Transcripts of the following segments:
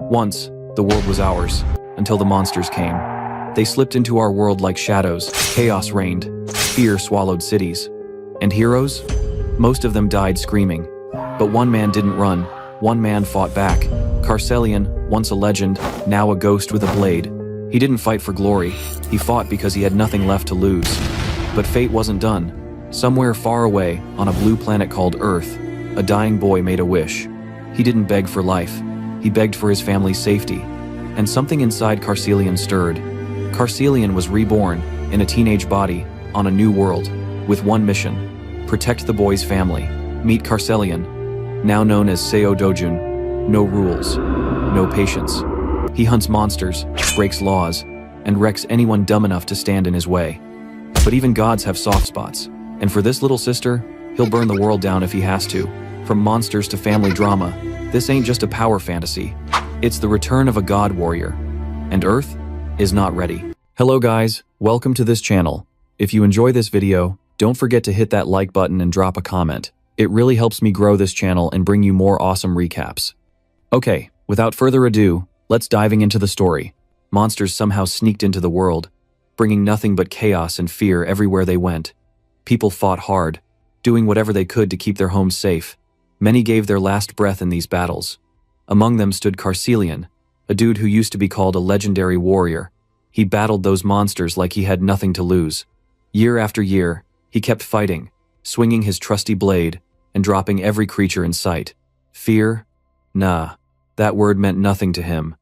Once, the world was ours, until the monsters came. They slipped into our world like shadows, chaos reigned, fear swallowed cities. And heroes? Most of them died screaming. But one man didn't run, one man fought back. Carcelian, once a legend, now a ghost with a blade. He didn't fight for glory, he fought because he had nothing left to lose. But fate wasn't done. Somewhere far away, on a blue planet called Earth, a dying boy made a wish. He didn't beg for life, he begged for his family's safety. And something inside Carcelian stirred. Carcelian was reborn, in a teenage body, on a new world, with one mission: protect the boy's family. Meet Carcelian, now known as Seo Dojun. No rules, no patience. He hunts monsters, breaks laws, and wrecks anyone dumb enough to stand in his way. But even gods have soft spots, and for this little sister, he'll burn the world down if he has to. From monsters to family drama, this ain't just a power fantasy. It's the return of a god warrior, and Earth is not ready. Hello guys, welcome to this channel. If you enjoy this video, don't forget to hit that like button and drop a comment. It really helps me grow this channel and bring you more awesome recaps. Okay, without further ado, let's diving into the story. Monsters somehow sneaked into the world, bringing nothing but chaos and fear everywhere they went. People fought hard, doing whatever they could to keep their homes safe. Many gave their last breath in these battles. Among them stood Carcelian, a dude who used to be called a legendary warrior. He battled those monsters like he had nothing to lose. Year after year, he kept fighting, swinging his trusty blade, and dropping every creature in sight. Fear? Nah, that word meant nothing to him.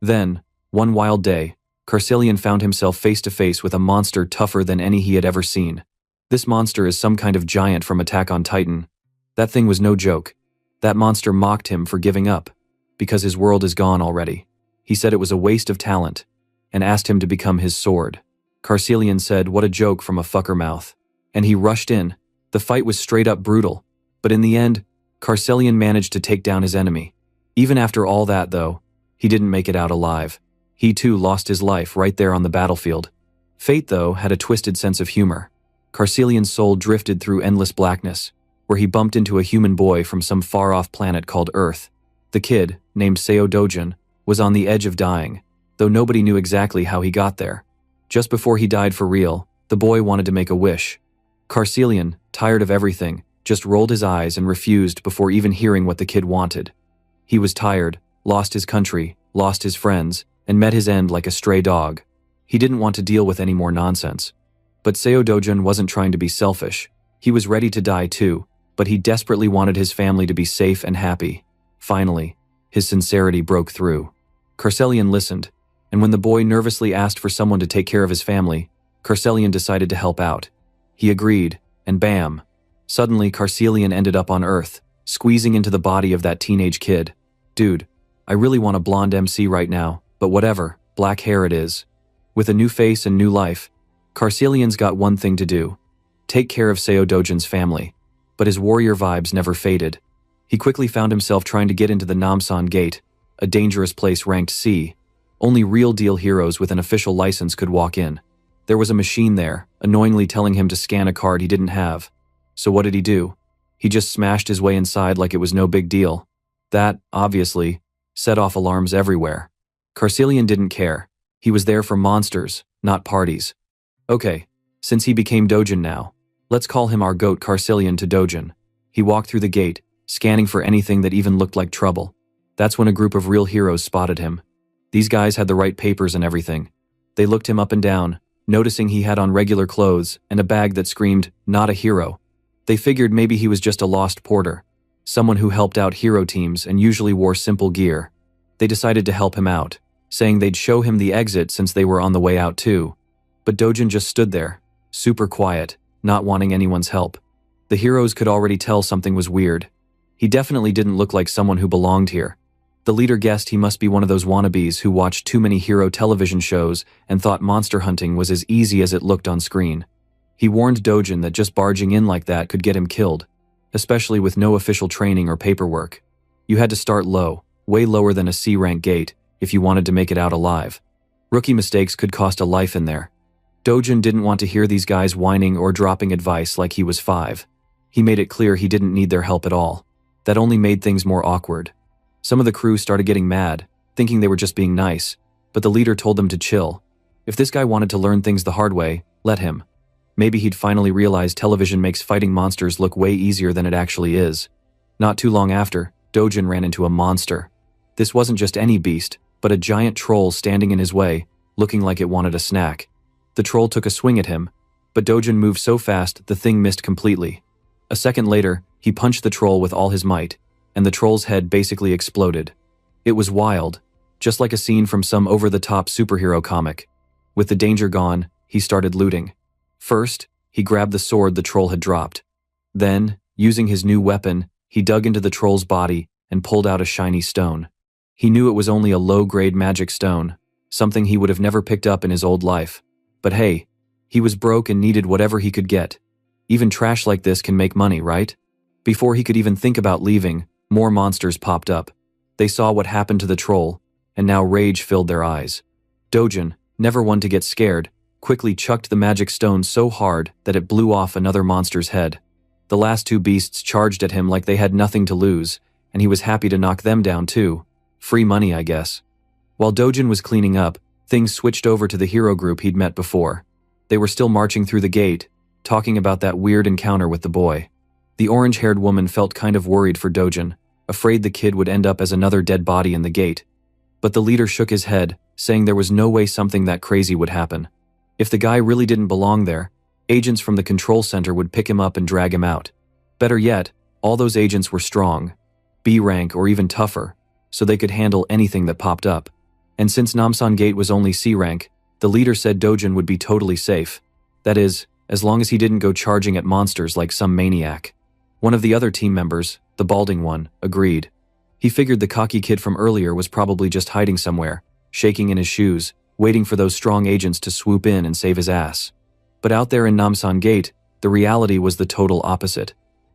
Then, one wild day, Carcelian found himself face to face with a monster tougher than any he had ever seen. This monster is some kind of giant from Attack on Titan. That thing was no joke. That monster mocked him for giving up, because his world is gone already. He said it was a waste of talent, and asked him to become his sword. Carcelian said, "What a joke," from a fucker mouth. And he rushed in. The fight was straight up brutal, but in the end, Carcelian managed to take down his enemy. Even after all that though, he didn't make it out alive. He too lost his life right there on the battlefield. Fate though had a twisted sense of humor. Carcelian's soul drifted through endless blackness, where he bumped into a human boy from some far-off planet called Earth. The kid, named Seo Dojun, was on the edge of dying, though nobody knew exactly how he got there. Just before he died for real, the boy wanted to make a wish. Carcelian, tired of everything, just rolled his eyes and refused before even hearing what the kid wanted. He was tired, lost his country, lost his friends, and met his end like a stray dog. He didn't want to deal with any more nonsense. But Seo Dojun wasn't trying to be selfish. He was ready to die too, but he desperately wanted his family to be safe and happy. Finally, his sincerity broke through. Carcelian listened, and when the boy nervously asked for someone to take care of his family, Carcelian decided to help out. He agreed, and bam! Suddenly, Carcelian ended up on Earth, squeezing into the body of that teenage kid. Dude, I really want a blonde MC right now, but whatever, black hair it is. With a new face and new life, Carcelian's got one thing to do: take care of Seo Dojun's family. But his warrior vibes never faded. He quickly found himself trying to get into the Namsan Gate, a dangerous place ranked C. Only real-deal heroes with an official license could walk in. There was a machine there, annoyingly telling him to scan a card he didn't have. So what did he do? He just smashed his way inside like it was no big deal. That, obviously, set off alarms everywhere. Carcelian didn't care. He was there for monsters, not parties. Okay, since he became Dojun now, let's call him our goat Carcelian to Dojun. He walked through the gate, scanning for anything that even looked like trouble. That's when a group of real heroes spotted him. These guys had the right papers and everything. They looked him up and down, noticing he had on regular clothes and a bag that screamed, "Not a hero." They figured maybe he was just a lost porter, someone who helped out hero teams and usually wore simple gear. They decided to help him out, saying they'd show him the exit since they were on the way out too. But Dojun just stood there, super quiet, not wanting anyone's help. The heroes could already tell something was weird. He definitely didn't look like someone who belonged here. The leader guessed he must be one of those wannabes who watched too many hero television shows and thought monster hunting was as easy as it looked on screen. He warned Dojun that just barging in like that could get him killed, especially with no official training or paperwork. You had to start low, way lower than a C-rank gate, if you wanted to make it out alive. Rookie mistakes could cost a life in there. Dojun didn't want to hear these guys whining or dropping advice like he was 5. He made it clear he didn't need their help at all. That only made things more awkward. Some of the crew started getting mad. thinking they were just being nice, but the leader told them to chill. If this guy wanted to learn things the hard way, let him. Maybe he'd finally realize television makes fighting monsters look way easier than it actually is. Not too long after, Dojin ran into a monster. This wasn't just any beast, but a giant troll standing in his way, looking like it wanted a snack. The troll took a swing at him, but Dojin moved so fast the thing missed completely. A second later, he punched the troll with all his might, and the troll's head basically exploded. It was wild, just like a scene from some over-the-top superhero comic. With the danger gone, he started looting. First, he grabbed the sword the troll had dropped. Then, using his new weapon, he dug into the troll's body and pulled out a shiny stone. He knew it was only a low-grade magic stone, something he would have never picked up in his old life. But hey, he was broke and needed whatever he could get. Even trash like this can make money, right? Before he could even think about leaving, more monsters popped up. They saw what happened to the troll, and now rage filled their eyes. Dojin, never one to get scared, quickly chucked the magic stone so hard that it blew off another monster's head. The last two beasts charged at him like they had nothing to lose, and he was happy to knock them down too. Free money, I guess. While Dojin was cleaning up, things switched over to the hero group he'd met before. They were still marching through the gate, talking about that weird encounter with the boy. The orange-haired woman felt kind of worried for Dojin, afraid the kid would end up as another dead body in the gate. But the leader shook his head, saying there was no way something that crazy would happen. If the guy really didn't belong there, agents from the control center would pick him up and drag him out. Better yet, all those agents were strong, B rank or even tougher, so they could handle anything that popped up. And since Namsan Gate was only C rank, the leader said Dojin would be totally safe. That is, as long as he didn't go charging at monsters like some maniac. One of the other team members, the balding one, agreed. He figured the cocky kid from earlier was probably just hiding somewhere, shaking in his shoes, waiting for those strong agents to swoop in and save his ass. But out there in Namsan Gate, the reality was the total opposite.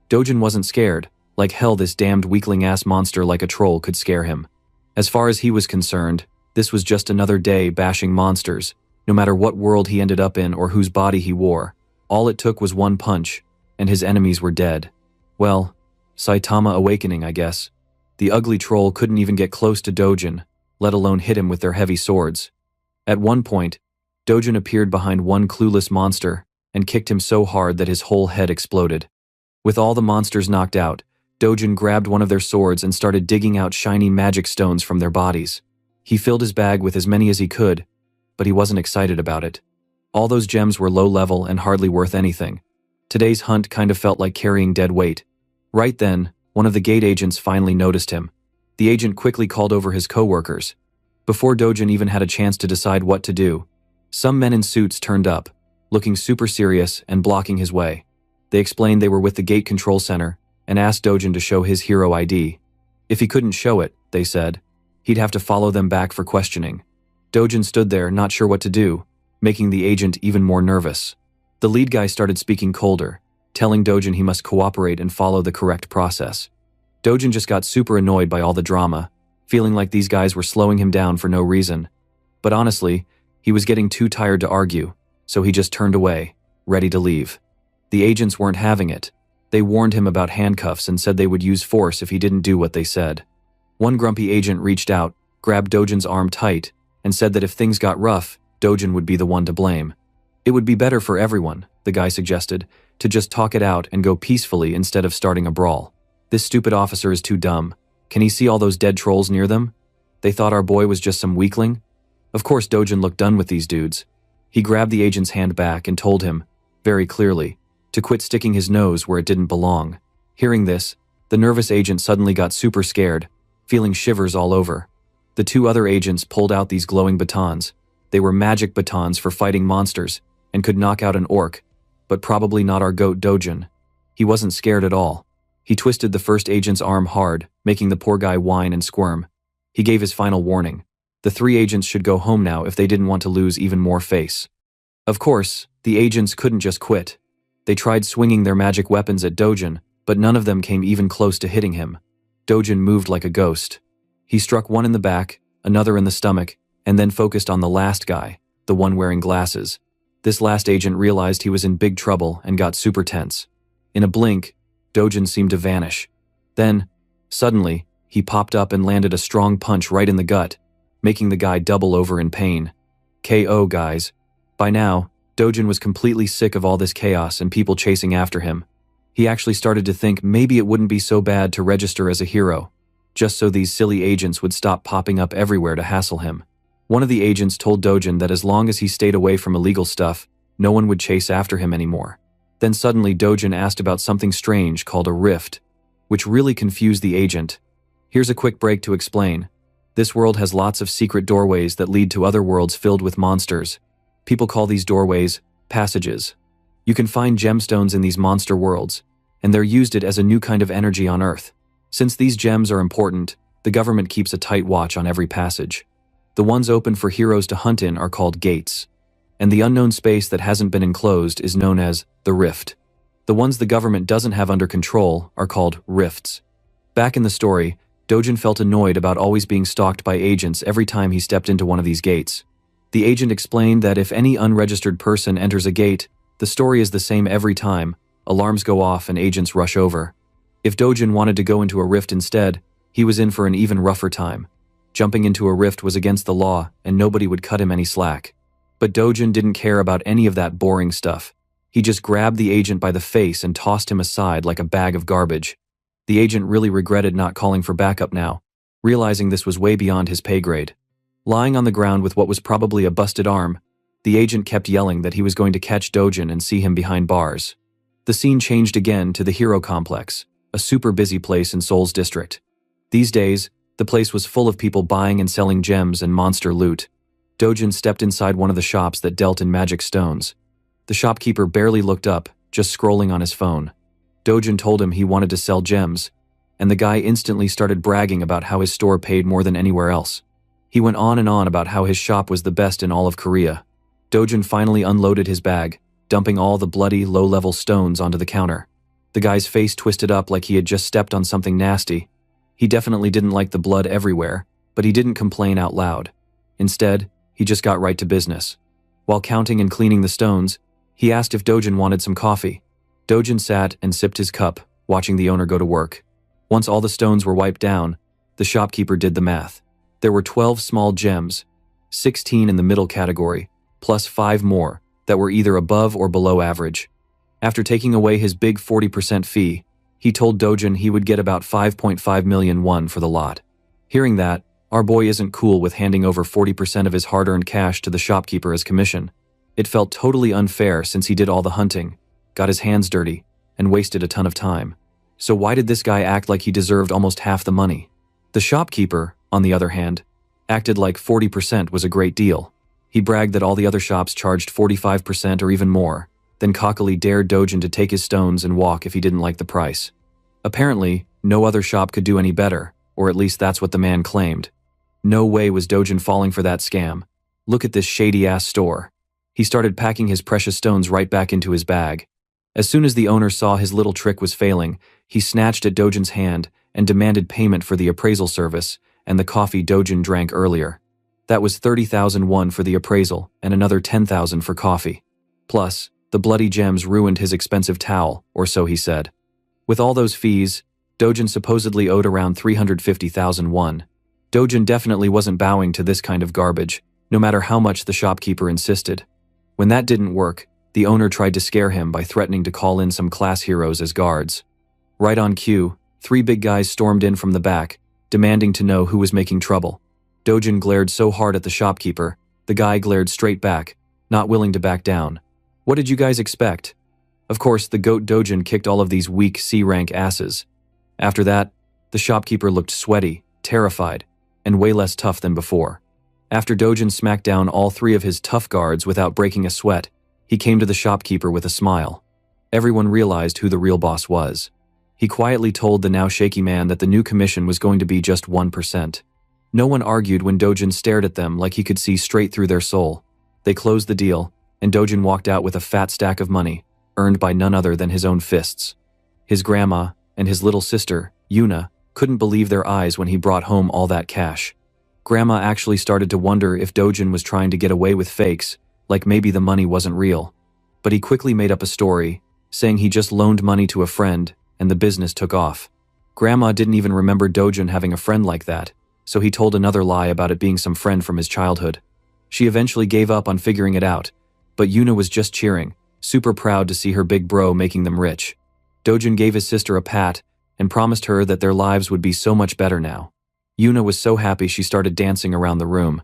Dojin wasn't scared. Like hell, this damned weakling-ass monster like a troll could scare him. As far as he was concerned, this was just another day bashing monsters, no matter what world he ended up in or whose body he wore. All it took was one punch, and his enemies were dead. Well, Saitama awakening, I guess. The ugly troll couldn't even get close to Dojin, let alone hit him with their heavy swords. At one point, Dojin appeared behind one clueless monster and kicked him so hard that his whole head exploded. With all the monsters knocked out, Dojin grabbed one of their swords and started digging out shiny magic stones from their bodies. He filled his bag with as many as he could, but he wasn't excited about it. All those gems were low level and hardly worth anything. Today's hunt kind of felt like carrying dead weight. Right then, one of the gate agents finally noticed him. The agent quickly called over his co-workers. Before Dojin even had a chance to decide what to do, some men in suits turned up, looking super serious and blocking his way. They explained they were with the gate control center and asked Dojin to show his hero ID. If he couldn't show it, they said, he'd have to follow them back for questioning. Dojin stood there, not sure what to do, making the agent even more nervous. The lead guy started speaking colder, telling Dojin he must cooperate and follow the correct process. Dojin just got super annoyed by all the drama, feeling like these guys were slowing him down for no reason. But honestly, he was getting too tired to argue, so he just turned away, ready to leave. The agents weren't having it. They warned him about handcuffs and said they would use force if he didn't do what they said. One grumpy agent reached out, grabbed Dojin's arm tight, and said that if things got rough, Dojin would be the one to blame. It would be better for everyone, the guy suggested, to just talk it out and go peacefully instead of starting a brawl. This stupid officer is too dumb. Can he see all those dead trolls near them? They thought our boy was just some weakling? Of course Dojin looked done with these dudes. He grabbed the agent's hand back and told him, very clearly, to quit sticking his nose where it didn't belong. Hearing this, the nervous agent suddenly got super scared, feeling shivers all over. The two other agents pulled out these glowing batons. They were magic batons for fighting monsters and could knock out an orc, but probably not our goat Dojin. He wasn't scared at all. He twisted the first agent's arm hard, making the poor guy whine and squirm. He gave his final warning. The three agents should go home now if they didn't want to lose even more face. Of course, the agents couldn't just quit. They tried swinging their magic weapons at Dojin, but none of them came even close to hitting him. Dojin moved like a ghost. He struck one in the back, another in the stomach, and then focused on the last guy, the one wearing glasses. This last agent realized he was in big trouble and got super tense. In a blink, Dojin seemed to vanish. Then, suddenly, he popped up and landed a strong punch right in the gut, making the guy double over in pain. KO, guys. By now, Dojin was completely sick of all this chaos and people chasing after him. He actually started to think maybe it wouldn't be so bad to register as a hero, just so these silly agents would stop popping up everywhere to hassle him. One of the agents told Dojin that as long as he stayed away from illegal stuff, no one would chase after him anymore. Then suddenly Dojin asked about something strange called a rift, which really confused the agent. Here's a quick break to explain. This world has lots of secret doorways that lead to other worlds filled with monsters. People call these doorways passages. You can find gemstones in these monster worlds, and they're used as a new kind of energy on Earth. Since these gems are important, the government keeps a tight watch on every passage. The ones open for heroes to hunt in are called gates, and the unknown space that hasn't been enclosed is known as the rift. The ones the government doesn't have under control are called rifts. Back in the story, Dojin felt annoyed about always being stalked by agents every time he stepped into one of these gates. The agent explained that if any unregistered person enters a gate, the story is the same every time. Alarms go off and agents rush over. If Dojin wanted to go into a rift instead, he was in for an even rougher time. Jumping into a rift was against the law, and nobody would cut him any slack. But Dojin didn't care about any of that boring stuff. He just grabbed the agent by the face and tossed him aside like a bag of garbage. The agent really regretted not calling for backup now, realizing this was way beyond his pay grade. Lying on the ground with what was probably a busted arm, the agent kept yelling that he was going to catch Dojin and see him behind bars. The scene changed again to the Hero Complex, a super busy place in Seoul's district. These days, the place was full of people buying and selling gems and monster loot. Dojin stepped inside one of the shops that dealt in magic stones. The shopkeeper barely looked up, just scrolling on his phone. Dojin told him he wanted to sell gems, and the guy instantly started bragging about how his store paid more than anywhere else. He went on and on about how his shop was the best in all of Korea. Dojin finally unloaded his bag, dumping all the bloody, low-level stones onto the counter. The guy's face twisted up like he had just stepped on something nasty. He definitely didn't like the blood everywhere, but he didn't complain out loud. Instead, he just got right to business. While counting and cleaning the stones, he asked if Dojin wanted some coffee. Dojin sat and sipped his cup, watching the owner go to work. Once all the stones were wiped down, the shopkeeper did the math. There were 12 small gems, 16 in the middle category, plus 5 more that were either above or below average. After taking away his big 40% fee, he told Dojin he would get about 5.5 million won for the lot. Hearing that, our boy isn't cool with handing over 40% of his hard-earned cash to the shopkeeper as commission. It felt totally unfair since he did all the hunting, got his hands dirty, and wasted a ton of time. So why did this guy act like he deserved almost half the money? The shopkeeper, on the other hand, acted like 40% was a great deal. He bragged that all the other shops charged 45% or even more, then cockily dared Dojin to take his stones and walk if he didn't like the price. Apparently, no other shop could do any better, or at least that's what the man claimed. No way was Dojin falling for that scam. Look at this shady-ass store. He started packing his precious stones right back into his bag. As soon as the owner saw his little trick was failing, he snatched at Dojin's hand and demanded payment for the appraisal service and the coffee Dojin drank earlier. That was 30,000 won for the appraisal and another 10,000 for coffee. Plus, the bloody gems ruined his expensive towel, or so he said. With all those fees, Dojin supposedly owed around 350,000 won. Dojin definitely wasn't bowing to this kind of garbage, no matter how much the shopkeeper insisted. When that didn't work, the owner tried to scare him by threatening to call in some class heroes as guards. Right on cue, 3 big guys stormed in from the back, demanding to know who was making trouble. Dojin glared so hard at the shopkeeper, the guy glared straight back, not willing to back down. What did you guys expect? Of course, the goat Dojin kicked all of these weak C-rank asses. After that, the shopkeeper looked sweaty, terrified, and way less tough than before. After Dojin smacked down all 3 of his tough guards without breaking a sweat, he came to the shopkeeper with a smile. Everyone realized who the real boss was. He quietly told the now shaky man that the new commission was going to be just 1%. No one argued when Dojin stared at them like he could see straight through their soul. They closed the deal, and Dojin walked out with a fat stack of money, earned by none other than his own fists. His grandma and his little sister, Yuna, couldn't believe their eyes when he brought home all that cash. Grandma actually started to wonder if Dojin was trying to get away with fakes, like maybe the money wasn't real. But he quickly made up a story, saying he just loaned money to a friend, and the business took off. Grandma didn't even remember Dojin having a friend like that, so he told another lie about it being some friend from his childhood. She eventually gave up on figuring it out, but Yuna was just cheering, super proud to see her big bro making them rich. Dojin gave his sister a pat and promised her that their lives would be so much better now. Yuna was so happy she started dancing around the room.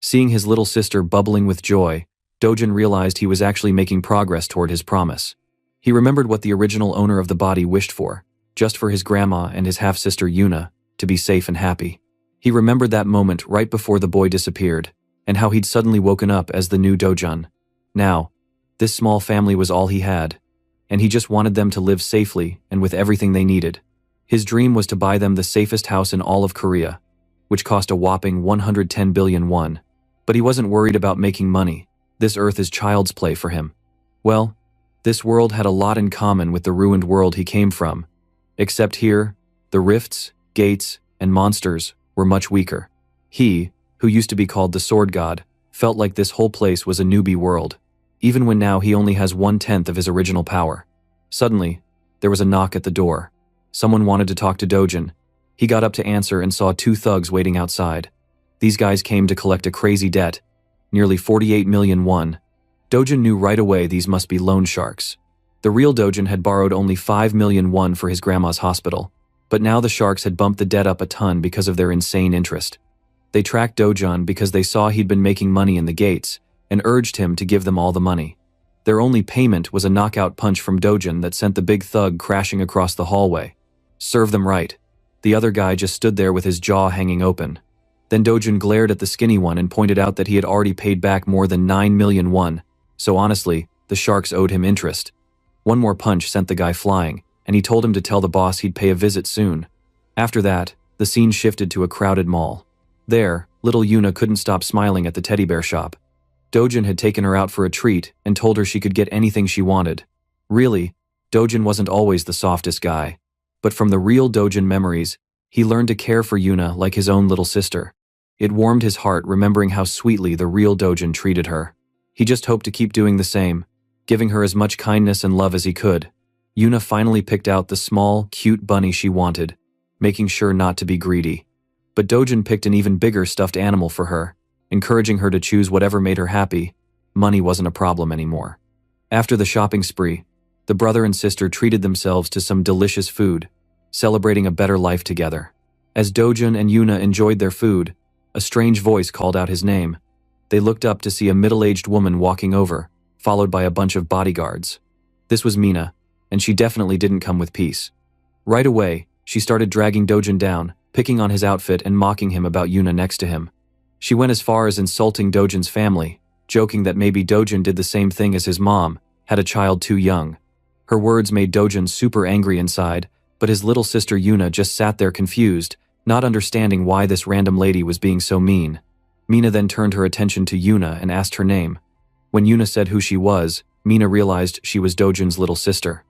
Seeing his little sister bubbling with joy, Dojin realized he was actually making progress toward his promise. He remembered what the original owner of the body wished for, just for his grandma and his half-sister Yuna to be safe and happy. He remembered that moment right before the boy disappeared, and how he'd suddenly woken up as the new Dojin. Now, this small family was all he had, and he just wanted them to live safely and with everything they needed. His dream was to buy them the safest house in all of Korea, which cost a whopping 110 billion won. But he wasn't worried about making money. This earth is child's play for him. Well, this world had a lot in common with the ruined world he came from, except here, the rifts, gates, and monsters were much weaker. He, who used to be called the Sword God, felt like this whole place was a newbie world, even when now he only has 1/10 of his original power. Suddenly, there was a knock at the door. Someone wanted to talk to Dojin. He got up to answer and saw 2 thugs waiting outside. These guys came to collect a crazy debt, nearly 48 million won. Dojin knew right away these must be loan sharks. The real Dojin had borrowed only 5 million won for his grandma's hospital, but now the sharks had bumped the debt up a ton because of their insane interest. They tracked Dojin because they saw he'd been making money in the gates and urged him to give them all the money. Their only payment was a knockout punch from Dojin that sent the big thug crashing across the hallway. Serve them right. The other guy just stood there with his jaw hanging open. Then Dojin glared at the skinny one and pointed out that he had already paid back more than 9 million won, so honestly, the sharks owed him interest. One more punch sent the guy flying, and he told him to tell the boss he'd pay a visit soon. After that, the scene shifted to a crowded mall. There, little Yuna couldn't stop smiling at the teddy bear shop. Dojin had taken her out for a treat and told her she could get anything she wanted. Really, Dojin wasn't always the softest guy, but from the real Dojin memories, he learned to care for Yuna like his own little sister. It warmed his heart remembering how sweetly the real Dojin treated her. He just hoped to keep doing the same, giving her as much kindness and love as he could. Yuna finally picked out the small, cute bunny she wanted, making sure not to be greedy. But Dojin picked an even bigger stuffed animal for her, encouraging her to choose whatever made her happy. Money wasn't a problem anymore. After the shopping spree, the brother and sister treated themselves to some delicious food, celebrating a better life together. As Dojin and Yuna enjoyed their food, a strange voice called out his name. They looked up to see a middle-aged woman walking over, followed by a bunch of bodyguards. This was Mina, and she definitely didn't come with peace. Right away, she started dragging Dojin down, picking on his outfit and mocking him about Yuna next to him. She went as far as insulting Dojin's family, joking that maybe Dojin did the same thing as his mom, had a child too young. Her words made Dojin super angry inside, but his little sister Yuna just sat there confused, not understanding why this random lady was being so mean. Mina then turned her attention to Yuna and asked her name. When Yuna said who she was, Mina realized she was Dojin's little sister.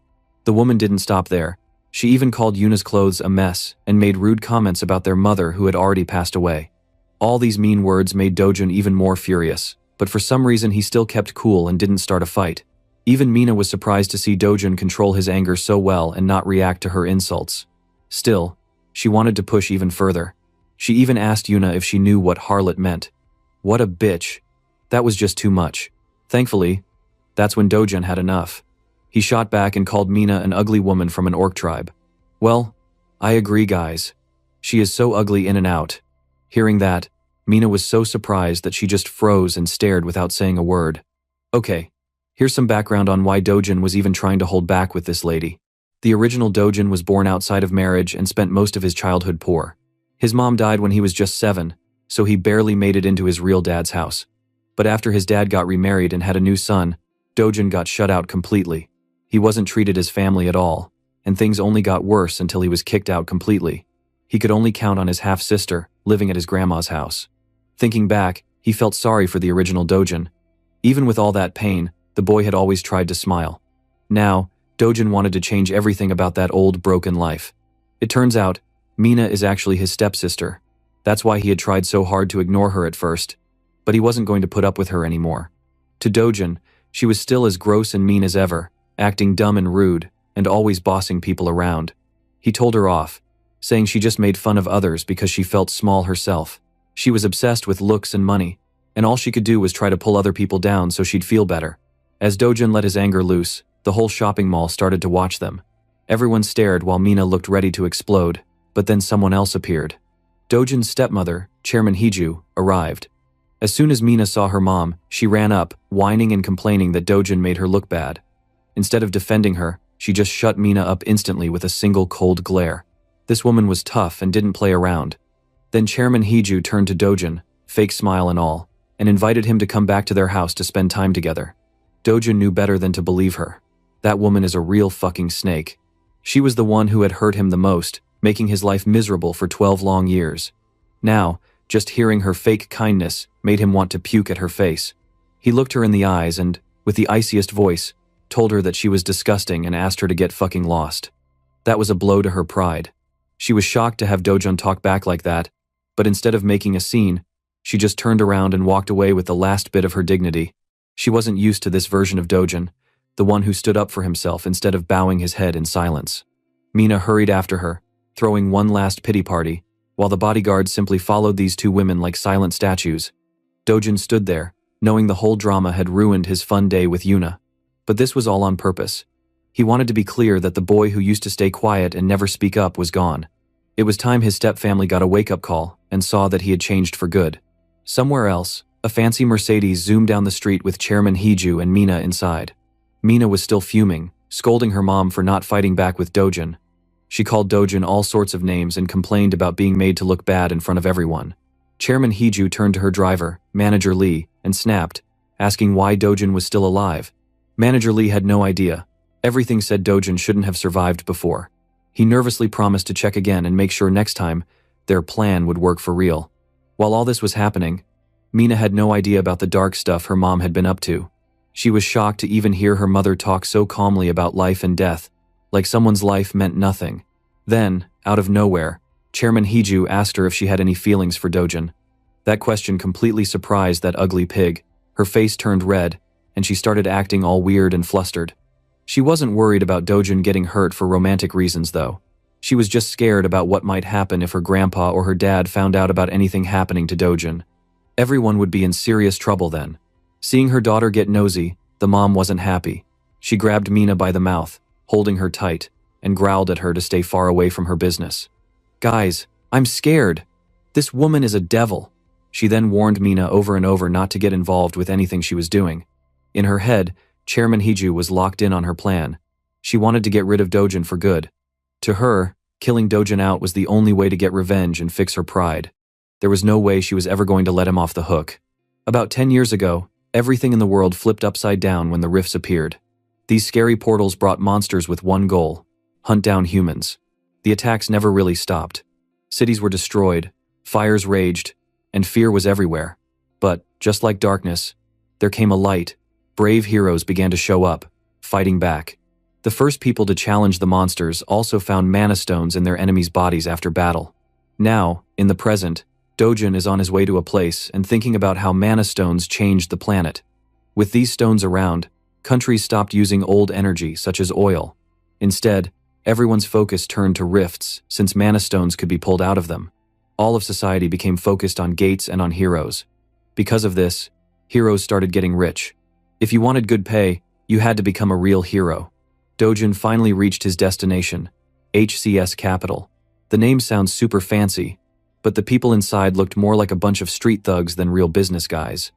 The woman didn't stop there. She even called Yuna's clothes a mess and made rude comments about their mother who had already passed away. All these mean words made Dojin even more furious, but for some reason he still kept cool and didn't start a fight. Even Mina was surprised to see Dojin control his anger so well and not react to her insults. Still, she wanted to push even further. She even asked Yuna if she knew what harlot meant. What a bitch. That was just too much. Thankfully, that's when Dojin had enough. He shot back and called Mina an ugly woman from an orc tribe. Well, I agree, guys. She is so ugly in and out. Hearing that, Mina was so surprised that she just froze and stared without saying a word. Okay, here's some background on why Dojin was even trying to hold back with this lady. The original Dojin was born outside of marriage and spent most of his childhood poor. His mom died when he was just 7, so he barely made it into his real dad's house. But after his dad got remarried and had a new son, Dojin got shut out completely. He wasn't treated as family at all, and things only got worse until he was kicked out completely. He could only count on his half-sister, living at his grandma's house. Thinking back, he felt sorry for the original Dojin. Even with all that pain, the boy had always tried to smile. Now, Dojin wanted to change everything about that old, broken life. It turns out, Mina is actually his stepsister. That's why he had tried so hard to ignore her at first. But he wasn't going to put up with her anymore. To Dojin, she was still as gross and mean as ever, acting dumb and rude, and always bossing people around. He told her off. saying she just made fun of others because she felt small herself. She was obsessed with looks and money, and all she could do was try to pull other people down so she'd feel better. As Dojin let his anger loose, the whole shopping mall started to watch them. Everyone stared while Mina looked ready to explode, but then someone else appeared. Dojin's stepmother, Chairman Hiju, arrived. As soon as Mina saw her mom, she ran up, whining and complaining that Dojin made her look bad. Instead of defending her, she just shut Mina up instantly with a single cold glare. This woman was tough and didn't play around. Then Chairman Hiju turned to Dojin, fake smile and all, and invited him to come back to their house to spend time together. Dojin knew better than to believe her. That woman is a real fucking snake. She was the one who had hurt him the most, making his life miserable for 12 long years. Now, just hearing her fake kindness made him want to puke at her face. He looked her in the eyes and, with the iciest voice, told her that she was disgusting and asked her to get fucking lost. That was a blow to her pride. She was shocked to have Dojin talk back like that, but instead of making a scene, she just turned around and walked away with the last bit of her dignity. She wasn't used to this version of Dojin, the one who stood up for himself instead of bowing his head in silence. Mina hurried after her, throwing one last pity party, while the bodyguards simply followed these two women like silent statues. Dojin stood there, knowing the whole drama had ruined his fun day with Yuna. But this was all on purpose. He wanted to be clear that the boy who used to stay quiet and never speak up was gone. It was time his stepfamily got a wake-up call and saw that he had changed for good. Somewhere else, a fancy Mercedes zoomed down the street with Chairman Hiju and Mina inside. Mina was still fuming, scolding her mom for not fighting back with Dojin. She called Dojin all sorts of names and complained about being made to look bad in front of everyone. Chairman Hiju turned to her driver, Manager Lee, and snapped, asking why Dojin was still alive. Manager Lee had no idea. Everything said Dojin shouldn't have survived before. He nervously promised to check again and make sure next time their plan would work for real. While all this was happening, Mina had no idea about the dark stuff her mom had been up to. She was shocked to even hear her mother talk so calmly about life and death, like someone's life meant nothing. Then, out of nowhere, Chairman Hiju asked her if she had any feelings for Dojin. That question completely surprised that ugly pig. Her face turned red, and she started acting all weird and flustered. She wasn't worried about Dojin getting hurt for romantic reasons, though. She was just scared about what might happen if her grandpa or her dad found out about anything happening to Dojin. Everyone would be in serious trouble then. Seeing her daughter get nosy, the mom wasn't happy. She grabbed Mina by the mouth, holding her tight, and growled at her to stay far away from her business. "Guys, I'm scared. This woman is a devil." She then warned Mina over and over not to get involved with anything she was doing. In her head, Chairman Hiju was locked in on her plan. She wanted to get rid of Dojin for good. To her, killing Dojin out was the only way to get revenge and fix her pride. There was no way she was ever going to let him off the hook. About 10 years ago, everything in the world flipped upside down when the rifts appeared. These scary portals brought monsters with one goal: hunt down humans. The attacks never really stopped. Cities were destroyed, fires raged, and fear was everywhere. But, just like darkness, there came a light. Brave heroes began to show up, fighting back. The first people to challenge the monsters also found mana stones in their enemies' bodies after battle. Now, in the present, Dojin is on his way to a place and thinking about how mana stones changed the planet. With these stones around, countries stopped using old energy such as oil. Instead, everyone's focus turned to rifts since mana stones could be pulled out of them. All of society became focused on gates and on heroes. Because of this, heroes started getting rich. If you wanted good pay, you had to become a real hero. Dojin finally reached his destination, HCS Capital. The name sounds super fancy, but the people inside looked more like a bunch of street thugs than real business guys.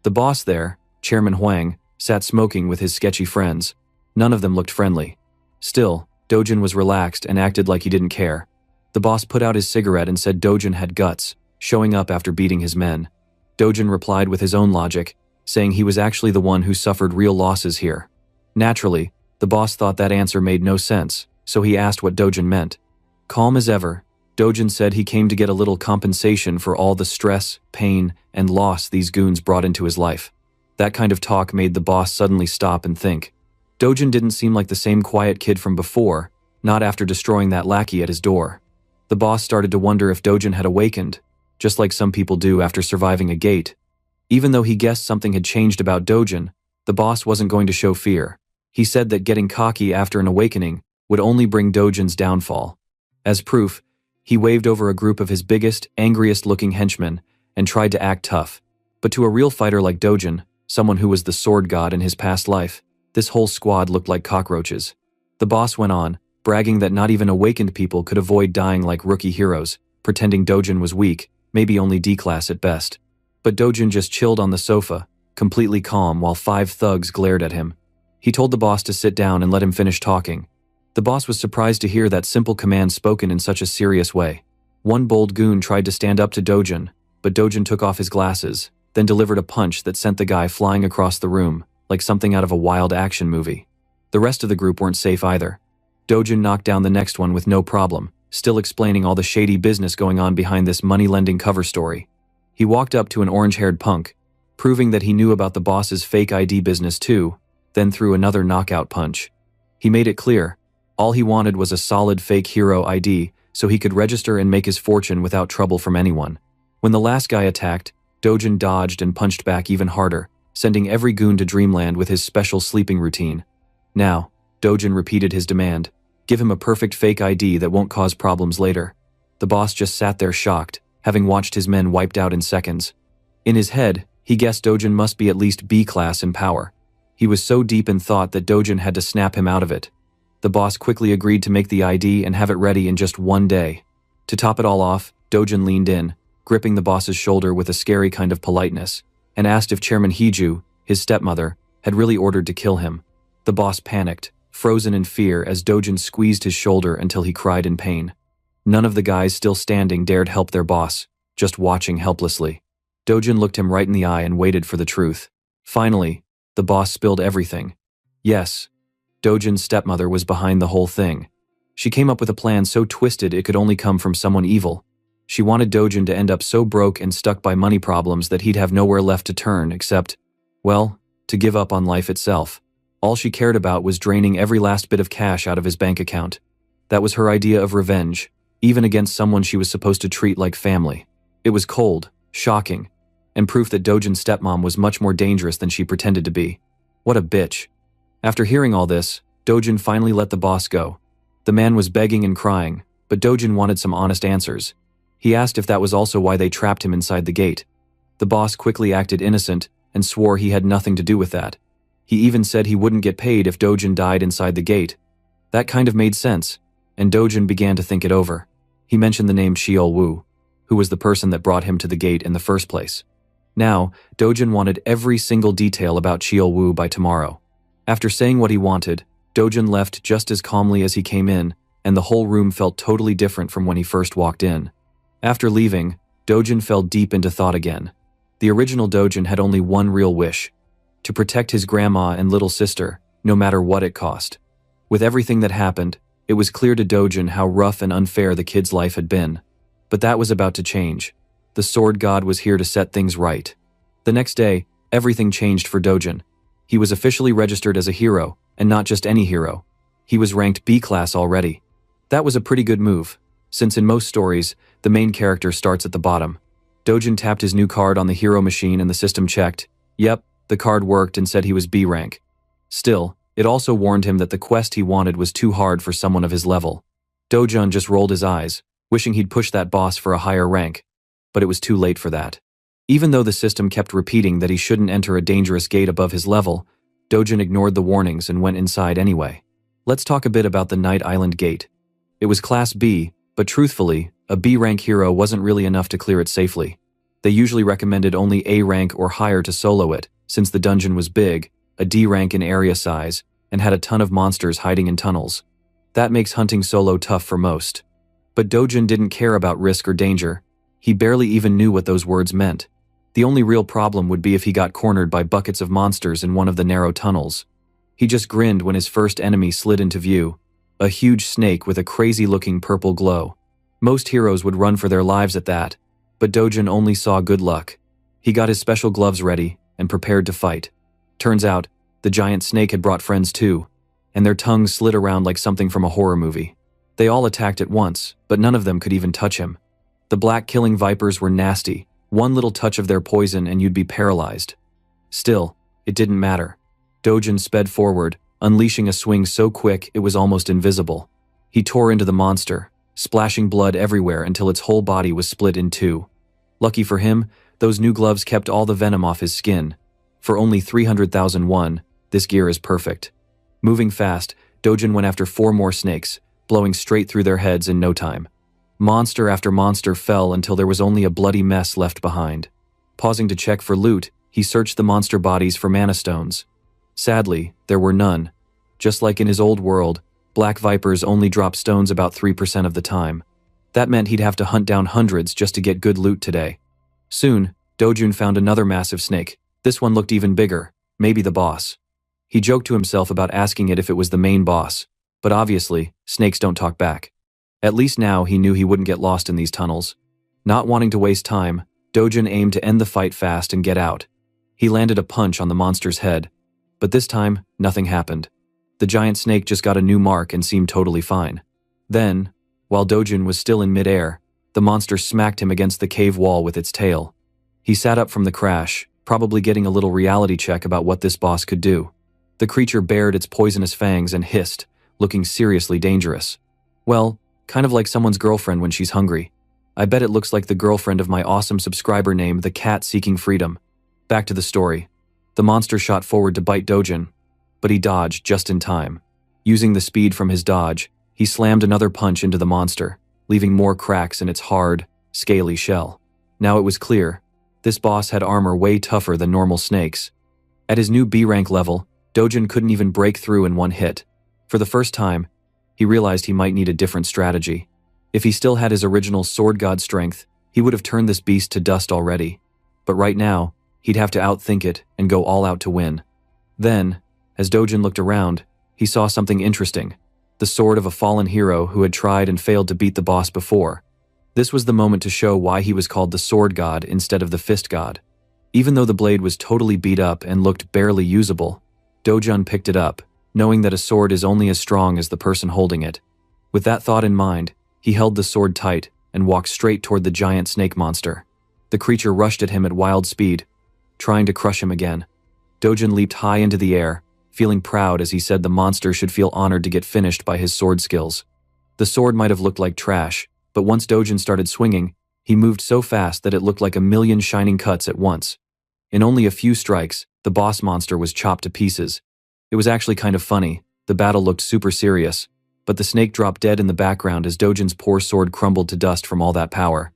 The boss there, Chairman Huang, sat smoking with his sketchy friends. None of them looked friendly. Still, Dojin was relaxed and acted like he didn't care. The boss put out his cigarette and said Dojin had guts, showing up after beating his men. Dojin replied with his own logic, saying he was actually the one who suffered real losses here. Naturally, the boss thought that answer made no sense, so he asked what Dojin meant. Calm as ever, Dojin said he came to get a little compensation for all the stress, pain, and loss these goons brought into his life. That kind of talk made the boss suddenly stop and think. Dojin didn't seem like the same quiet kid from before, not after destroying that lackey at his door. The boss started to wonder if Dojin had awakened, just like some people do after surviving a gate. Even though he guessed something had changed about Dojin, the boss wasn't going to show fear. He said that getting cocky after an awakening would only bring Dojin's downfall. As proof, He waved over a group of his biggest, angriest-looking henchmen and tried to act tough. But to a real fighter like Dojin, someone who was the sword god in his past life, this whole squad looked like cockroaches. The boss went on, bragging that not even awakened people could avoid dying like rookie heroes, pretending Dojin was weak, maybe only D-class at best. But Dojin just chilled on the sofa, completely calm while 5 thugs glared at him. He told the boss to sit down and let him finish talking. The boss was surprised to hear that simple command spoken in such a serious way. One bold goon tried to stand up to Dojin, but Dojin took off his glasses, then delivered a punch that sent the guy flying across the room, like something out of a wild action movie. The rest of the group weren't safe either. Dojin knocked down the next one with no problem, still explaining all the shady business going on behind this money-lending cover story. He walked up to an orange-haired punk, proving that he knew about the boss's fake ID business too, then threw another knockout punch. He made it clear, all he wanted was a solid fake hero ID so he could register and make his fortune without trouble from anyone. When the last guy attacked, Dojin dodged and punched back even harder, sending every goon to dreamland with his special sleeping routine. Now, Dojin repeated his demand. Give him a perfect fake ID that won't cause problems later. The boss just sat there shocked, having watched his men wiped out in seconds. In his head, he guessed Dojin must be at least B-class in power. He was so deep in thought that Dojin had to snap him out of it. The boss quickly agreed to make the ID and have it ready in just one day. To top it all off, Dojin leaned in, gripping the boss's shoulder with a scary kind of politeness, and asked if Chairman Hiju, his stepmother, had really ordered to kill him. The boss panicked, frozen in fear as Dojin squeezed his shoulder until he cried in pain. None of the guys still standing dared help their boss, just watching helplessly. Dojin looked him right in the eye and waited for the truth. Finally, the boss spilled everything. Yes, Dojin's stepmother was behind the whole thing. She came up with a plan so twisted it could only come from someone evil. She wanted Dojin to end up so broke and stuck by money problems that he'd have nowhere left to turn except, well, to give up on life itself. All she cared about was draining every last bit of cash out of his bank account. That was her idea of revenge, even against someone she was supposed to treat like family. It was cold, shocking, and proof that Dojin's stepmom was much more dangerous than she pretended to be. What a bitch. After hearing all this, Dojin finally let the boss go. The man was begging and crying, but Dojin wanted some honest answers. He asked if that was also why they trapped him inside the gate. The boss quickly acted innocent and swore he had nothing to do with that. He even said he wouldn't get paid if Dojin died inside the gate. That kind of made sense, and Dojin began to think it over. He mentioned the name Sheol Wu, who was the person that brought him to the gate in the first place. Now, Dojin wanted every single detail about Sheol Wu by tomorrow. After saying what he wanted, Dojin left just as calmly as he came in, and the whole room felt totally different from when he first walked in. After leaving, Dojin fell deep into thought again. The original Dojin had only one real wish: to protect his grandma and little sister, no matter what it cost. With everything that happened, it was clear to Dojin how rough and unfair the kid's life had been. But that was about to change. The sword god was here to set things right. The next day, everything changed for Dojin. He was officially registered as a hero, and not just any hero. He was ranked B-class already. That was a pretty good move, since in most stories, the main character starts at the bottom. Dojin tapped his new card on the hero machine and the system checked. Yep, the card worked and said he was B rank. Still, it also warned him that the quest he wanted was too hard for someone of his level. Dojin just rolled his eyes, wishing he'd pushed that boss for a higher rank. But it was too late for that. Even though the system kept repeating that he shouldn't enter a dangerous gate above his level, Dojin ignored the warnings and went inside anyway. Let's talk a bit about the Night Island Gate. It was Class B, but truthfully, a B-rank hero wasn't really enough to clear it safely. They usually recommended only A rank or higher to solo it, since the dungeon was big, a D rank in area size, and had a ton of monsters hiding in tunnels. That makes hunting solo tough for most. But Dojin didn't care about risk or danger. He barely even knew what those words meant. The only real problem would be if he got cornered by buckets of monsters in one of the narrow tunnels. He just grinned when his first enemy slid into view, a huge snake with a crazy-looking purple glow. Most heroes would run for their lives at that, but Dojin only saw good luck. He got his special gloves ready and prepared to fight. Turns out, the giant snake had brought friends too, and their tongues slid around like something from a horror movie. They all attacked at once, but none of them could even touch him. The black killing vipers were nasty. One little touch of their poison and you'd be paralyzed. Still, it didn't matter. Dojin sped forward, unleashing a swing so quick it was almost invisible. He tore into the monster, splashing blood everywhere until its whole body was split in two. Lucky for him, those new gloves kept all the venom off his skin. For only 300,000 won, this gear is perfect. Moving fast, Dojin went after 4 more snakes, blowing straight through their heads in no time. Monster after monster fell until there was only a bloody mess left behind. Pausing to check for loot, he searched the monster bodies for mana stones. Sadly, there were none. Just like in his old world, black vipers only drop stones about 3% of the time. That meant he'd have to hunt down hundreds just to get good loot today. Soon, Dojun found another massive snake. This one looked even bigger, maybe the boss. He joked to himself about asking it if it was the main boss, but obviously, snakes don't talk back. At least now he knew he wouldn't get lost in these tunnels. Not wanting to waste time, Dojun aimed to end the fight fast and get out. He landed a punch on the monster's head, but this time, nothing happened. The giant snake just got a new mark and seemed totally fine. Then, while Dojun was still in midair, the monster smacked him against the cave wall with its tail. He sat up from the crash, probably getting a little reality check about what this boss could do. The creature bared its poisonous fangs and hissed, looking seriously dangerous. Well, kind of like someone's girlfriend when she's hungry. I bet it looks like the girlfriend of my awesome subscriber named the Cat Seeking Freedom. Back to the story. The monster shot forward to bite Dojin, but he dodged just in time. Using the speed from his dodge, he slammed another punch into the monster, leaving more cracks in its hard, scaly shell. Now it was clear, this boss had armor way tougher than normal snakes. At his new B rank level, Dojin couldn't even break through in one hit. For the first time, he realized he might need a different strategy. If he still had his original sword god strength, he would have turned this beast to dust already. But right now, he'd have to outthink it and go all out to win. Then, as Dojin looked around, he saw something interesting. The sword of a fallen hero who had tried and failed to beat the boss before. This was the moment to show why he was called the sword god instead of the fist god. Even though the blade was totally beat up and looked barely usable, Dojun picked it up, knowing that a sword is only as strong as the person holding it. With that thought in mind, he held the sword tight and walked straight toward the giant snake monster. The creature rushed at him at wild speed, trying to crush him again. Dojun leaped high into the air, feeling proud as he said the monster should feel honored to get finished by his sword skills. The sword might have looked like trash, but once Dojun started swinging, he moved so fast that it looked like a million shining cuts at once. In only a few strikes, the boss monster was chopped to pieces. It was actually kind of funny. The battle looked super serious, but the snake dropped dead in the background as Dojin's poor sword crumbled to dust from all that power.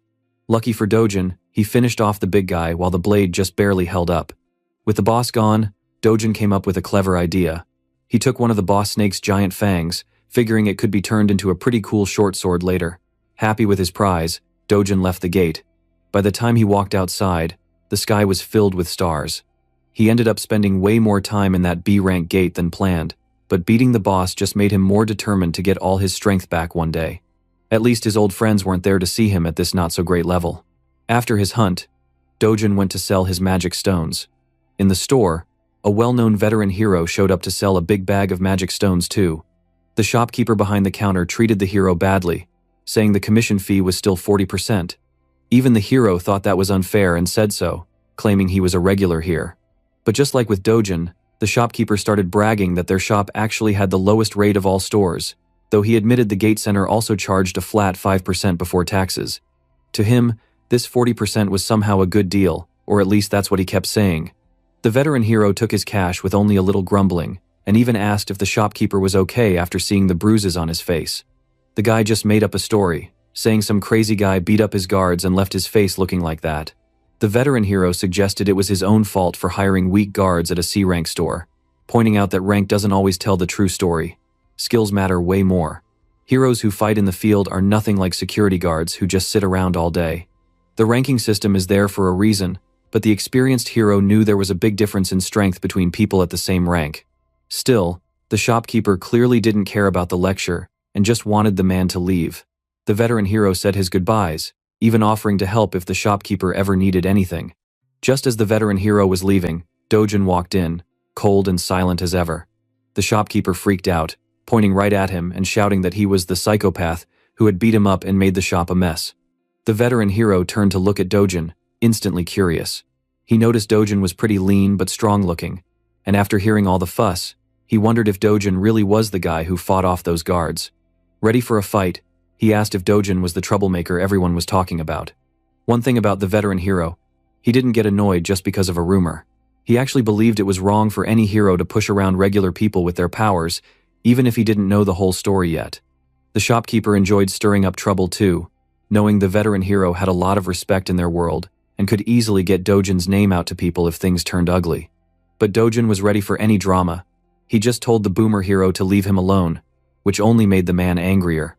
Lucky for Dojin, he finished off the big guy while the blade just barely held up. With the boss gone, Dojin came up with a clever idea. He took one of the boss snake's giant fangs, figuring it could be turned into a pretty cool short sword later. Happy with his prize, Dojin left the gate. By the time he walked outside, the sky was filled with stars. He ended up spending way more time in that B-rank gate than planned, but beating the boss just made him more determined to get all his strength back one day. At least his old friends weren't there to see him at this not-so-great level. After his hunt, Dojin went to sell his magic stones. In the store, a well-known veteran hero showed up to sell a big bag of magic stones too. The shopkeeper behind the counter treated the hero badly, saying the commission fee was still 40%. Even the hero thought that was unfair and said so, claiming he was a regular here. But just like with Dojin, the shopkeeper started bragging that their shop actually had the lowest rate of all stores, though he admitted the gate center also charged a flat 5% before taxes. To him, this 40% was somehow a good deal, or at least that's what he kept saying. The veteran hero took his cash with only a little grumbling, and even asked if the shopkeeper was okay after seeing the bruises on his face. The guy just made up a story, saying some crazy guy beat up his guards and left his face looking like that. The veteran hero suggested it was his own fault for hiring weak guards at a C-rank store, pointing out that rank doesn't always tell the true story. Skills matter way more. Heroes who fight in the field are nothing like security guards who just sit around all day. The ranking system is there for a reason, but the experienced hero knew there was a big difference in strength between people at the same rank. Still, the shopkeeper clearly didn't care about the lecture and just wanted the man to leave. The veteran hero said his goodbyes, even offering to help if the shopkeeper ever needed anything. Just as the veteran hero was leaving, Dojin walked in, cold and silent as ever. The shopkeeper freaked out, pointing right at him and shouting that he was the psychopath who had beat him up and made the shop a mess. The veteran hero turned to look at Dojin, instantly curious. He noticed Dojin was pretty lean but strong-looking, and after hearing all the fuss, he wondered if Dojin really was the guy who fought off those guards. Ready for a fight, He asked if Dojin was the troublemaker everyone was talking about. One thing about the veteran hero, he didn't get annoyed just because of a rumor. He actually believed it was wrong for any hero to push around regular people with their powers, even if he didn't know the whole story yet. The shopkeeper enjoyed stirring up trouble too, knowing the veteran hero had a lot of respect in their world and could easily get Dojin's name out to people if things turned ugly. But Dojin was ready for any drama. He just told the boomer hero to leave him alone, which only made the man angrier.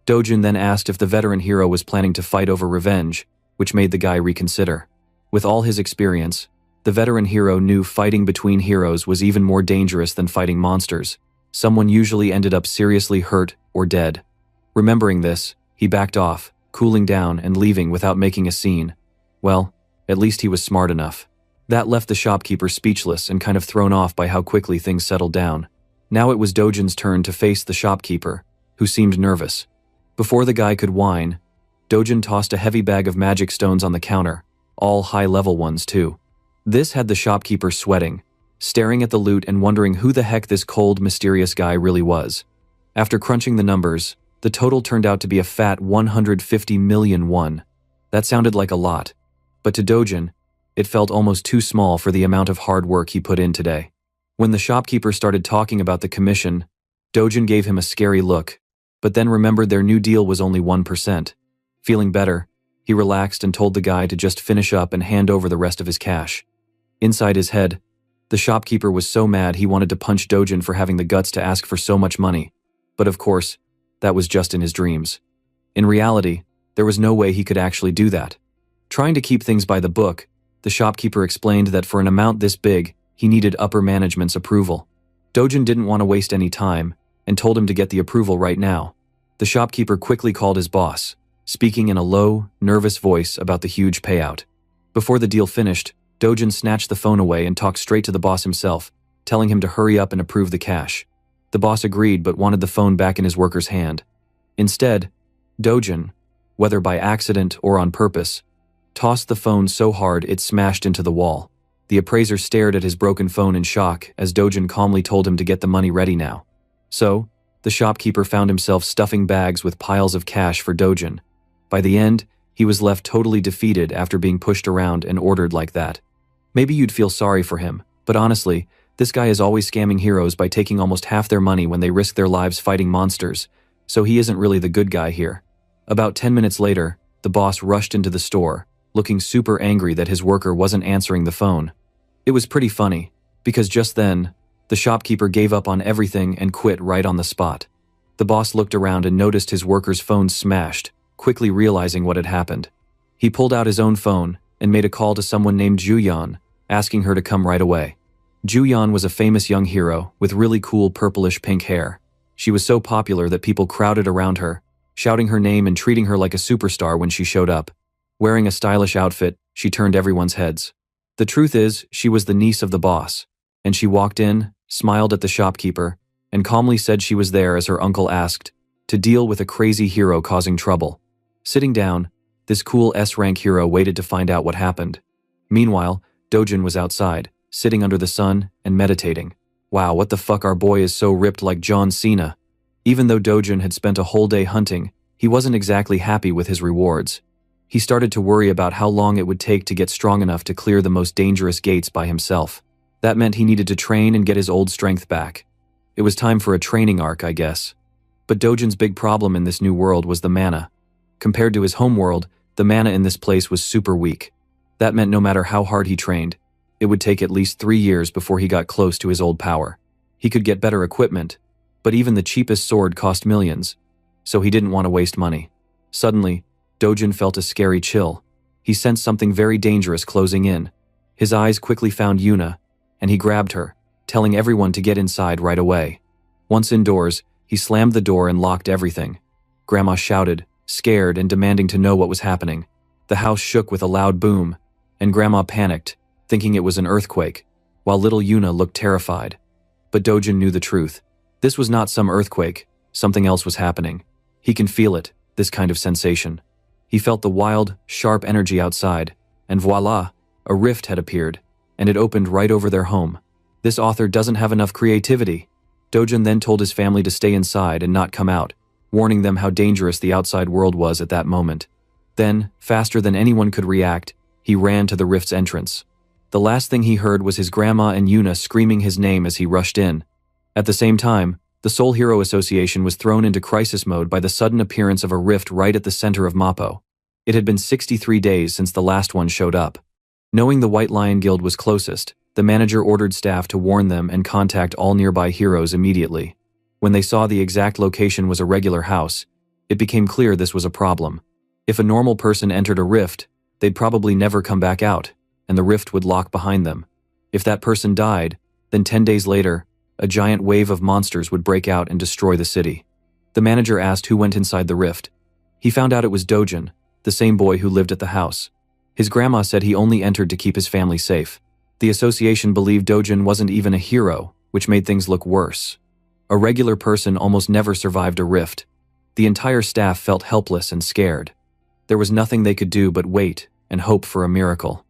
Dojin then asked if the veteran hero was planning to fight over revenge, which made the guy reconsider. With all his experience, the veteran hero knew fighting between heroes was even more dangerous than fighting monsters. Someone usually ended up seriously hurt or dead. Remembering this, he backed off, cooling down and leaving without making a scene. Well, at least he was smart enough. That left the shopkeeper speechless and kind of thrown off by how quickly things settled down. Now it was Dojin's turn to face the shopkeeper, who seemed nervous. Before the guy could whine, Dojin tossed a heavy bag of magic stones on the counter, all high-level ones too. This had the shopkeeper sweating, staring at the loot and wondering who the heck this cold, mysterious guy really was. After crunching the numbers, the total turned out to be a fat 150 million won. That sounded like a lot, but to Dojin, it felt almost too small for the amount of hard work he put in today. When the shopkeeper started talking about the commission, Dojin gave him a scary look, but then remembered their new deal was only 1%. Feeling better, he relaxed and told the guy to just finish up and hand over the rest of his cash. Inside his head, the shopkeeper was so mad he wanted to punch Dojin for having the guts to ask for so much money. But of course, that was just in his dreams. In reality, there was no way he could actually do that. Trying to keep things by the book, the shopkeeper explained that for an amount this big, he needed upper management's approval. Dojin didn't want to waste any time and told him to get the approval right now. The shopkeeper quickly called his boss, speaking in a low, nervous voice about the huge payout. Before the deal finished, Dojin snatched the phone away and talked straight to the boss himself, telling him to hurry up and approve the cash. The boss agreed but wanted the phone back in his worker's hand. Instead, Dojin, whether by accident or on purpose, tossed the phone so hard it smashed into the wall. The appraiser stared at his broken phone in shock as Dojin calmly told him to get the money ready now. So, the shopkeeper found himself stuffing bags with piles of cash for Dojin. By the end, he was left totally defeated after being pushed around and ordered like that. Maybe you'd feel sorry for him, but honestly, this guy is always scamming heroes by taking almost half their money when they risk their lives fighting monsters, so he isn't really the good guy here. About 10 minutes later, the boss rushed into the store, looking super angry that his worker wasn't answering the phone. It was pretty funny, because just then, the shopkeeper gave up on everything and quit right on the spot. The boss looked around and noticed his worker's phone smashed, quickly realizing what had happened. He pulled out his own phone and made a call to someone named Juyan, asking her to come right away. Juyan was a famous young hero with really cool purplish pink hair. She was so popular that people crowded around her, shouting her name and treating her like a superstar when she showed up. Wearing a stylish outfit, she turned everyone's heads. The truth is, she was the niece of the boss, and she walked in, smiled at the shopkeeper, and calmly said she was there as her uncle asked, to deal with a crazy hero causing trouble. Sitting down, this cool S-rank hero waited to find out what happened. Meanwhile, Dojin was outside, sitting under the sun and meditating. Wow, what the fuck, our boy is so ripped like John Cena. Even though Dojin had spent a whole day hunting, he wasn't exactly happy with his rewards. He started to worry about how long it would take to get strong enough to clear the most dangerous gates by himself. That meant he needed to train and get his old strength back. It was time for a training arc, I guess. But Dojin's big problem in this new world was the mana. Compared to his home world, the mana in this place was super weak. That meant no matter how hard he trained, it would take at least 3 years before he got close to his old power. He could get better equipment, but even the cheapest sword cost millions, so he didn't want to waste money. Suddenly, Dojin felt a scary chill. He sensed something very dangerous closing in. His eyes quickly found Yuna, and he grabbed her, telling everyone to get inside right away. Once indoors, he slammed the door and locked everything. Grandma shouted, scared and demanding to know what was happening. The house shook with a loud boom, and Grandma panicked, thinking it was an earthquake, while little Yuna looked terrified. But Dojin knew the truth. This was not some earthquake, something else was happening. He can feel it, this kind of sensation. He felt the wild, sharp energy outside, and voila, a rift had appeared, and it opened right over their home. This author doesn't have enough creativity. Dojin then told his family to stay inside and not come out, warning them how dangerous the outside world was at that moment. Then, faster than anyone could react, he ran to the rift's entrance. The last thing he heard was his grandma and Yuna screaming his name as he rushed in. At the same time, the Soul Hero Association was thrown into crisis mode by the sudden appearance of a rift right at the center of Mappo. It had been 63 days since the last one showed up. Knowing the White Lion Guild was closest, the manager ordered staff to warn them and contact all nearby heroes immediately. When they saw the exact location was a regular house, it became clear this was a problem. If a normal person entered a rift, they'd probably never come back out, and the rift would lock behind them. If that person died, then 10 days later, a giant wave of monsters would break out and destroy the city. The manager asked who went inside the rift. He found out it was Dojin, the same boy who lived at the house. His grandma said he only entered to keep his family safe. The association believed Dojin wasn't even a hero, which made things look worse. A regular person almost never survived a rift. The entire staff felt helpless and scared. There was nothing they could do but wait and hope for a miracle.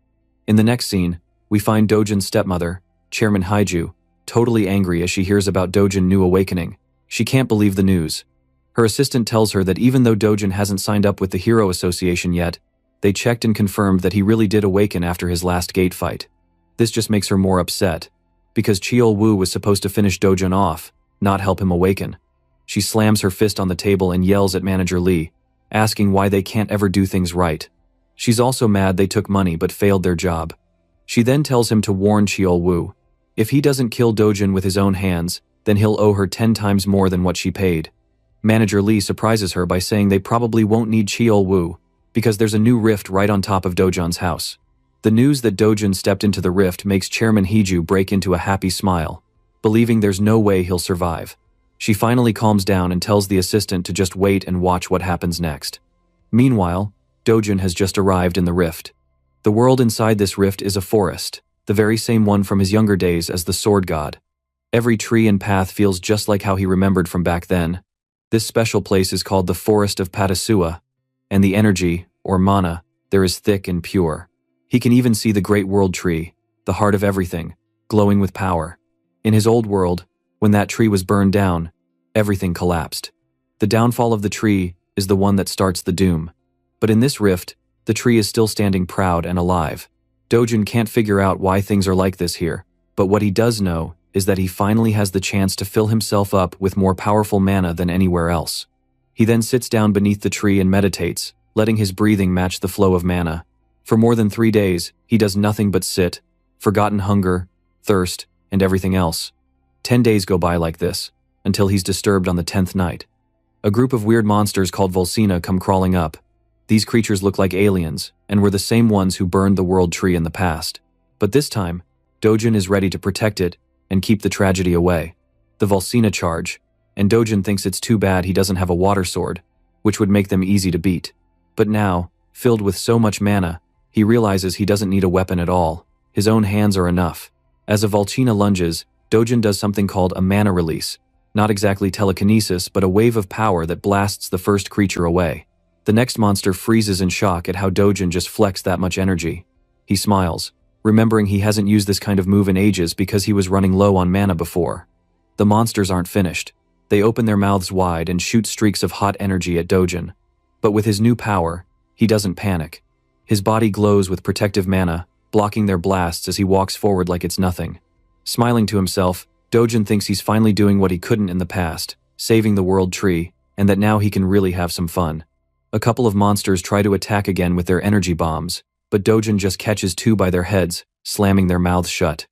In the next scene, we find Dojin's stepmother, Chairman Haiju, totally angry as she hears about Dojin's new awakening. She can't believe the news. Her assistant tells her that even though Dojin hasn't signed up with the Hero Association yet, they checked and confirmed that he really did awaken after his last gate fight. This just makes her more upset, because Cheol Woo was supposed to finish Dojin off, not help him awaken. She slams her fist on the table and yells at Manager Lee, asking why they can't ever do things right. She's also mad they took money but failed their job. She then tells him to warn Cheol Woo. If he doesn't kill Dojin with his own hands, then he'll owe her 10 times more than what she paid. Manager Lee surprises her by saying they probably won't need Cheol Woo, because there's a new rift right on top of Dojin's house. The news that Dojin stepped into the rift makes Chairman Haiju break into a happy smile, believing there's no way he'll survive. She finally calms down and tells the assistant to just wait and watch what happens next. Meanwhile, Dojin has just arrived in the rift. The world inside this rift is a forest, the very same one from his younger days as the Sword God. Every tree and path feels just like how he remembered from back then. This special place is called the Forest of Patasua, and the energy, or mana, there is thick and pure. He can even see the Great World Tree, the heart of everything, glowing with power. In his old world, when that tree was burned down, everything collapsed. The downfall of the tree is the one that starts the doom. But in this rift, the tree is still standing proud and alive. Dojin can't figure out why things are like this here, but what he does know is that he finally has the chance to fill himself up with more powerful mana than anywhere else. He then sits down beneath the tree and meditates, letting his breathing match the flow of mana. For more than 3 days, he does nothing but sit, forgotten hunger, thirst, and everything else. 10 days go by like this, until he's disturbed on the 10th night. A group of weird monsters called Volcina come crawling up. These creatures look like aliens, and were the same ones who burned the world tree in the past. But this time, Dojin is ready to protect it and keep the tragedy away. The Volcina charge, and Dojin thinks it's too bad he doesn't have a water sword, which would make them easy to beat. But now, filled with so much mana, he realizes he doesn't need a weapon at all. His own hands are enough. As a Volcina lunges, Dojin does something called a mana release. Not exactly telekinesis, but a wave of power that blasts the first creature away. The next monster freezes in shock at how Dojin just flexed that much energy. He smiles, remembering he hasn't used this kind of move in ages because he was running low on mana before. The monsters aren't finished. They open their mouths wide and shoot streaks of hot energy at Dojin. But with his new power, he doesn't panic. His body glows with protective mana, blocking their blasts as he walks forward like it's nothing. Smiling to himself, Dojin thinks he's finally doing what he couldn't in the past, saving the world tree, and that now he can really have some fun. A couple of monsters try to attack again with their energy bombs, but Dojin just catches 2 by their heads, slamming their mouths shut.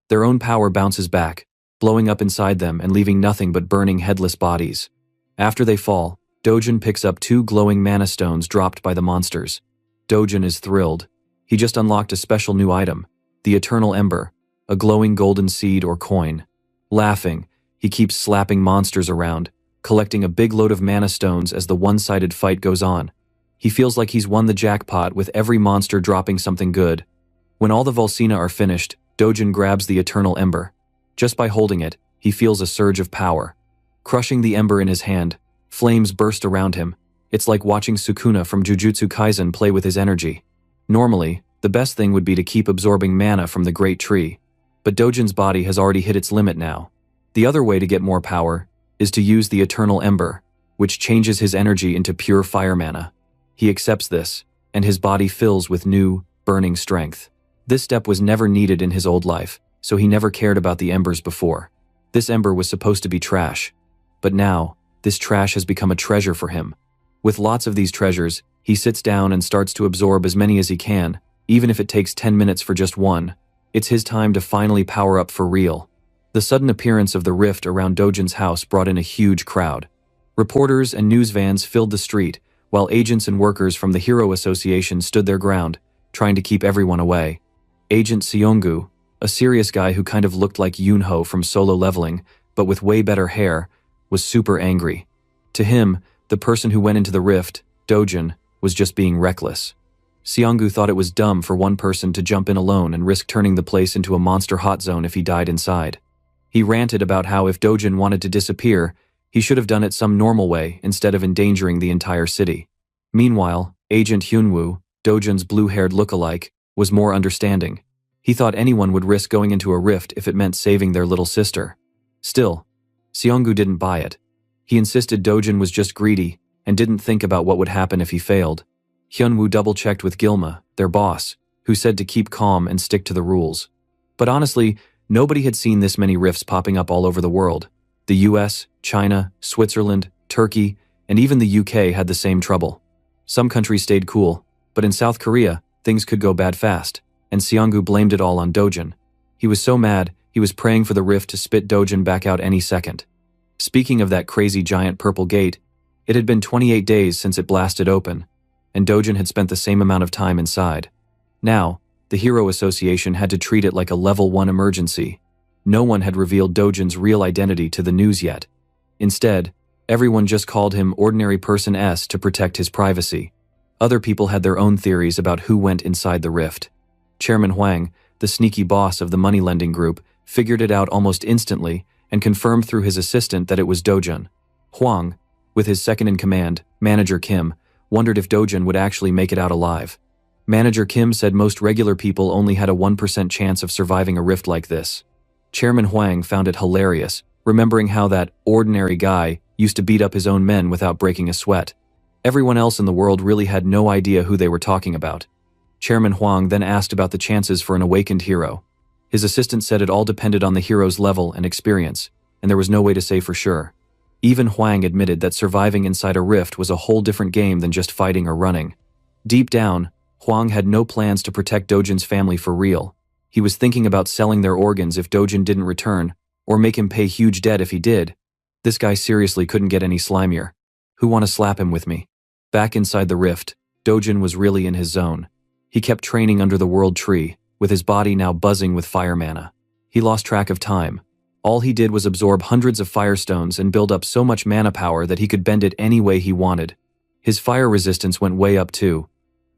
Their own power bounces back, blowing up inside them and leaving nothing but burning headless bodies. After they fall, Dojin picks up 2 glowing mana stones dropped by the monsters. Dojin is thrilled. He just unlocked a special new item, the Eternal Ember, a glowing golden seed or coin. Laughing, he keeps slapping monsters around, collecting a big load of mana stones as the one-sided fight goes on. He feels like he's won the jackpot with every monster dropping something good. When all the Volcina are finished, Dojin grabs the Eternal Ember. Just by holding it, he feels a surge of power. Crushing the ember in his hand, flames burst around him. It's like watching Sukuna from Jujutsu Kaisen play with his energy. Normally, the best thing would be to keep absorbing mana from the Great Tree. But Dojin's body has already hit its limit now. The other way to get more power is to use the Eternal Ember, which changes his energy into pure fire mana. He accepts this, and his body fills with new, burning strength. This step was never needed in his old life, so he never cared about the embers before. This ember was supposed to be trash. But now, this trash has become a treasure for him. With lots of these treasures, he sits down and starts to absorb as many as he can, even if it takes 10 minutes for just one. It's his time to finally power up for real. The sudden appearance of the rift around Dojin's house brought in a huge crowd. Reporters and news vans filled the street, while agents and workers from the Hero Association stood their ground, trying to keep everyone away. Agent Seonggu, a serious guy who kind of looked like Yoonho from Solo Leveling, but with way better hair, was super angry. To him, the person who went into the rift, Dojin, was just being reckless. Seonggu thought it was dumb for one person to jump in alone and risk turning the place into a monster hot zone if he died inside. He ranted about how if Dojin wanted to disappear, he should have done it some normal way instead of endangering the entire city. Meanwhile, Agent Hyunwoo, Dojin's blue-haired look-alike, was more understanding. He thought anyone would risk going into a rift if it meant saving their little sister. Still, Seonggu didn't buy it. He insisted Dojin was just greedy and didn't think about what would happen if he failed. Hyunwoo double-checked with Gilma, their boss, who said to keep calm and stick to the rules. But honestly, nobody had seen this many rifts popping up all over the world. The US, China, Switzerland, Turkey, and even the UK had the same trouble. Some countries stayed cool, but in South Korea, things could go bad fast, and Seonggu blamed it all on Dojin. He was so mad, he was praying for the rift to spit Dojin back out any second. Speaking of that crazy giant purple gate, it had been 28 days since it blasted open, and Dojin had spent the same amount of time inside. Now, the Hero Association had to treat it like a level 1 emergency. No one had revealed Dojin's real identity to the news yet. Instead, everyone just called him Ordinary Person S to protect his privacy. Other people had their own theories about who went inside the rift. Chairman Huang, the sneaky boss of the money-lending group, figured it out almost instantly and confirmed through his assistant that it was Dojin. Huang, with his second-in-command, Manager Kim, wondered if Dojin would actually make it out alive. Manager Kim said most regular people only had a 1% chance of surviving a rift like this. Chairman Huang found it hilarious, remembering how that ordinary guy used to beat up his own men without breaking a sweat. Everyone else in the world really had no idea who they were talking about. Chairman Huang then asked about the chances for an awakened hero. His assistant said it all depended on the hero's level and experience, and there was no way to say for sure. Even Huang admitted that surviving inside a rift was a whole different game than just fighting or running. Deep down, Huang had no plans to protect Dojin's family for real. He was thinking about selling their organs if Dojin didn't return, or make him pay huge debt if he did. This guy seriously couldn't get any slimier. Who want to slap him with me? Back inside the rift, Dojin was really in his zone. He kept training under the world tree, with his body now buzzing with fire mana. He lost track of time. All he did was absorb hundreds of firestones and build up so much mana power that he could bend it any way he wanted. His fire resistance went way up too.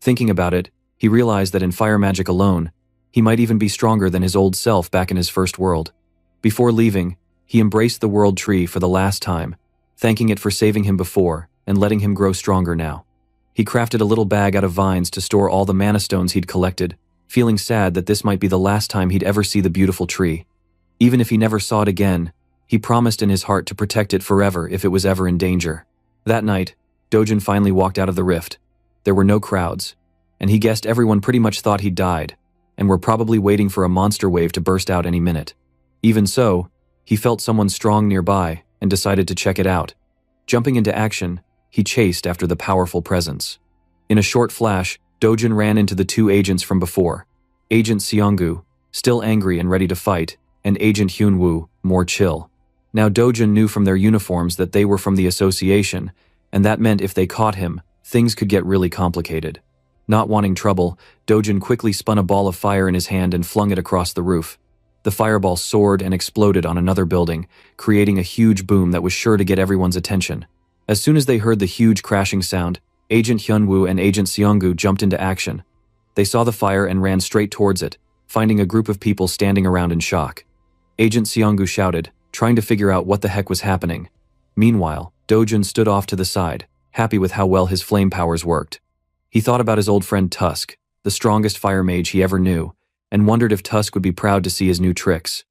Thinking about it, he realized that in fire magic alone, he might even be stronger than his old self back in his first world. Before leaving, he embraced the world tree for the last time, thanking it for saving him before and letting him grow stronger now. He crafted a little bag out of vines to store all the mana stones he'd collected, feeling sad that this might be the last time he'd ever see the beautiful tree. Even if he never saw it again, he promised in his heart to protect it forever if it was ever in danger. That night, Dojin finally walked out of the rift. There were no crowds, and he guessed everyone pretty much thought he'd died, and were probably waiting for a monster wave to burst out any minute. Even so, he felt someone strong nearby and decided to check it out. Jumping into action, he chased after the powerful presence. In a short flash, Dojin ran into the two agents from before. Agent Seonggu, still angry and ready to fight, and Agent Hyunwoo, more chill. Now Dojin knew from their uniforms that they were from the association, and that meant if they caught him, things could get really complicated. Not wanting trouble, Dojin quickly spun a ball of fire in his hand and flung it across the roof. The fireball soared and exploded on another building, creating a huge boom that was sure to get everyone's attention. As soon as they heard the huge crashing sound, Agent Hyunwoo and Agent Seonggu jumped into action. They saw the fire and ran straight towards it, finding a group of people standing around in shock. Agent Seonggu shouted, trying to figure out what the heck was happening. Meanwhile, Dojin stood off to the side, happy with how well his flame powers worked. He thought about his old friend Tusk, the strongest fire mage he ever knew, and wondered if Tusk would be proud to see his new tricks.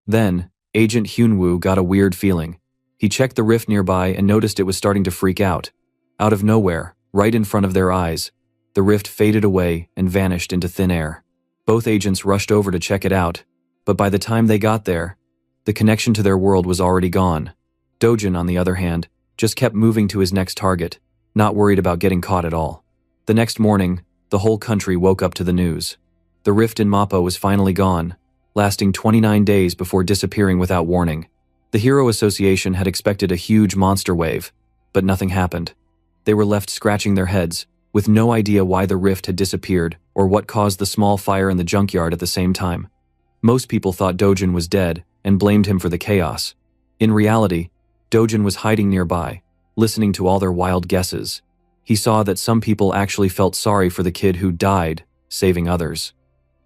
Then, Agent Hyunwoo got a weird feeling. He checked the rift nearby and noticed it was starting to freak out. Out of nowhere, right in front of their eyes, the rift faded away and vanished into thin air. Both agents rushed over to check it out, but by the time they got there, the connection to their world was already gone. Dojin, on the other hand, just kept moving to his next target, not worried about getting caught at all. The next morning, the whole country woke up to the news. The rift in Mappa was finally gone, lasting 29 days before disappearing without warning. The Hero Association had expected a huge monster wave, but nothing happened. They were left scratching their heads, with no idea why the rift had disappeared or what caused the small fire in the junkyard at the same time. Most people thought Dojin was dead and blamed him for the chaos. In reality, Dojin was hiding nearby, listening to all their wild guesses. He saw that some people actually felt sorry for the kid who died, saving others.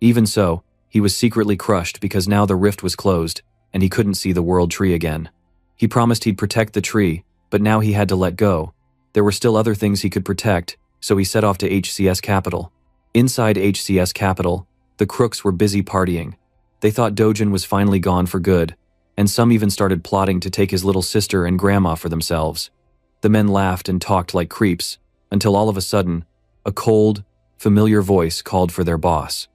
Even so, he was secretly crushed because now the rift was closed, and he couldn't see the world tree again. He promised he'd protect the tree, but now he had to let go. There were still other things he could protect, so he set off to HCS Capital. Inside HCS Capital, the crooks were busy partying. They thought Dojin was finally gone for good, and some even started plotting to take his little sister and grandma for themselves. The men laughed and talked like creeps, until all of a sudden, a cold, familiar voice called for their boss.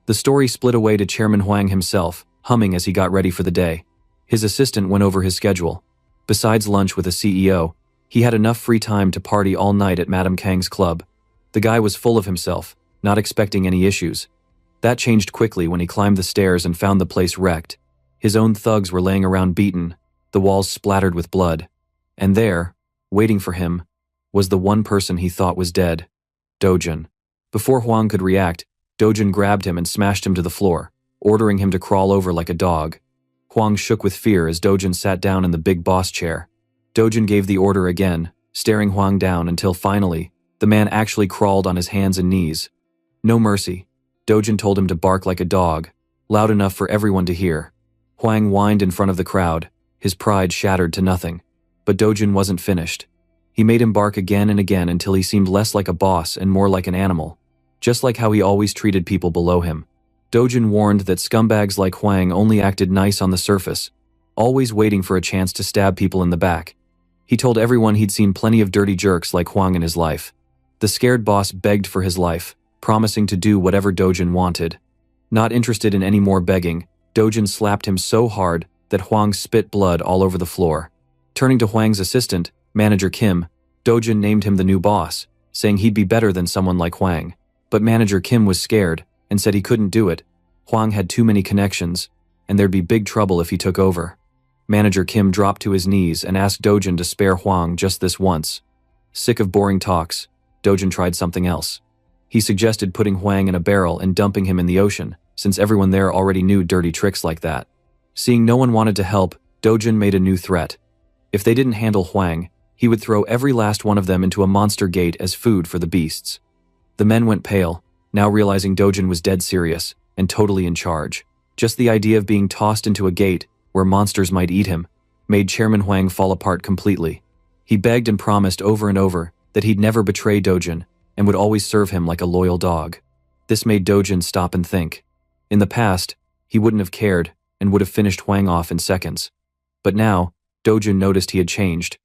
The story split away to Chairman Huang himself, humming as he got ready for the day. His assistant went over his schedule. Besides lunch with the CEO, he had enough free time to party all night at Madame Kang's club. The guy was full of himself, not expecting any issues. That changed quickly when he climbed the stairs and found the place wrecked. His own thugs were laying around beaten, the walls splattered with blood. And there, waiting for him, was the one person he thought was dead, Dojin. Before Huang could react, Dojin grabbed him and smashed him to the floor, ordering him to crawl over like a dog. Huang shook with fear as Dojin sat down in the big boss chair. Dojin gave the order again, staring Huang down until finally, the man actually crawled on his hands and knees. No mercy. Dojin told him to bark like a dog, loud enough for everyone to hear. Huang whined in front of the crowd, his pride shattered to nothing. But Dojin wasn't finished. He made him bark again and again until he seemed less like a boss and more like an animal, just like how he always treated people below him. Dojin warned that scumbags like Huang only acted nice on the surface, always waiting for a chance to stab people in the back. He told everyone he'd seen plenty of dirty jerks like Huang in his life. The scared boss begged for his life, promising to do whatever Dojin wanted. Not interested in any more begging, Dojin slapped him so hard that Huang spit blood all over the floor. Turning to Huang's assistant, Manager Kim, Dojin named him the new boss, saying he'd be better than someone like Huang. But Manager Kim was scared and said he couldn't do it. Huang had too many connections, and there'd be big trouble if he took over. Manager Kim dropped to his knees and asked Dojin to spare Huang just this once. Sick of boring talks, Dojin tried something else. He suggested putting Huang in a barrel and dumping him in the ocean, since everyone there already knew dirty tricks like that. Seeing no one wanted to help, Dojin made a new threat. If they didn't handle Huang, he would throw every last one of them into a monster gate as food for the beasts. The men went pale, now realizing Dojin was dead serious and totally in charge. Just the idea of being tossed into a gate where monsters might eat him made Chairman Huang fall apart completely. He begged and promised over and over that he'd never betray Dojin and would always serve him like a loyal dog. This made Dojin stop and think. In the past, he wouldn't have cared and would have finished Huang off in seconds. But now, Dojin noticed he had changed.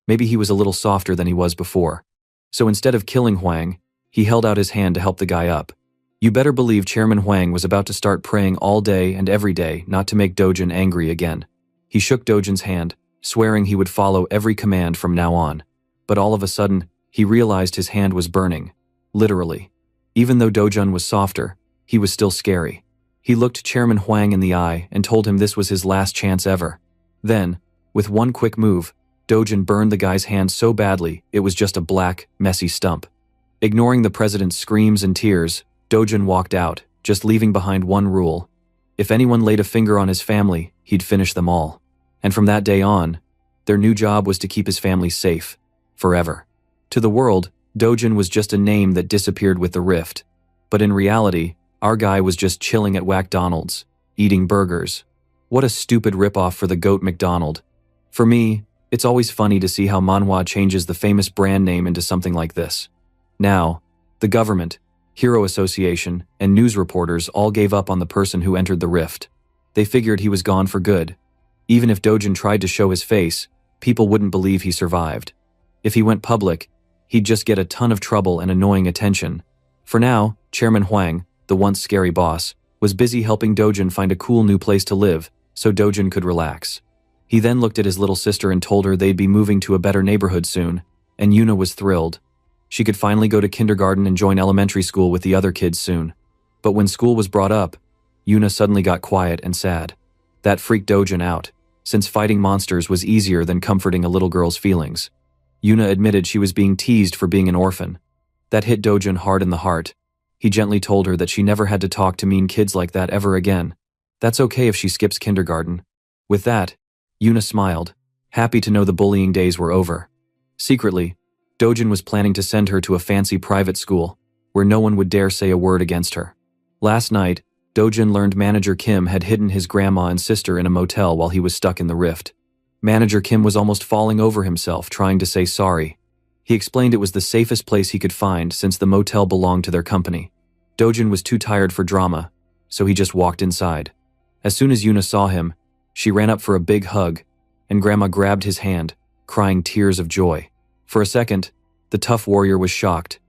Maybe he was a little softer than he was before. So instead of killing Huang, he held out his hand to help the guy up. You better believe Chairman Huang was about to start praying all day and every day not to make Dojin angry again. He shook Dojin's hand, swearing he would follow every command from now on. But all of a sudden, he realized his hand was burning. Literally. Even though Dojin was softer, he was still scary. He looked Chairman Huang in the eye and told him this was his last chance ever. Then, with one quick move, Dojin burned the guy's hand so badly it was just a black, messy stump. Ignoring the president's screams and tears, Dojin walked out, just leaving behind one rule. If anyone laid a finger on his family, he'd finish them all. And from that day on, their new job was to keep his family safe, forever. To the world, Dojin was just a name that disappeared with the rift. But in reality, our guy was just chilling at McDonald's, eating burgers. What a stupid ripoff for the GOAT McDonald. For me, it's always funny to see how Manhwa changes the famous brand name into something like this. Now, the government, Hero Association, and news reporters all gave up on the person who entered the rift. They figured he was gone for good. Even if Dojin tried to show his face, people wouldn't believe he survived. If he went public, he'd just get a ton of trouble and annoying attention. For now, Chairman Huang, the once scary boss, was busy helping Dojin find a cool new place to live, so Dojin could relax. He then looked at his little sister and told her they'd be moving to a better neighborhood soon, and Yuna was thrilled. She could finally go to kindergarten and join elementary school with the other kids soon. But when school was brought up, Yuna suddenly got quiet and sad. That freaked Dojin out, since fighting monsters was easier than comforting a little girl's feelings. Yuna admitted she was being teased for being an orphan. That hit Dojin hard in the heart. He gently told her that she never had to talk to mean kids like that ever again. That's okay if she skips kindergarten. With that, Yuna smiled, happy to know the bullying days were over. Secretly, Dojin was planning to send her to a fancy private school, where no one would dare say a word against her. Last night, Dojin learned Manager Kim had hidden his grandma and sister in a motel while he was stuck in the rift. Manager Kim was almost falling over himself trying to say sorry. He explained it was the safest place he could find since the motel belonged to their company. Dojin was too tired for drama, so he just walked inside. As soon as Yuna saw him, she ran up for a big hug, and Grandma grabbed his hand, crying tears of joy. For a second, the tough warrior was shocked,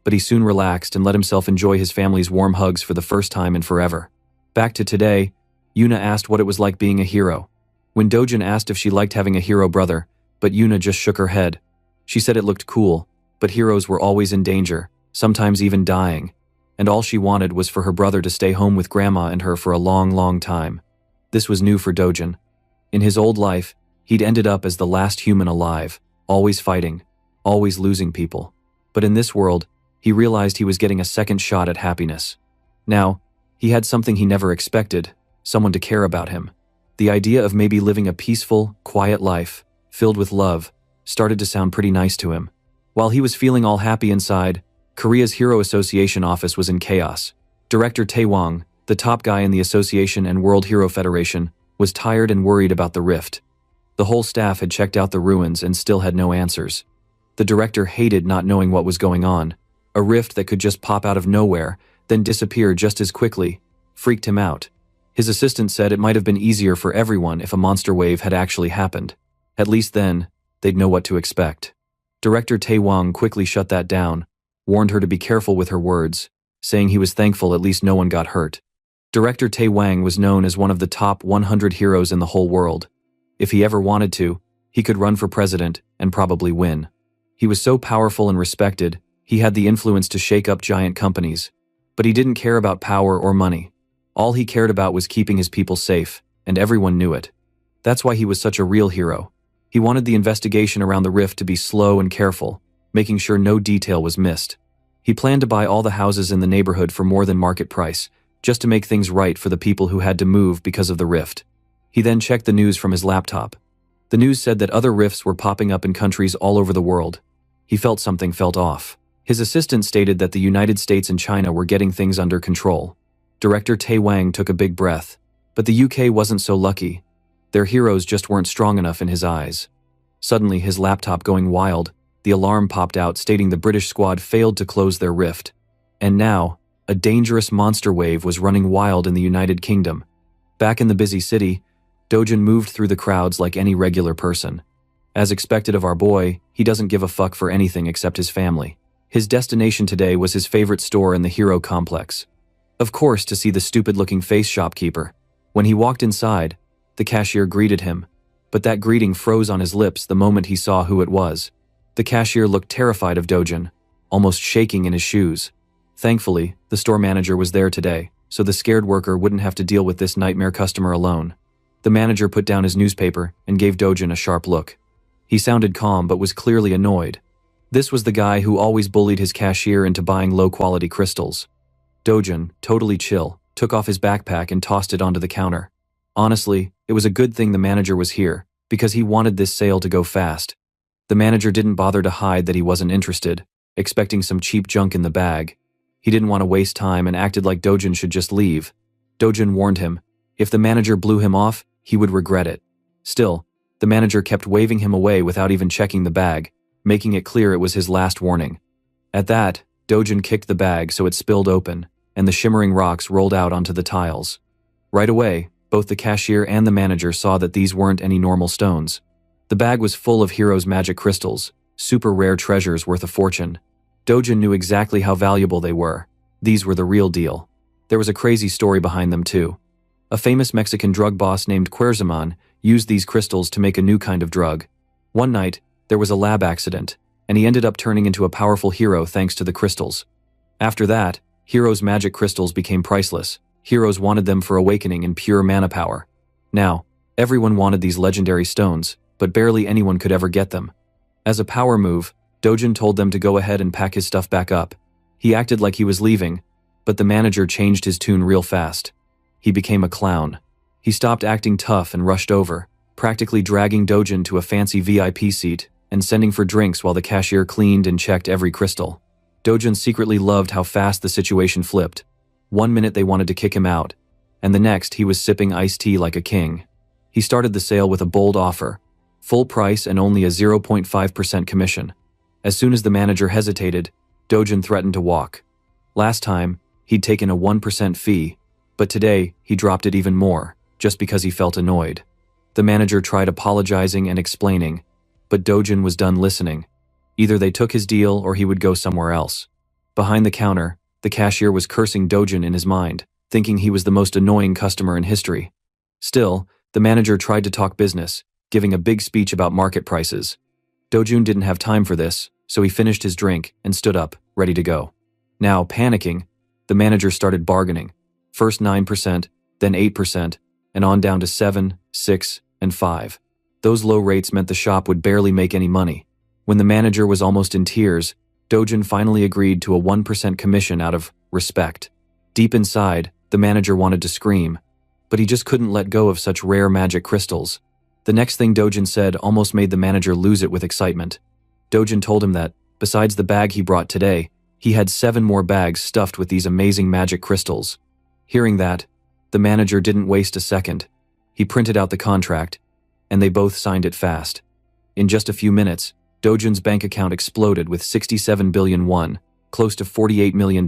but he soon relaxed and let himself enjoy his family's warm hugs for the first time in forever. Back to today, Yuna asked what it was like being a hero. When Dojin asked if she liked having a hero brother, but Yuna just shook her head. She said it looked cool, but heroes were always in danger, sometimes even dying, and all she wanted was for her brother to stay home with Grandma and her for a long, long time. This was new for Dojin. In his old life, he'd ended up as the last human alive, always fighting, always losing people. But in this world, he realized he was getting a second shot at happiness. Now, he had something he never expected, someone to care about him. The idea of maybe living a peaceful, quiet life, filled with love, started to sound pretty nice to him. While he was feeling all happy inside, Korea's Hero Association office was in chaos. Director Tae Wang, the top guy in the association and World Hero Federation, was tired and worried about the rift. The whole staff had checked out the ruins and still had no answers. The director hated not knowing what was going on. A rift that could just pop out of nowhere, then disappear just as quickly, freaked him out. His assistant said it might have been easier for everyone if a monster wave had actually happened. At least then, they'd know what to expect. Director Tae Wang quickly shut that down, warned her to be careful with her words, saying he was thankful at least no one got hurt. Director Tae Wang was known as one of the top 100 heroes in the whole world. If he ever wanted to, he could run for president and probably win. He was so powerful and respected, he had the influence to shake up giant companies. But he didn't care about power or money. All he cared about was keeping his people safe, and everyone knew it. That's why he was such a real hero. He wanted the investigation around the rift to be slow and careful, making sure no detail was missed. He planned to buy all the houses in the neighborhood for more than market price, just to make things right for the people who had to move because of the rift. He then checked the news from his laptop. The news said that other rifts were popping up in countries all over the world. He felt something felt off. His assistant stated that the United States and China were getting things under control. Director Tae Wang took a big breath, but the UK wasn't so lucky. Their heroes just weren't strong enough in his eyes. Suddenly, his laptop going wild, the alarm popped out stating the British squad failed to close their rift. And now, a dangerous monster wave was running wild in the United Kingdom. Back in the busy city, Dojin moved through the crowds like any regular person. As expected of our boy, he doesn't give a fuck for anything except his family. His destination today was his favorite store in the hero complex. Of course, to see the stupid-looking face shopkeeper. When he walked inside, the cashier greeted him, but that greeting froze on his lips the moment he saw who it was. The cashier looked terrified of Dojin, almost shaking in his shoes. Thankfully, the store manager was there today, so the scared worker wouldn't have to deal with this nightmare customer alone. The manager put down his newspaper and gave Dojin a sharp look. He sounded calm but was clearly annoyed. This was the guy who always bullied his cashier into buying low-quality crystals. Dojin, totally chill, took off his backpack and tossed it onto the counter. Honestly, it was a good thing the manager was here, because he wanted this sale to go fast. The manager didn't bother to hide that he wasn't interested, expecting some cheap junk in the bag. He didn't want to waste time and acted like Dojin should just leave. Dojin warned him, if the manager blew him off, he would regret it. Still, the manager kept waving him away without even checking the bag, making it clear it was his last warning. At that, Dojin kicked the bag so it spilled open, and the shimmering rocks rolled out onto the tiles. Right away, both the cashier and the manager saw that these weren't any normal stones. The bag was full of Hero's magic crystals, super rare treasures worth a fortune. Dojin knew exactly how valuable they were. These were the real deal. There was a crazy story behind them too. A famous Mexican drug boss named Querzaman used these crystals to make a new kind of drug. One night, there was a lab accident, and he ended up turning into a powerful hero thanks to the crystals. After that, Hero's magic crystals became priceless. Heroes wanted them for awakening in pure mana power. Now, everyone wanted these legendary stones, but barely anyone could ever get them. As a power move, Dojin told them to go ahead and pack his stuff back up. He acted like he was leaving, but the manager changed his tune real fast. He became a clown. He stopped acting tough and rushed over, practically dragging Dojin to a fancy VIP seat and sending for drinks while the cashier cleaned and checked every crystal. Dojin secretly loved how fast the situation flipped. One minute they wanted to kick him out, and the next he was sipping iced tea like a king. He started the sale with a bold offer, full price and only a 0.5% commission. As soon as the manager hesitated, Dojin threatened to walk. Last time, he'd taken a 1% fee, but today he dropped it even more, just because he felt annoyed. The manager tried apologizing and explaining, but Dojin was done listening. Either they took his deal or he would go somewhere else. Behind the counter, the cashier was cursing Dojin in his mind, thinking he was the most annoying customer in history. Still, the manager tried to talk business, giving a big speech about market prices. Dojin didn't have time for this, so he finished his drink and stood up, ready to go. Now, panicking, the manager started bargaining. First 9%, then 8%, and on down to 7, 6, and 5. Those low rates meant the shop would barely make any money. When the manager was almost in tears, Dojin finally agreed to a 1% commission out of respect. Deep inside, the manager wanted to scream, but he just couldn't let go of such rare magic crystals. The next thing Dojin said almost made the manager lose it with excitement. Dojin told him that, besides the bag he brought today, he had 7 more bags stuffed with these amazing magic crystals. Hearing that, the manager didn't waste a second. He printed out the contract, and they both signed it fast. In just a few minutes, Dojin's bank account exploded with 67 billion won, close to $48 million.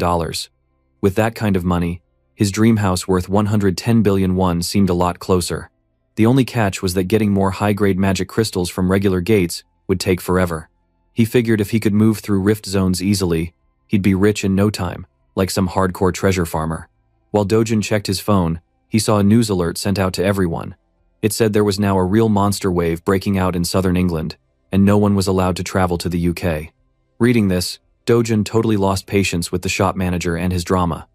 With that kind of money, his dream house worth 110 billion won seemed a lot closer. The only catch was that getting more high-grade magic crystals from regular gates would take forever. He figured if he could move through rift zones easily, he'd be rich in no time, like some hardcore treasure farmer. While Dojin checked his phone, he saw a news alert sent out to everyone. It said there was now a real monster wave breaking out in southern England, and no one was allowed to travel to the UK. Reading this, Dojin totally lost patience with the shop manager and his drama.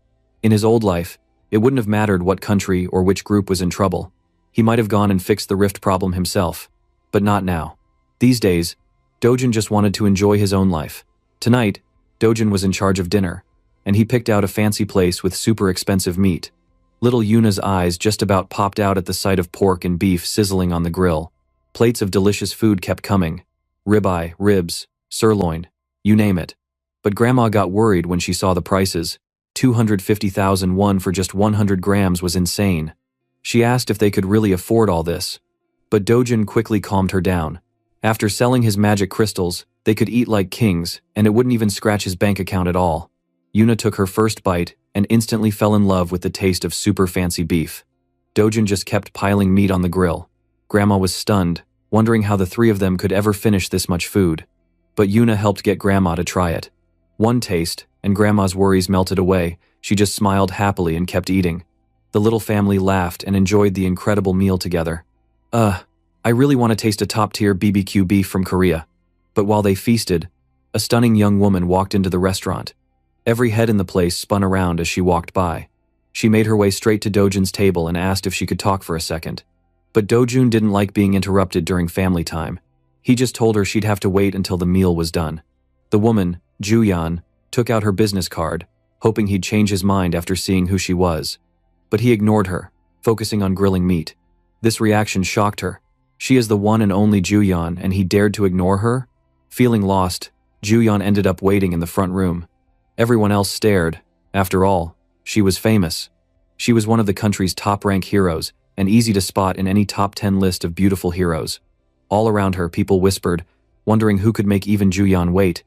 In his old life, it wouldn't have mattered what country or which group was in trouble. He might have gone and fixed the rift problem himself, but not now. These days, Dojin just wanted to enjoy his own life. Tonight, Dojin was in charge of dinner, and he picked out a fancy place with super expensive meat. Little Yuna's eyes just about popped out at the sight of pork and beef sizzling on the grill. Plates of delicious food kept coming. Ribeye, ribs, sirloin, you name it. But Grandma got worried when she saw the prices. 250,000 won for just 100 grams was insane. She asked if they could really afford all this. But Dojin quickly calmed her down. After selling his magic crystals, they could eat like kings, and it wouldn't even scratch his bank account at all. Yuna took her first bite and instantly fell in love with the taste of super fancy beef. Dojin just kept piling meat on the grill. Grandma was stunned, wondering how the 3 of them could ever finish this much food. But Yuna helped get Grandma to try it. One taste, and Grandma's worries melted away. She just smiled happily and kept eating. The little family laughed and enjoyed the incredible meal together. I really want to taste a top-tier BBQ beef from Korea. But while they feasted, a stunning young woman walked into the restaurant. Every head in the place spun around as she walked by. She made her way straight to Dojin's table and asked if she could talk for a second. But Dojin didn't like being interrupted during family time. He just told her she'd have to wait until the meal was done. The woman, Juyan, took out her business card, hoping he'd change his mind after seeing who she was. But he ignored her, focusing on grilling meat. This reaction shocked her. She is the one and only Juyan, and he dared to ignore her? Feeling lost, Juyan ended up waiting in the front room. Everyone else stared. After all, she was famous. She was one of the country's top-rank heroes, and easy to spot in any top 10 list of beautiful heroes. All around her, people whispered, wondering who could make even Juyan wait.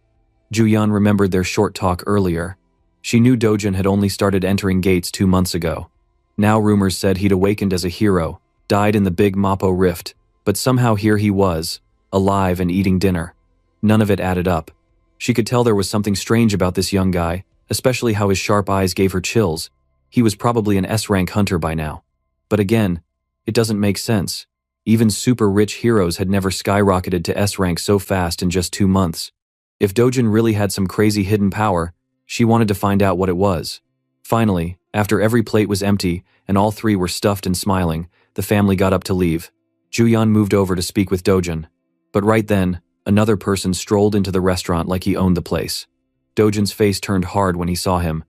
Juyan remembered their short talk earlier. She knew Dojin had only started entering gates 2 months ago. Now rumors said he'd awakened as a hero, died in the Big Mappo rift, but somehow here he was, alive and eating dinner. None of it added up. She could tell there was something strange about this young guy, especially how his sharp eyes gave her chills. He was probably an S-rank hunter by now. But again, it doesn't make sense. Even super rich heroes had never skyrocketed to S-rank so fast in just 2 months. If Dojin really had some crazy hidden power, she wanted to find out what it was. Finally, after every plate was empty and all 3 were stuffed and smiling, the family got up to leave. Juyeon moved over to speak with Dojin. But right then, another person strolled into the restaurant like he owned the place. Dojin's face turned hard when he saw him.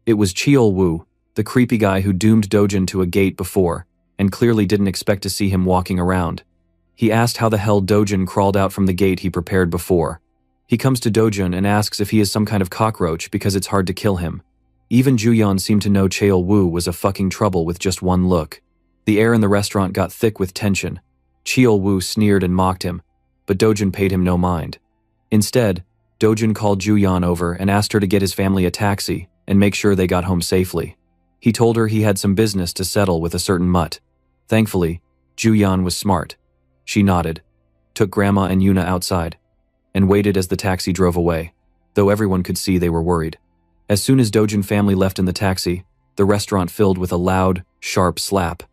It was Cheol-woo, the creepy guy who doomed Dojin to a gate before, and clearly didn't expect to see him walking around. He asked how the hell Dojin crawled out from the gate he prepared before. He comes to Dojin and asks if he is some kind of cockroach because it's hard to kill him. Even Juyeon seemed to know Cheol-woo was a fucking trouble with just one look. The air in the restaurant got thick with tension. Cheol-woo sneered and mocked him, but Dojin paid him no mind. Instead, Dojin called Juyeon over and asked her to get his family a taxi and make sure they got home safely. He told her he had some business to settle with a certain mutt. Thankfully, Juyeon was smart. She nodded, took Grandma and Yuna outside, and waited as the taxi drove away, though everyone could see they were worried. As soon as Dojin family left in the taxi, the restaurant filled with a loud, sharp slap.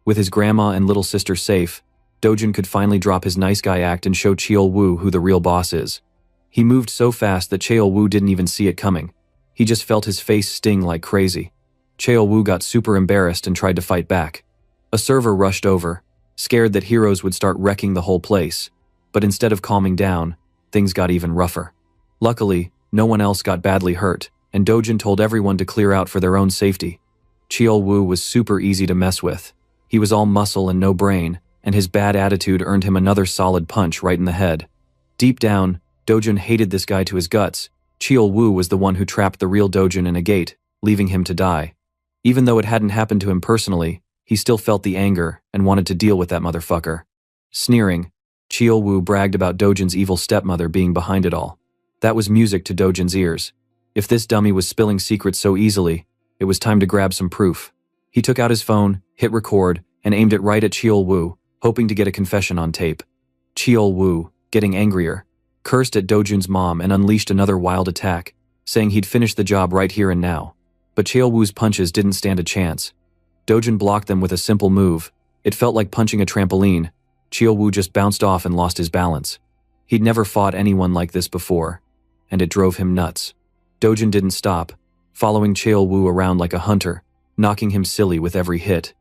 With his grandma and little sister safe, Dojin could finally drop his nice guy act and show Cheol-woo who the real boss is. He moved so fast that Cheol-woo didn't even see it coming. He just felt his face sting like crazy. Cheol-woo got super embarrassed and tried to fight back. A server rushed over, scared that heroes would start wrecking the whole place. But instead of calming down, things got even rougher. Luckily, no one else got badly hurt, and Dojin told everyone to clear out for their own safety. Cheol-woo was super easy to mess with. He was all muscle and no brain, and his bad attitude earned him another solid punch right in the head. Deep down, Dojin hated this guy to his guts. Cheol-woo was the one who trapped the real Dojin in a gate, leaving him to die. Even though it hadn't happened to him personally, he still felt the anger and wanted to deal with that motherfucker. Sneering, Cheol-woo bragged about Dojin's evil stepmother being behind it all. That was music to Dojin's ears. If this dummy was spilling secrets so easily, it was time to grab some proof. He took out his phone, hit record, and aimed it right at Cheol-woo, hoping to get a confession on tape. Cheol-woo, getting angrier, cursed at Dojin's mom and unleashed another wild attack, saying he'd finish the job right here and now. But Cheol-woo's punches didn't stand a chance. Dojin blocked them with a simple move. It felt like punching a trampoline. Cheol-woo just bounced off and lost his balance. He'd never fought anyone like this before, and it drove him nuts. Dojin didn't stop, following Cheol-woo around like a hunter, knocking him silly with every hit.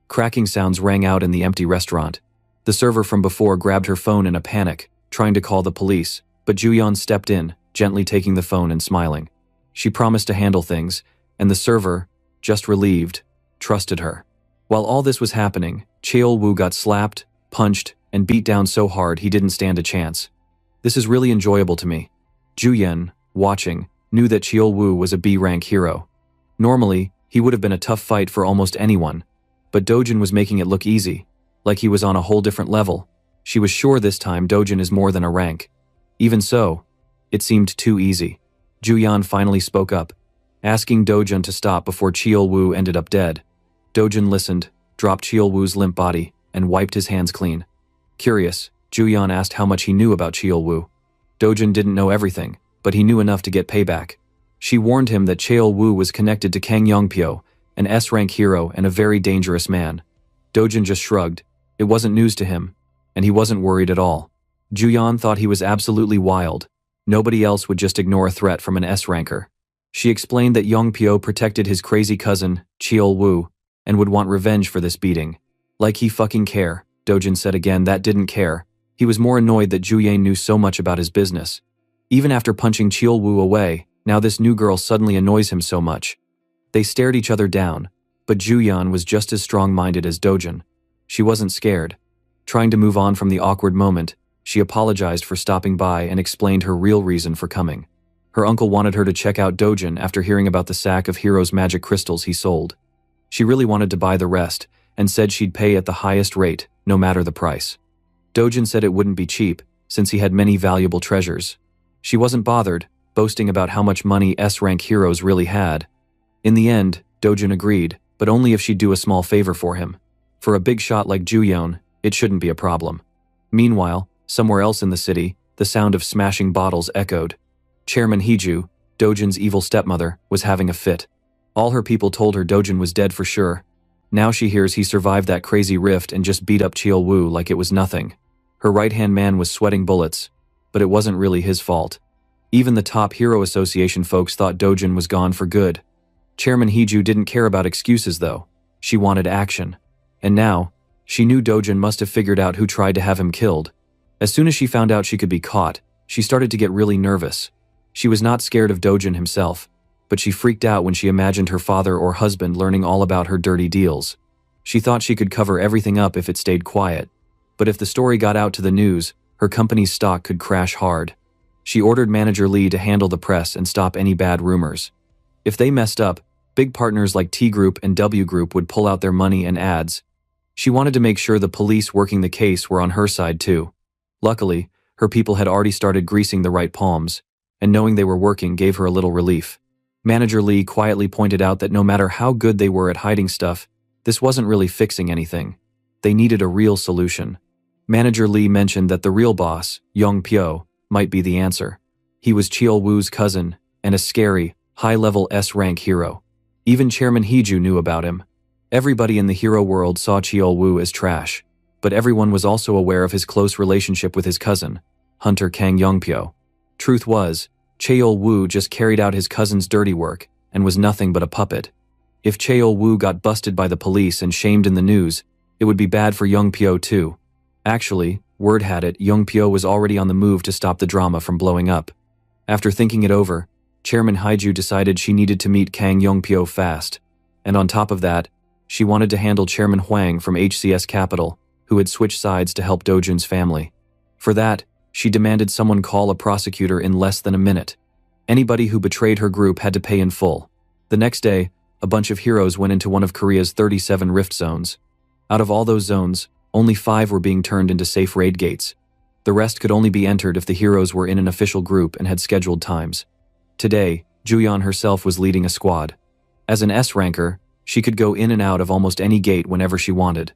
Cracking sounds rang out in the empty restaurant. The server from before grabbed her phone in a panic, trying to call the police, but Juyeon stepped in, gently taking the phone and smiling. She promised to handle things, and the server, just relieved, trusted her. While all this was happening, Cheol-woo got slapped, punched, and beat down so hard he didn't stand a chance. This is really enjoyable to me. Juyeon, watching, knew that Cheol-woo was a B-rank hero. Normally, he would have been a tough fight for almost anyone, but Dojin was making it look easy, like he was on a whole different level. She was sure this time Dojin is more than a rank. Even so, it seemed too easy. Juyeon finally spoke up, asking Dojin to stop before Cheol-woo ended up dead. Dojin listened, dropped Cheol-woo's limp body, and wiped his hands clean. Curious, Juyeon asked how much he knew about Cheol-woo. Dojin didn't know everything, but he knew enough to get payback. She warned him that Cheol-woo was connected to Kang Yongpyo, an S-rank hero and a very dangerous man. Dojin just shrugged. It wasn't news to him, and he wasn't worried at all. Juyeon thought he was absolutely wild. Nobody else would just ignore a threat from an S-ranker. She explained that Yongpyo protected his crazy cousin, Cheol-woo, and would want revenge for this beating. Like he fucking care, Dojin said again that didn't care. He was more annoyed that Juyeon knew so much about his business. Even after punching Cheol-woo away, now this new girl suddenly annoys him so much. They stared each other down, but Juyeon was just as strong-minded as Dojin. She wasn't scared. Trying to move on from the awkward moment, she apologized for stopping by and explained her real reason for coming. Her uncle wanted her to check out Dojin after hearing about the sack of Hero's magic crystals he sold. She really wanted to buy the rest, and said she'd pay at the highest rate, no matter the price. Dojin said it wouldn't be cheap, since he had many valuable treasures. She wasn't bothered, boasting about how much money S-rank heroes really had. In the end, Dojin agreed, but only if she'd do a small favor for him. For a big shot like Juyeon, it shouldn't be a problem. Meanwhile, Somewhere else in the city, the sound of smashing bottles echoed. Chairman Hiju, Dojin's evil stepmother, was having a fit. All her people told her Dojin was dead for sure. Now she hears he survived that crazy rift and just beat up Cheol-woo like it was nothing. Her right-hand man was sweating bullets, but it wasn't really his fault. Even the top Hero Association folks thought Dojin was gone for good. Chairman Hiju didn't care about excuses though. She wanted action. And now, she knew Dojin must have figured out who tried to have him killed. As soon as she found out she could be caught, she started to get really nervous. She was not scared of Dojin himself, but she freaked out when she imagined her father or husband learning all about her dirty deals. She thought she could cover everything up if it stayed quiet. But if the story got out to the news, her company's stock could crash hard. She ordered Manager Lee to handle the press and stop any bad rumors. If they messed up, big partners like T Group and W Group would pull out their money and ads. She wanted to make sure the police working the case were on her side too. Luckily, her people had already started greasing the right palms, and knowing they were working gave her a little relief. Manager Lee quietly pointed out that no matter how good they were at hiding stuff, this wasn't really fixing anything. They needed a real solution. Manager Lee mentioned that the real boss, Young Pyo, might be the answer. He was Cheol-woo's cousin, and a scary, high-level S-rank hero. Even Chairman Hiju knew about him. Everybody in the hero world saw Cheol-woo as trash, but everyone was also aware of his close relationship with his cousin, Hunter Kang Youngpyo. Truth was, Cheol-woo just carried out his cousin's dirty work and was nothing but a puppet. If Cheol-woo got busted by the police and shamed in the news, it would be bad for Youngpyo too. Actually, word had it Youngpyo was already on the move to stop the drama from blowing up. After thinking it over, Chairman Hiju decided she needed to meet Kang Youngpyo fast. And on top of that, she wanted to handle Chairman Huang from HCS Capital, who had switched sides to help Dojin's family. For that, she demanded someone call a prosecutor in less than a minute. Anybody who betrayed her group had to pay in full. The next day, a bunch of heroes went into one of Korea's 37 rift zones. Out of all those zones, only 5 were being turned into safe raid gates. The rest could only be entered if the heroes were in an official group and had scheduled times. Today, Juyeon herself was leading a squad. As an S-ranker, she could go in and out of almost any gate whenever she wanted.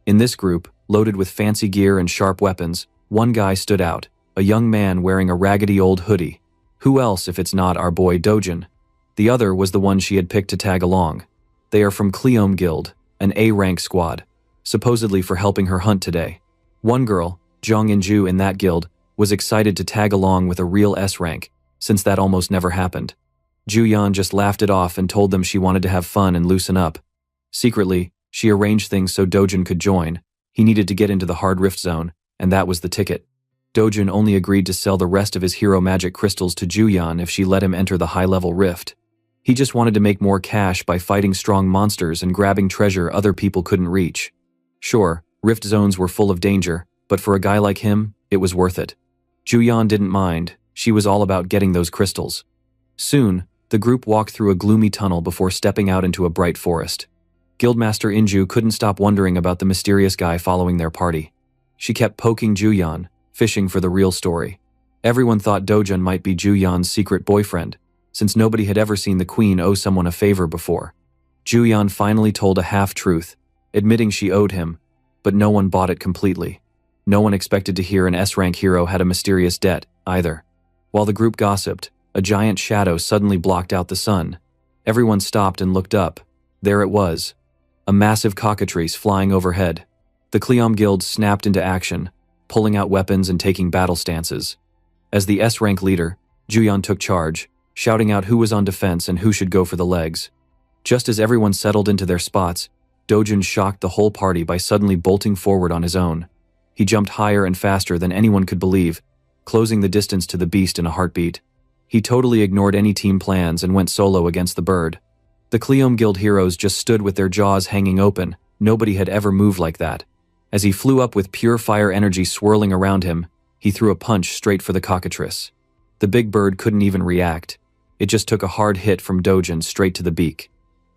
In this group, loaded with fancy gear and sharp weapons, one guy stood out, a young man wearing a raggedy old hoodie. Who else if it's not our boy Dojin? The other was the one she had picked to tag along. They are from Cleom Guild, an A-rank squad, supposedly for helping her hunt today. One girl, Jong In-ju in that guild, was excited to tag along with a real S-rank, since that almost never happened. Juyeon just laughed it off and told them she wanted to have fun and loosen up. Secretly, she arranged things so Dojin could join. He needed to get into the hard rift zone, and that was the ticket. Dojin only agreed to sell the rest of his hero magic crystals to Juyeon if she let him enter the high-level rift. He just wanted to make more cash by fighting strong monsters and grabbing treasure other people couldn't reach. Sure, rift zones were full of danger, but for a guy like him, it was worth it. Juyeon didn't mind. She was all about getting those crystals. Soon, the group walked through a gloomy tunnel before stepping out into a bright forest. Guildmaster In-ju couldn't stop wondering about the mysterious guy following their party. She kept poking Juyeon, fishing for the real story. Everyone thought Dojin might be Juyeon's secret boyfriend, since nobody had ever seen the queen owe someone a favor before. Juyeon finally told a half-truth, admitting she owed him, but no one bought it completely. No one expected to hear an S-rank hero had a mysterious debt, either. While the group gossiped, a giant shadow suddenly blocked out the sun. Everyone stopped and looked up. There it was. A massive cockatrice flying overhead. The Cleom Guild snapped into action, pulling out weapons and taking battle stances. As the S-rank leader, Juyeon took charge, shouting out who was on defense and who should go for the legs. Just as everyone settled into their spots, Dojin shocked the whole party by suddenly bolting forward on his own. He jumped higher and faster than anyone could believe, closing the distance to the beast in a heartbeat. He totally ignored any team plans and went solo against the bird. The Cleom Guild heroes just stood with their jaws hanging open. Nobody had ever moved like that. As he flew up with pure fire energy swirling around him, he threw a punch straight for the cockatrice. The big bird couldn't even react. It just took a hard hit from Dojin straight to the beak.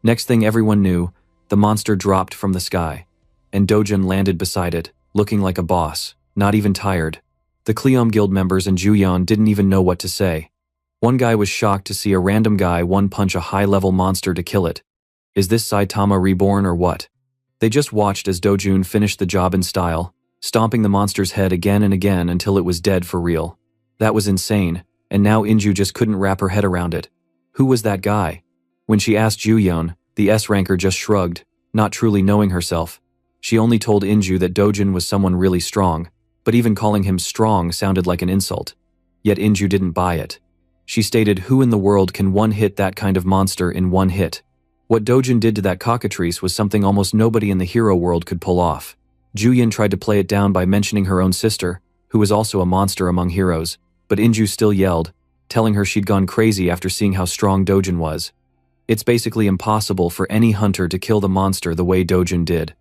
Next thing everyone knew, the monster dropped from the sky, and Dojin landed beside it, looking like a boss, not even tired. The Cleom Guild members and Juyeon didn't even know what to say. One guy was shocked to see a random guy one-punch a high-level monster to kill it. Is this Saitama reborn or what? They just watched as Dojun finished the job in style, stomping the monster's head again and again until it was dead for real. That was insane, and now Inju just couldn't wrap her head around it. Who was that guy? When she asked Juyeon, the S-ranker just shrugged, not truly knowing herself. She only told Inju that Dojin was someone really strong, but even calling him strong sounded like an insult. Yet Inju didn't buy it. She stated, who in the world can one-hit that kind of monster in one hit? What Dojin did to that cockatrice was something almost nobody in the hero world could pull off. Juyeon tried to play it down by mentioning her own sister, who was also a monster among heroes, but Inju still yelled, telling her she'd gone crazy after seeing how strong Dojin was. It's basically impossible for any hunter to kill the monster the way Dojin did.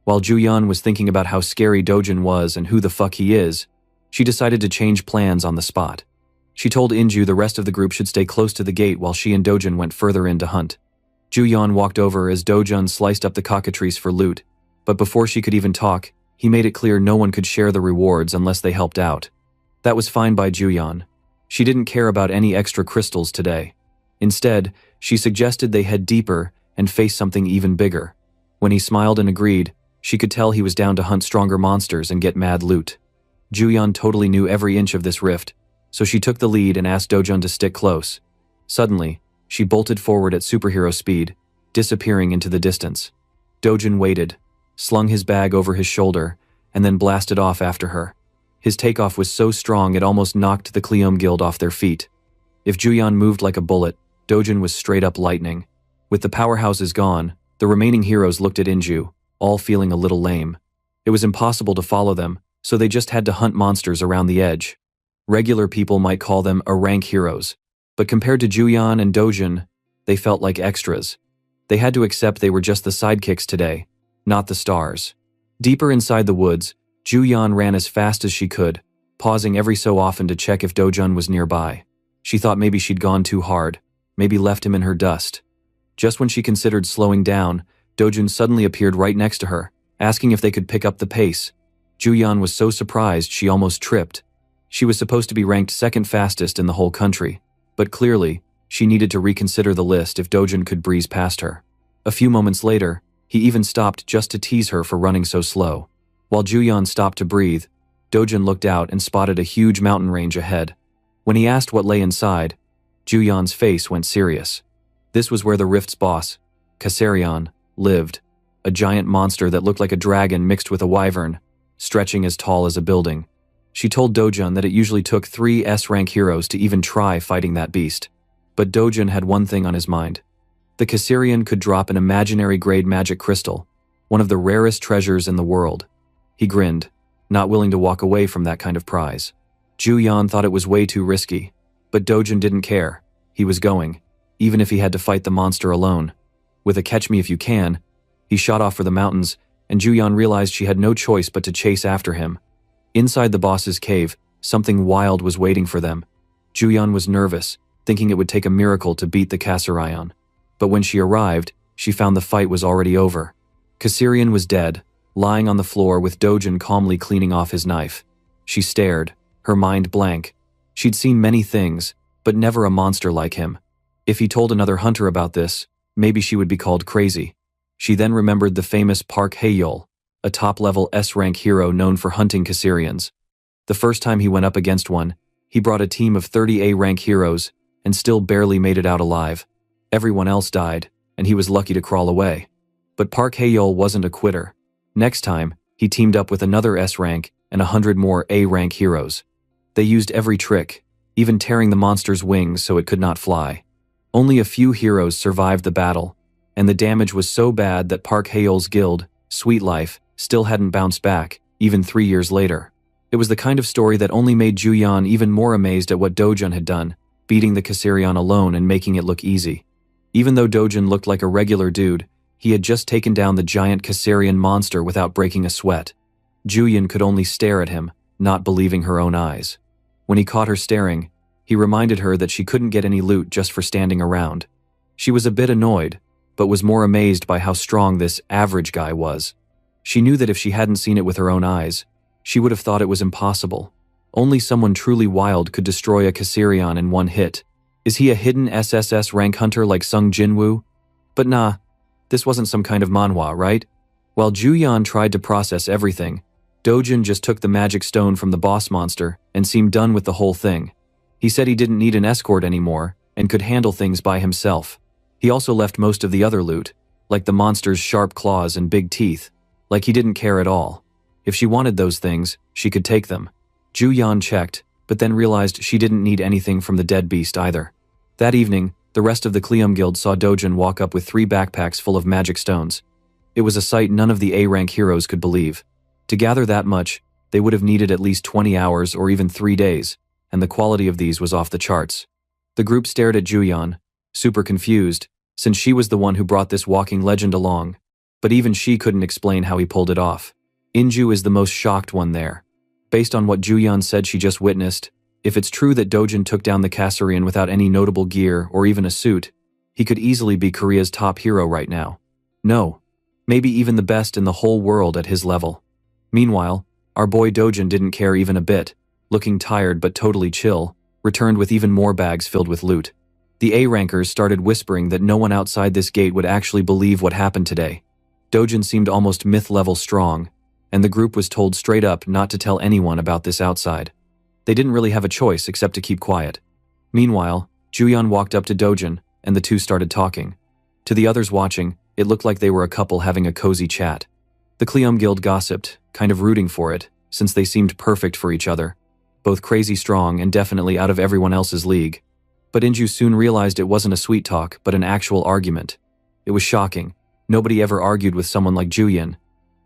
While Juyeon was thinking about how scary Dojin was and who the fuck he is, she decided to change plans on the spot. She told Inju the rest of the group should stay close to the gate while she and Dojin went further in to hunt. Juyeon walked over as Dojin sliced up the cockatrice for loot, but before she could even talk, he made it clear no one could share the rewards unless they helped out. That was fine by Juyeon. She didn't care about any extra crystals today. Instead, she suggested they head deeper and face something even bigger. When he smiled and agreed, she could tell he was down to hunt stronger monsters and get mad loot. Juyeon totally knew every inch of this rift, so she took the lead and asked Dojin to stick close. Suddenly, she bolted forward at superhero speed, disappearing into the distance. Dojin waited, slung his bag over his shoulder, and then blasted off after her. His takeoff was so strong it almost knocked the Cleome Guild off their feet. If Juyeon moved like a bullet, Dojin was straight up lightning. With the powerhouses gone, the remaining heroes looked at Inju, all feeling a little lame. It was impossible to follow them, so they just had to hunt monsters around the edge. Regular people might call them A-rank heroes, but compared to Juyeon and Dojin, they felt like extras. They had to accept they were just the sidekicks today, not the stars. Deeper inside the woods, Juyeon ran as fast as she could, pausing every so often to check if Dojin was nearby. She thought maybe she'd gone too hard, maybe left him in her dust. Just when she considered slowing down, Dojin suddenly appeared right next to her, asking if they could pick up the pace. Juyeon was so surprised she almost tripped. She was supposed to be ranked second fastest in the whole country, but clearly, she needed to reconsider the list if Dojin could breeze past her. A few moments later, he even stopped just to tease her for running so slow. While Juyeon stopped to breathe, Dojin looked out and spotted a huge mountain range ahead. When he asked what lay inside, Juyeon's face went serious. This was where the Rift's boss, Kasarion, lived, a giant monster that looked like a dragon mixed with a wyvern, stretching as tall as a building. She told Dojin that it usually took 3 S-rank heroes to even try fighting that beast. But Dojin had one thing on his mind. The Kasarion could drop an imaginary grade magic crystal, one of the rarest treasures in the world. He grinned, not willing to walk away from that kind of prize. Juyeon thought it was way too risky, but Dojin didn't care. He was going, even if he had to fight the monster alone. With a catch me if you can, he shot off for the mountains, and Juyeon realized she had no choice but to chase after him. Inside the boss's cave, something wild was waiting for them. Juyeon was nervous, thinking it would take a miracle to beat the Kasarion. But when she arrived, she found the fight was already over. Kasarion was dead, lying on the floor with Dojin calmly cleaning off his knife. She stared, her mind blank. She'd seen many things, but never a monster like him. If he told another hunter about this, maybe she would be called crazy. She then remembered the famous Park Hae-yeol, a top-level S-rank hero known for hunting Kasarions. The first time he went up against one, he brought a team of 30 A-rank heroes and still barely made it out alive. Everyone else died, and he was lucky to crawl away. But Park Hae-yeol wasn't a quitter. Next time, he teamed up with another S-rank and 100 more A-rank heroes. They used every trick, even tearing the monster's wings so it could not fly. Only a few heroes survived the battle, and the damage was so bad that Park Hae-yeol's guild, Sweet Life, still hadn't bounced back, even 3 years later. It was the kind of story that only made Juyeon even more amazed at what Dojin had done, beating the Kasarion alone and making it look easy. Even though Dojin looked like a regular dude, he had just taken down the giant Kasarion monster without breaking a sweat. Juyeon could only stare at him, not believing her own eyes. When he caught her staring, he reminded her that she couldn't get any loot just for standing around. She was a bit annoyed, but was more amazed by how strong this average guy was. She knew that if she hadn't seen it with her own eyes, she would have thought it was impossible. Only someone truly wild could destroy a Kasarion in one hit. Is he a hidden SSS rank hunter like Sung Jinwoo? But nah, this wasn't some kind of manhwa, right? While Juyeon tried to process everything, Dojin just took the magic stone from the boss monster and seemed done with the whole thing. He said he didn't need an escort anymore and could handle things by himself. He also left most of the other loot, like the monster's sharp claws and big teeth, like he didn't care at all. If she wanted those things, she could take them. Ju Yan checked, but then realized she didn't need anything from the dead beast either. That evening, the rest of the Cleum Guild saw Dojin walk up with 3 backpacks full of magic stones. It was a sight none of the A-rank heroes could believe. To gather that much, they would have needed at least 20 hours or even 3 days, and the quality of these was off the charts. The group stared at Juyan, super confused, since she was the one who brought this walking legend along, but even she couldn't explain how he pulled it off. Inju is the most shocked one there. Based on what Juyan said she just witnessed, if it's true that Dojin took down the Kassarian without any notable gear or even a suit, he could easily be Korea's top hero right now. No, maybe even the best in the whole world at his level. Meanwhile, our boy Dojin didn't care even a bit, looking tired but totally chill, returned with even more bags filled with loot. The A-rankers started whispering that no one outside this gate would actually believe what happened today. Dojin seemed almost myth-level strong, and the group was told straight up not to tell anyone about this outside. They didn't really have a choice except to keep quiet. Meanwhile, Juyan walked up to Dojin, and the two started talking. To the others watching, it looked like they were a couple having a cozy chat. The Cleum Guild gossiped, kind of rooting for it, since they seemed perfect for each other. Both crazy strong and definitely out of everyone else's league. But Inju soon realized it wasn't a sweet talk, but an actual argument. It was shocking. Nobody ever argued with someone like Juyan,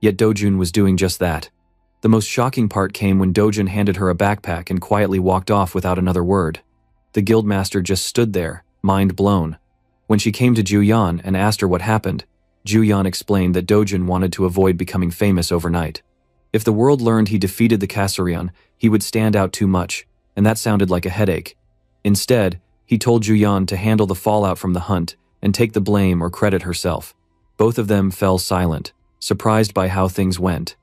yet Dojin was doing just that. The most shocking part came when Dojin handed her a backpack and quietly walked off without another word. The guildmaster just stood there, mind blown. When she came to Juyan and asked her what happened, Juyan explained that Dojin wanted to avoid becoming famous overnight. If the world learned he defeated the Kassarian, he would stand out too much, and that sounded like a headache. Instead, he told Juyan to handle the fallout from the hunt and take the blame or credit herself. Both of them fell silent, surprised by how things went.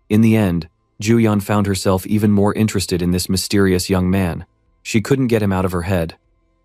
In the end, Juyan found herself even more interested in this mysterious young man. She couldn't get him out of her head.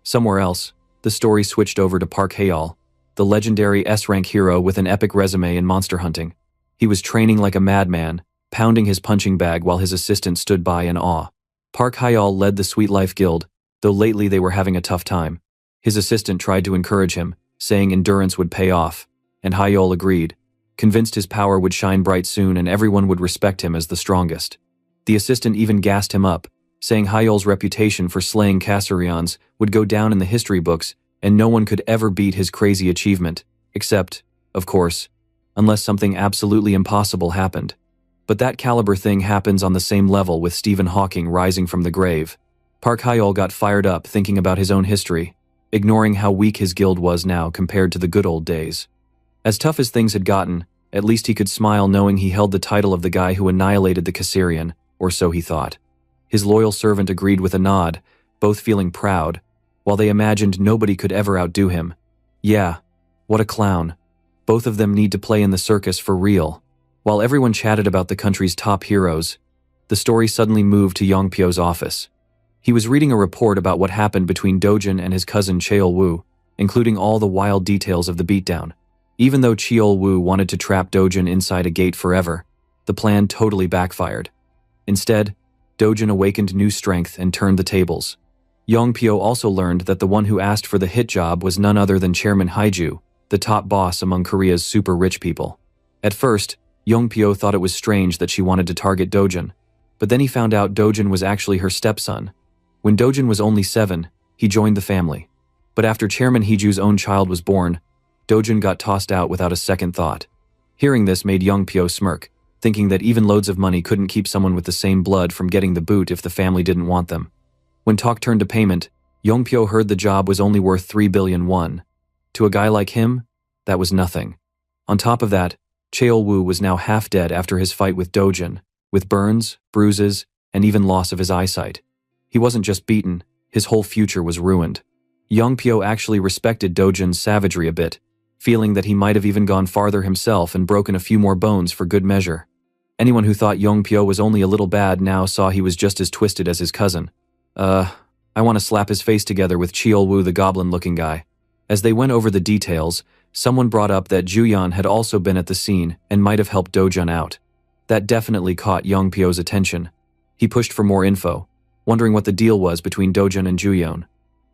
Somewhere else, the story switched over to Park Hae-al, the legendary S-rank hero with an epic resume in monster hunting. He was training like a madman, pounding his punching bag while his assistant stood by in awe. Park Hae-al led the Sweet Life Guild, though lately they were having a tough time. His assistant tried to encourage him, saying endurance would pay off, and Hae-al agreed, convinced his power would shine bright soon and everyone would respect him as the strongest. The assistant even gassed him up, saying Hae-al's reputation for slaying Kassarians would go down in the history books and no one could ever beat his crazy achievement, except, of course, unless something absolutely impossible happened. But that caliber thing happens on the same level with Stephen Hawking rising from the grave. Park Hae-al got fired up thinking about his own history, ignoring how weak his guild was now compared to the good old days. As tough as things had gotten, at least he could smile knowing he held the title of the guy who annihilated the Kassarian, or so he thought. His loyal servant agreed with a nod, both feeling proud, while they imagined nobody could ever outdo him. Yeah, what a clown. Both of them need to play in the circus for real. While everyone chatted about the country's top heroes, the story suddenly moved to Yongpyo's office. He was reading a report about what happened between Dojin and his cousin Cheol-woo, including all the wild details of the beatdown. Even though Cheol-woo wanted to trap Dojin inside a gate forever, the plan totally backfired. Instead, Dojin awakened new strength and turned the tables. Yongpyo also learned that the one who asked for the hit job was none other than Chairman Haiju, the top boss among Korea's super rich people. At first, Yongpyo thought it was strange that she wanted to target Dojin, but then he found out Dojin was actually her stepson. When Dojin was only 7, he joined the family. But after Chairman Haiju's own child was born, Dojin got tossed out without a second thought. Hearing this made Yongpyo smirk, thinking that even loads of money couldn't keep someone with the same blood from getting the boot if the family didn't want them. When talk turned to payment, Yongpyo heard the job was only worth 3 billion won. To a guy like him, that was nothing. On top of that, Cheol-woo was now half dead after his fight with Dojin, with burns, bruises, and even loss of his eyesight. He wasn't just beaten, his whole future was ruined. Yongpyo actually respected Dojin's savagery a bit, feeling that he might have even gone farther himself and broken a few more bones for good measure. Anyone who thought Yongpyo was only a little bad now saw he was just as twisted as his cousin. I want to slap his face together with Cheol-woo the goblin-looking guy. As they went over the details, someone brought up that Juyan had also been at the scene and might have helped Dojin out. That definitely caught Yongpyo's attention. He pushed for more info, wondering what the deal was between Dojun and Juyeon.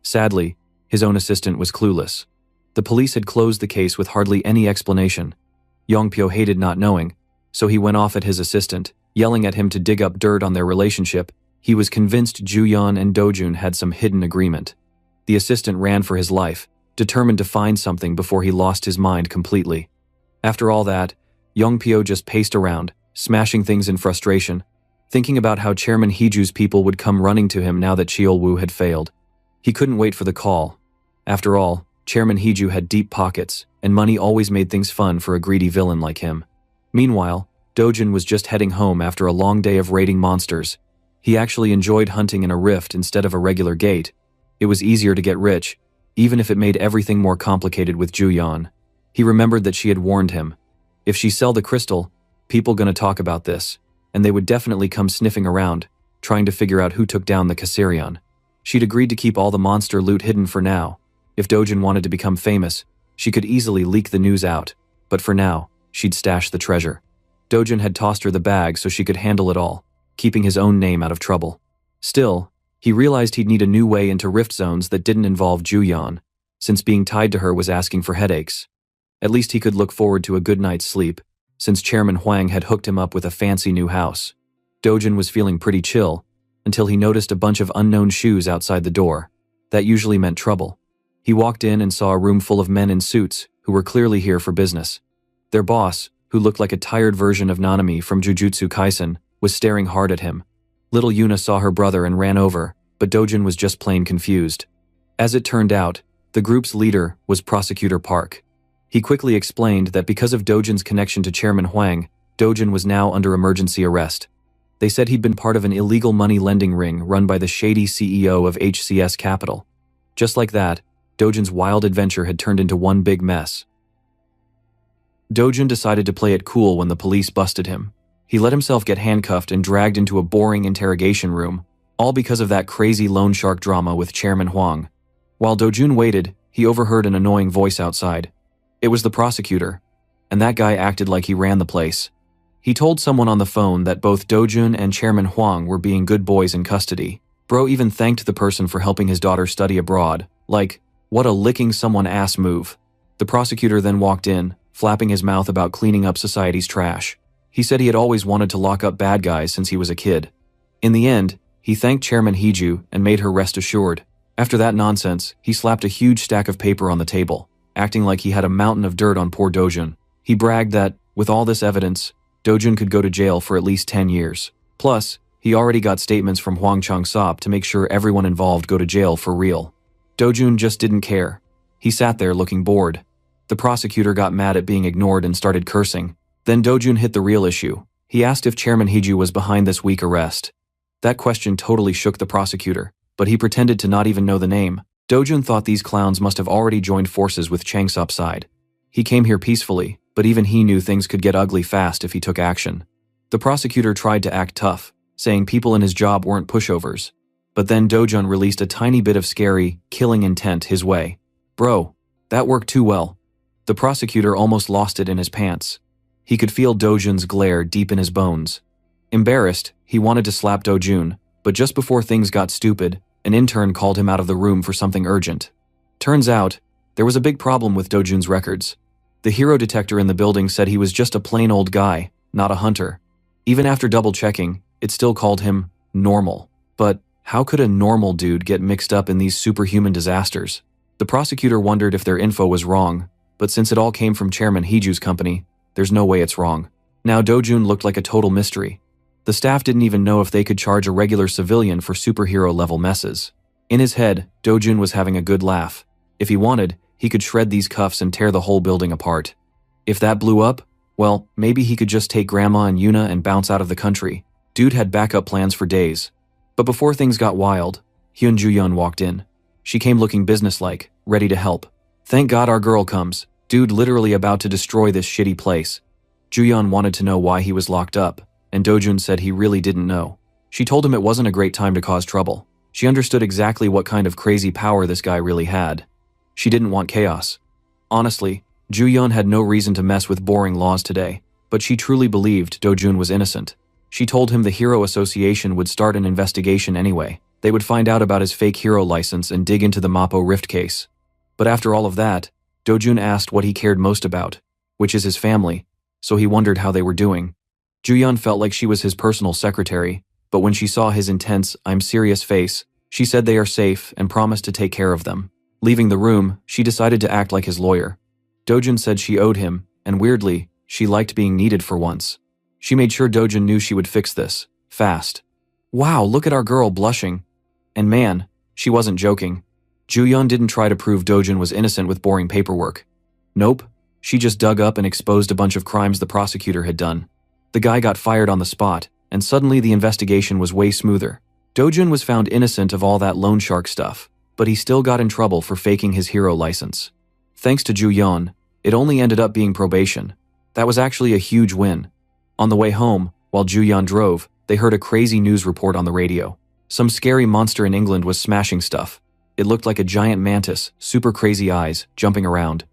Sadly, his own assistant was clueless. The police had closed the case with hardly any explanation. Yongpyo hated not knowing, so he went off at his assistant, yelling at him to dig up dirt on their relationship. He was convinced Juyeon and Dojun had some hidden agreement. The assistant ran for his life, determined to find something before he lost his mind completely. After all that, Yongpyo just paced around, smashing things in frustration, thinking about how Chairman Heeju's people would come running to him now that Cheolwoo had failed. He couldn't wait for the call. After all, Chairman Heeju had deep pockets, and money always made things fun for a greedy villain like him. Meanwhile, Dojun was just heading home after a long day of raiding monsters. He actually enjoyed hunting in a rift instead of a regular gate. It was easier to get rich, even if it made everything more complicated with Juyeon. He remembered that she had warned him. If she sell the crystal, people gonna talk about this, and they would definitely come sniffing around, trying to figure out who took down the Cassarion. She'd agreed to keep all the monster loot hidden for now. If Dojun wanted to become famous, she could easily leak the news out, but for now, she'd stash the treasure. Dojun had tossed her the bag so she could handle it all, keeping his own name out of trouble. Still, he realized he'd need a new way into rift zones that didn't involve Juyeon, since being tied to her was asking for headaches. At least he could look forward to a good night's sleep, since Chairman Huang had hooked him up with a fancy new house. Dojun was feeling pretty chill, until he noticed a bunch of unknown shoes outside the door. That usually meant trouble. He walked in and saw a room full of men in suits who were clearly here for business. Their boss, who looked like a tired version of Nanami from Jujutsu Kaisen, was staring hard at him. Little Yuna saw her brother and ran over, but Dojun was just plain confused. As it turned out, the group's leader was Prosecutor Park. He quickly explained that because of Dojun's connection to Chairman Huang, Dojun was now under emergency arrest. They said he'd been part of an illegal money lending ring run by the shady CEO of HCS Capital. Just like that, Dojun's wild adventure had turned into one big mess. Dojun decided to play it cool when the police busted him. He let himself get handcuffed and dragged into a boring interrogation room, all because of that crazy loan shark drama with Chairman Huang. While Dojun waited, he overheard an annoying voice outside. It was the prosecutor, and that guy acted like he ran the place. He told someone on the phone that both Dojun and Chairman Huang were being good boys in custody. Bro even thanked the person for helping his daughter study abroad. Like, what a licking someone ass move. The prosecutor then walked in, flapping his mouth about cleaning up society's trash. He said he had always wanted to lock up bad guys since he was a kid. In the end, he thanked Chairman Heeju and made her rest assured. After that nonsense, he slapped a huge stack of paper on the table, acting like he had a mountain of dirt on poor Dojun. He bragged that, with all this evidence, Dojun could go to jail for at least 10 years. Plus, he already got statements from Hwang Chang-sop to make sure everyone involved go to jail for real. Dojun just didn't care. He sat there looking bored. The prosecutor got mad at being ignored and started cursing. Then Dojun hit the real issue. He asked if Chairman Heeju was behind this weak arrest. That question totally shook the prosecutor, but he pretended to not even know the name. Dojun thought these clowns must have already joined forces with Chang-sop's side. He came here peacefully, but even he knew things could get ugly fast if he took action. The prosecutor tried to act tough, saying people in his job weren't pushovers. But then Dojun released a tiny bit of scary, killing intent his way. Bro, that worked too well. The prosecutor almost lost it in his pants. He could feel Dojun's glare deep in his bones. Embarrassed, he wanted to slap Dojun, but just before things got stupid, an intern called him out of the room for something urgent. Turns out, there was a big problem with Dojun's records. The hero detector in the building said he was just a plain old guy, not a hunter. Even after double-checking, it still called him normal. But how could a normal dude get mixed up in these superhuman disasters? The prosecutor wondered if their info was wrong, but since it all came from Chairman Heeju's company, there's no way it's wrong. Now Dojun looked like a total mystery. The staff didn't even know if they could charge a regular civilian for superhero-level messes. In his head, Dojun was having a good laugh. If he wanted, he could shred these cuffs and tear the whole building apart. If that blew up, well, maybe he could just take Grandma and Yuna and bounce out of the country. Dude had backup plans for days. But before things got wild, Hyun Ju-yeon walked in. She came looking businesslike, ready to help. Thank God our girl comes. Dude literally about to destroy this shitty place. Ju-yeon wanted to know why he was locked up, and Dojun said he really didn't know. She told him it wasn't a great time to cause trouble. She understood exactly what kind of crazy power this guy really had. She didn't want chaos. Honestly, Ju-yeon had no reason to mess with boring laws today. but she truly believed Dojun was innocent. She told him the Hero Association would start an investigation anyway. They would find out about his fake hero license and dig into the Mappo Rift case. But after all of that, Dojun asked what he cared most about, which is his family, so he wondered how they were doing. Juyeon felt like she was his personal secretary, but when she saw his intense, "I'm serious" face, she said they are safe and promised to take care of them. Leaving the room, she decided to act like his lawyer. Dojun said she owed him, and weirdly, she liked being needed for once. She made sure Dojun knew she would fix this, fast. Wow, look at our girl blushing. And man, she wasn't joking. Juyeon didn't try to prove Dojun was innocent with boring paperwork. Nope, she just dug up and exposed a bunch of crimes the prosecutor had done. The guy got fired on the spot, and suddenly the investigation was way smoother. Dojun was found innocent of all that loan shark stuff, but he still got in trouble for faking his hero license. Thanks to Juyeon, it only ended up being probation. That was actually a huge win. On the way home, while Juyeon drove, they heard a crazy news report on the radio. Some scary monster in England was smashing stuff. It looked like a giant mantis, super crazy eyes, jumping around.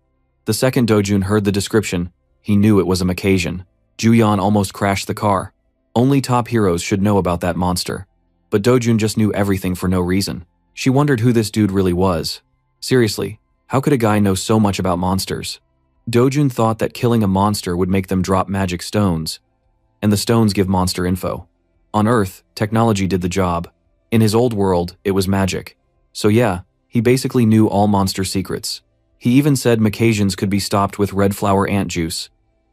The second Dojun heard the description, he knew it was a Macassian. Juyeon almost crashed the car. Only top heroes should know about that monster. But Dojun just knew everything for no reason. She wondered who this dude really was. Seriously, how could a guy know so much about monsters? Dojun thought that killing a monster would make them drop magic stones, and the stones give monster info. On Earth, technology did the job. In his old world, it was magic. So yeah, he basically knew all monster secrets. He even said Macassians could be stopped with red flower ant juice.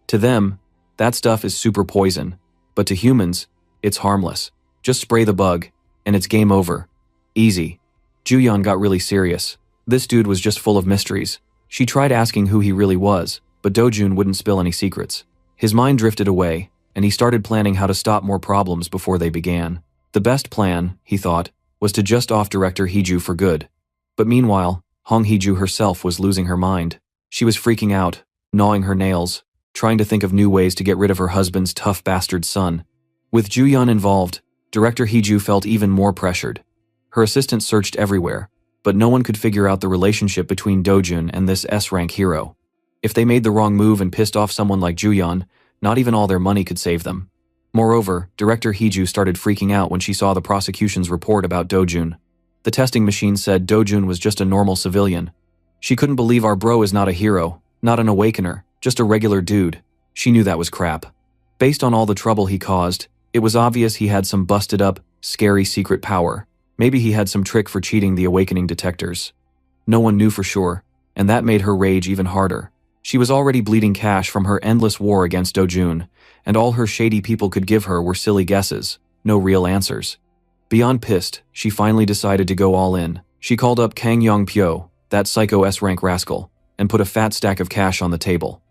To them, that stuff is super poison, but to humans, it's harmless. Just spray the bug, and it's game over. Easy. Juyeon got really serious. This dude was just full of mysteries. She tried asking who he really was, but Dojun wouldn't spill any secrets. His mind drifted away, and he started planning how to stop more problems before they began. The best plan, he thought, was to just off director Heju for good. But meanwhile, Hong Heju herself was losing her mind. She was freaking out, gnawing her nails, trying to think of new ways to get rid of her husband's tough bastard son. With Juyeon involved, director Heju felt even more pressured. Her assistant searched everywhere, but no one could figure out the relationship between Dojun and this S-rank hero. If they made the wrong move and pissed off someone like Juyeon, not even all their money could save them. Moreover, director Heju started freaking out when she saw the prosecution's report about Dojun. The testing machine said Dojun was just a normal civilian. She couldn't believe our bro is not a hero, not an awakener, just a regular dude. She knew that was crap. Based on all the trouble he caused, it was obvious he had some busted up, scary secret power. Maybe he had some trick for cheating the awakening detectors. No one knew for sure, and that made her rage even harder. She was already bleeding cash from her endless war against Dojun, and all her shady people could give her were silly guesses, no real answers. Beyond pissed, she finally decided to go all in. She called up Kang Yong-pyo, that psycho S-rank rascal, and put a fat stack of cash on the table.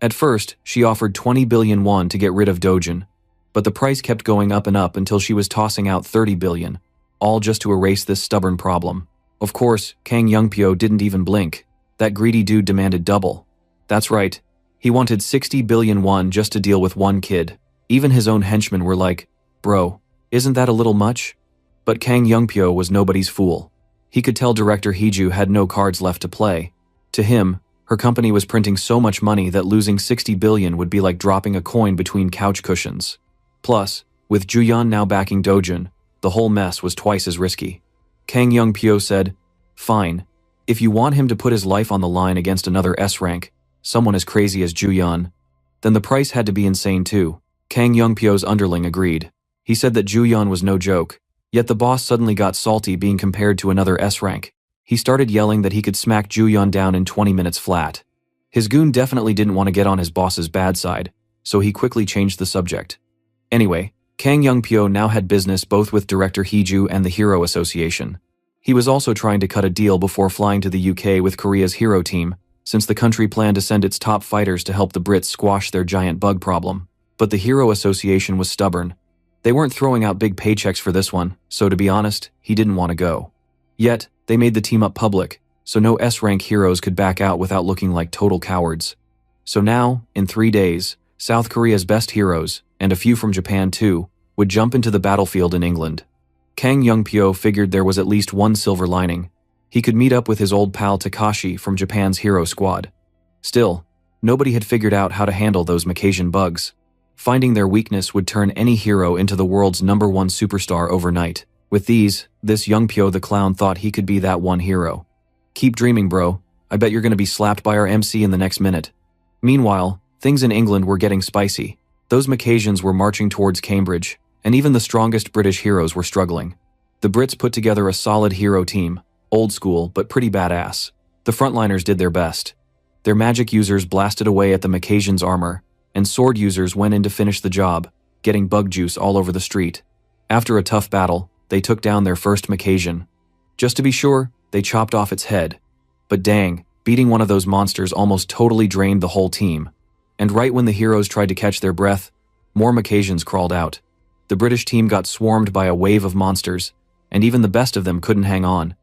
At first, she offered 20 billion won to get rid of Dojun, but the price kept going up and up until she was tossing out 30 billion, all just to erase this stubborn problem. Of course, Kang Yong-pyo didn't even blink. That greedy dude demanded double. That's right. He wanted 60 billion won just to deal with one kid. Even his own henchmen were like, "Bro, isn't that a little much?" But Kang Yong-pyo was nobody's fool. He could tell director Heju had no cards left to play. To him, her company was printing so much money that losing 60 billion would be like dropping a coin between couch cushions. Plus, with Juyeon now backing Dojun, the whole mess was twice as risky. Kang Yong-pyo said, "Fine. If you want him to put his life on the line against another S-rank, someone as crazy as Juyeon, then the price had to be insane too." Kang Yong-pyo's underling agreed. He said that Juyeon was no joke, yet the boss suddenly got salty being compared to another S-rank. He started yelling that he could smack Juyeon down in 20 minutes flat. His goon definitely didn't want to get on his boss's bad side, so he quickly changed the subject. Anyway, Kang Yong-pyo now had business both with director Heju and the Hero Association. He was also trying to cut a deal before flying to the UK with Korea's hero team, since the country planned to send its top fighters to help the Brits squash their giant bug problem. But the Hero Association was stubborn. They weren't throwing out big paychecks for this one, so to be honest, he didn't want to go. Yet, they made the team up public, so no S-rank heroes could back out without looking like total cowards. So now, in 3 days, South Korea's best heroes, and a few from Japan too, would jump into the battlefield in England. Kang Yong-pyo figured there was at least one silver lining. He could meet up with his old pal Takashi from Japan's hero squad. Still, nobody had figured out how to handle those Macassian bugs. Finding their weakness would turn any hero into the world's #1 superstar overnight. With these, this young Pyo the clown thought he could be that one hero. Keep dreaming, bro. I bet you're gonna be slapped by our MC in the next minute. Meanwhile, things in England were getting spicy. Those Macassians were marching towards Cambridge, and even the strongest British heroes were struggling. The Brits put together a solid hero team, old school but pretty badass. The frontliners did their best. Their magic users blasted away at the Macassians' armor, and sword users went in to finish the job, getting bug juice all over the street. After a tough battle, they took down their first Macassian. Just to be sure, they chopped off its head. But dang, beating one of those monsters almost totally drained the whole team. And right when the heroes tried to catch their breath, more Macassians crawled out. The British team got swarmed by a wave of monsters, and even the best of them couldn't hang on.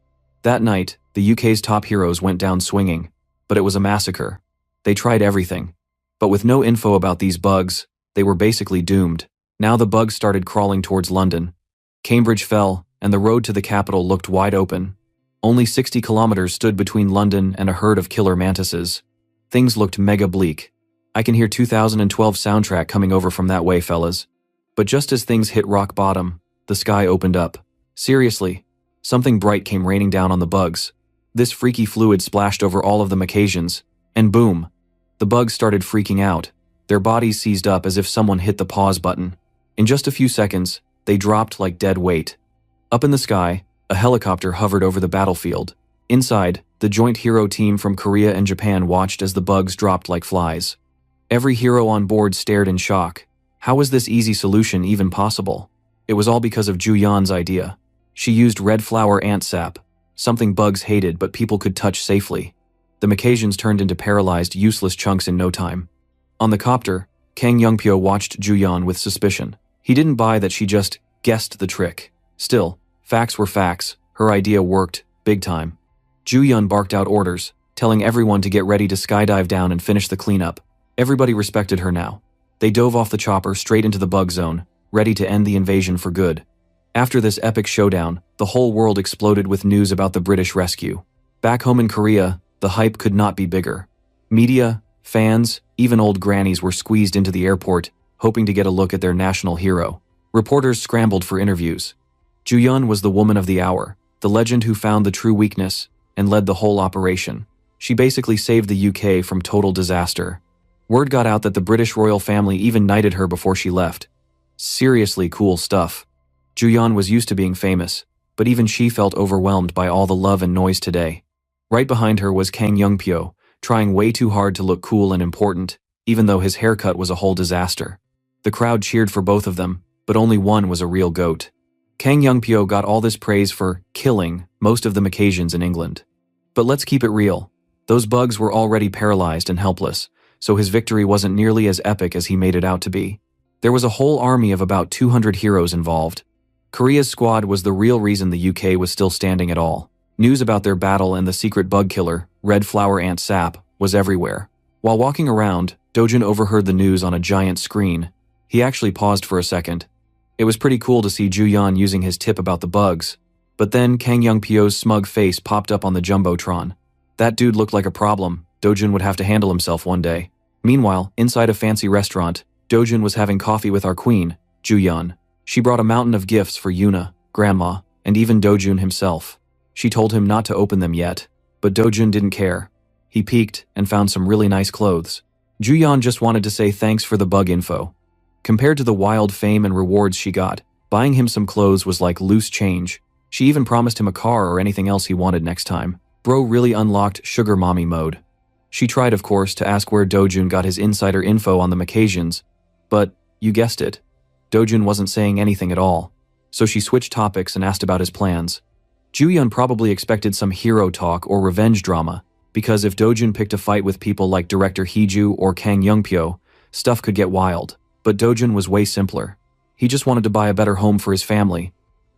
That night, the UK's top heroes went down swinging, but it was a massacre. They tried everything. But with no info about these bugs, they were basically doomed. Now the bugs started crawling towards London. Cambridge fell, and the road to the capital looked wide open. Only 60 kilometers stood between London and a herd of killer mantises. Things looked mega bleak. I can hear 2012 soundtrack coming over from that way, fellas. But just as things hit rock bottom, the sky opened up. Seriously, something bright came raining down on the bugs. This freaky fluid splashed over all of the Macassians, and boom! The bugs started freaking out. Their bodies seized up as if someone hit the pause button. In just a few seconds, they dropped like dead weight. Up in the sky, a helicopter hovered over the battlefield. Inside, the joint hero team from Korea and Japan watched as the bugs dropped like flies. Every hero on board stared in shock. How was this easy solution even possible? It was all because of Ju Yan's idea. She used red flower ant sap, something bugs hated but people could touch safely. The Macassians turned into paralyzed, useless chunks in no time. On the copter, Kang Youngpyo watched Ju Yan with suspicion. He didn't buy that she just guessed the trick. Still, facts were facts. Her idea worked, big time. Ju Yan barked out orders, telling everyone to get ready to skydive down and finish the cleanup. Everybody respected her now. They dove off the chopper straight into the bug zone, ready to end the invasion for good. After this epic showdown, the whole world exploded with news about the British rescue. Back home in Korea, the hype could not be bigger. Media, fans, even old grannies were squeezed into the airport, hoping to get a look at their national hero. Reporters scrambled for interviews. Ju Yan was the woman of the hour, the legend who found the true weakness and led the whole operation. She basically saved the UK from total disaster. Word got out that the British royal family even knighted her before she left. Seriously cool stuff. Ju Yan was used to being famous, but even she felt overwhelmed by all the love and noise today. Right behind her was Kang Youngpyo, trying way too hard to look cool and important, even though his haircut was a whole disaster. The crowd cheered for both of them, but only one was a real goat. Kang Youngpyo got all this praise for killing most of the Macassians in England. But let's keep it real. Those bugs were already paralyzed and helpless, so his victory wasn't nearly as epic as he made it out to be. There was a whole army of about 200 heroes involved. Korea's squad was the real reason the UK was still standing at all. News about their battle and the secret bug killer, red flower ant sap, was everywhere. While walking around, Dojin overheard the news on a giant screen. He actually paused for a second. It was pretty cool to see Ju Yan using his tip about the bugs. But then Kang Youngpyo's smug face popped up on the jumbotron. That dude looked like a problem. Dojin would have to handle himself one day. Meanwhile, inside a fancy restaurant, Dojin was having coffee with our queen, Ju Yan. She brought a mountain of gifts for Yuna, Grandma, and even Dojun himself. She told him not to open them yet, but Dojun didn't care. He peeked and found some really nice clothes. Ju Yan just wanted to say thanks for the bug info. Compared to the wild fame and rewards she got, buying him some clothes was like loose change. She even promised him a car or anything else he wanted next time. Bro really unlocked sugar mommy mode. She tried, of course, to ask where Dojun got his insider info on the Macassians, but, you guessed it, Dojun wasn't saying anything at all. So she switched topics and asked about his plans. Ju Yan probably expected some hero talk or revenge drama, because if Dojun picked a fight with people like director Heeju or Kang Youngpyo, stuff could get wild. But Dojun was way simpler. He just wanted to buy a better home for his family.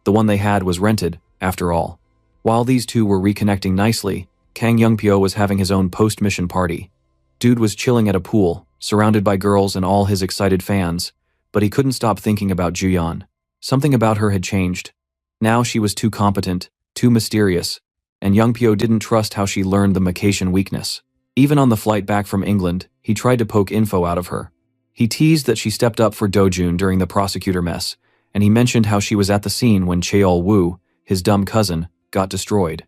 The one they had was rented, after all. While these two were reconnecting nicely, Kang Youngpyo was having his own post-mission party. Dude was chilling at a pool, surrounded by girls and all his excited fans, but he couldn't stop thinking about Ju Yan. Something about her had changed. Now she was too competent, too mysterious, and Youngpyo didn't trust how she learned the Macassian weakness. Even on the flight back from England, he tried to poke info out of her. He teased that she stepped up for Dojun during the prosecutor mess, and he mentioned how she was at the scene when Cheol-woo, his dumb cousin, got destroyed.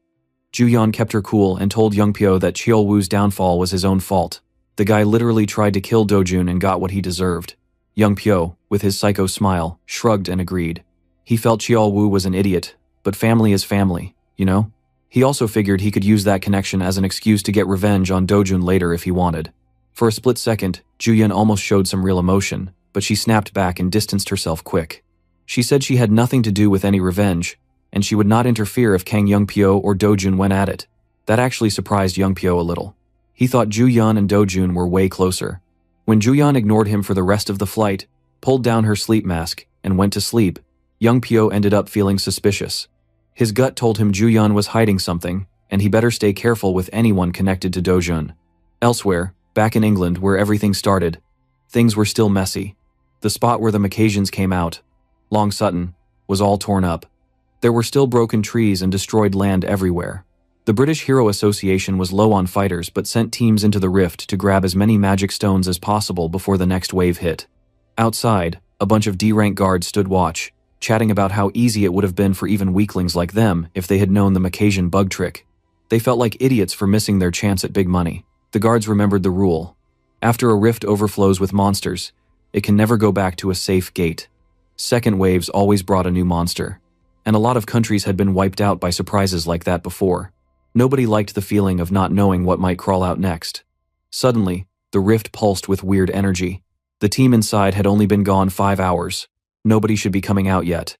Juyeon kept her cool and told Youngpyo that Cheol-woo's downfall was his own fault. The guy literally tried to kill Dojun and got what he deserved. Youngpyo, with his psycho smile, shrugged and agreed. He felt Cheol-woo was an idiot, but family is family, you know? He also figured he could use that connection as an excuse to get revenge on Dojun later if he wanted. For a split second, Juyeon almost showed some real emotion, but she snapped back and distanced herself quick. She said she had nothing to do with any revenge, and she would not interfere if Kang Youngpyo or Dojun went at it. That actually surprised Youngpyo a little. He thought Juyeon and Dojun were way closer. When Juyeon ignored him for the rest of the flight, pulled down her sleep mask, and went to sleep, Youngpyo ended up feeling suspicious. His gut told him Juyeon was hiding something, and he better stay careful with anyone connected to Dojun. Elsewhere, back in England where everything started, things were still messy. The spot where the Macassians came out, Long Sutton, was all torn up. There were still broken trees and destroyed land everywhere. The British Hero Association was low on fighters but sent teams into the rift to grab as many magic stones as possible before the next wave hit. Outside, a bunch of D-rank guards stood watch, chatting about how easy it would have been for even weaklings like them if they had known the Macassian bug trick. They felt like idiots for missing their chance at big money. The guards remembered the rule. After a rift overflows with monsters, it can never go back to a safe gate. Second waves always brought a new monster, and a lot of countries had been wiped out by surprises like that before. Nobody liked the feeling of not knowing what might crawl out next. Suddenly, the rift pulsed with weird energy. The team inside had only been gone 5 hours. Nobody should be coming out yet.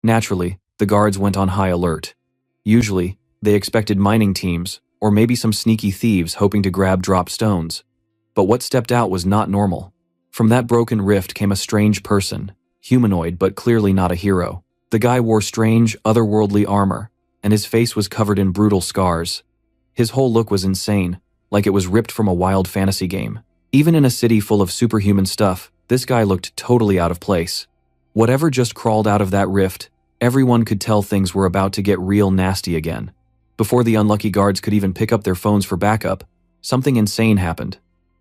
Naturally, the guards went on high alert. Usually, they expected mining teams, or maybe some sneaky thieves hoping to grab drop stones. But what stepped out was not normal. From that broken rift came a strange person, humanoid but clearly not a hero. The guy wore strange, otherworldly armor, and his face was covered in brutal scars. His whole look was insane, like it was ripped from a wild fantasy game. Even in a city full of superhuman stuff, this guy looked totally out of place. Whatever just crawled out of that rift, everyone could tell things were about to get real nasty again. Before the unlucky guards could even pick up their phones for backup, something insane happened.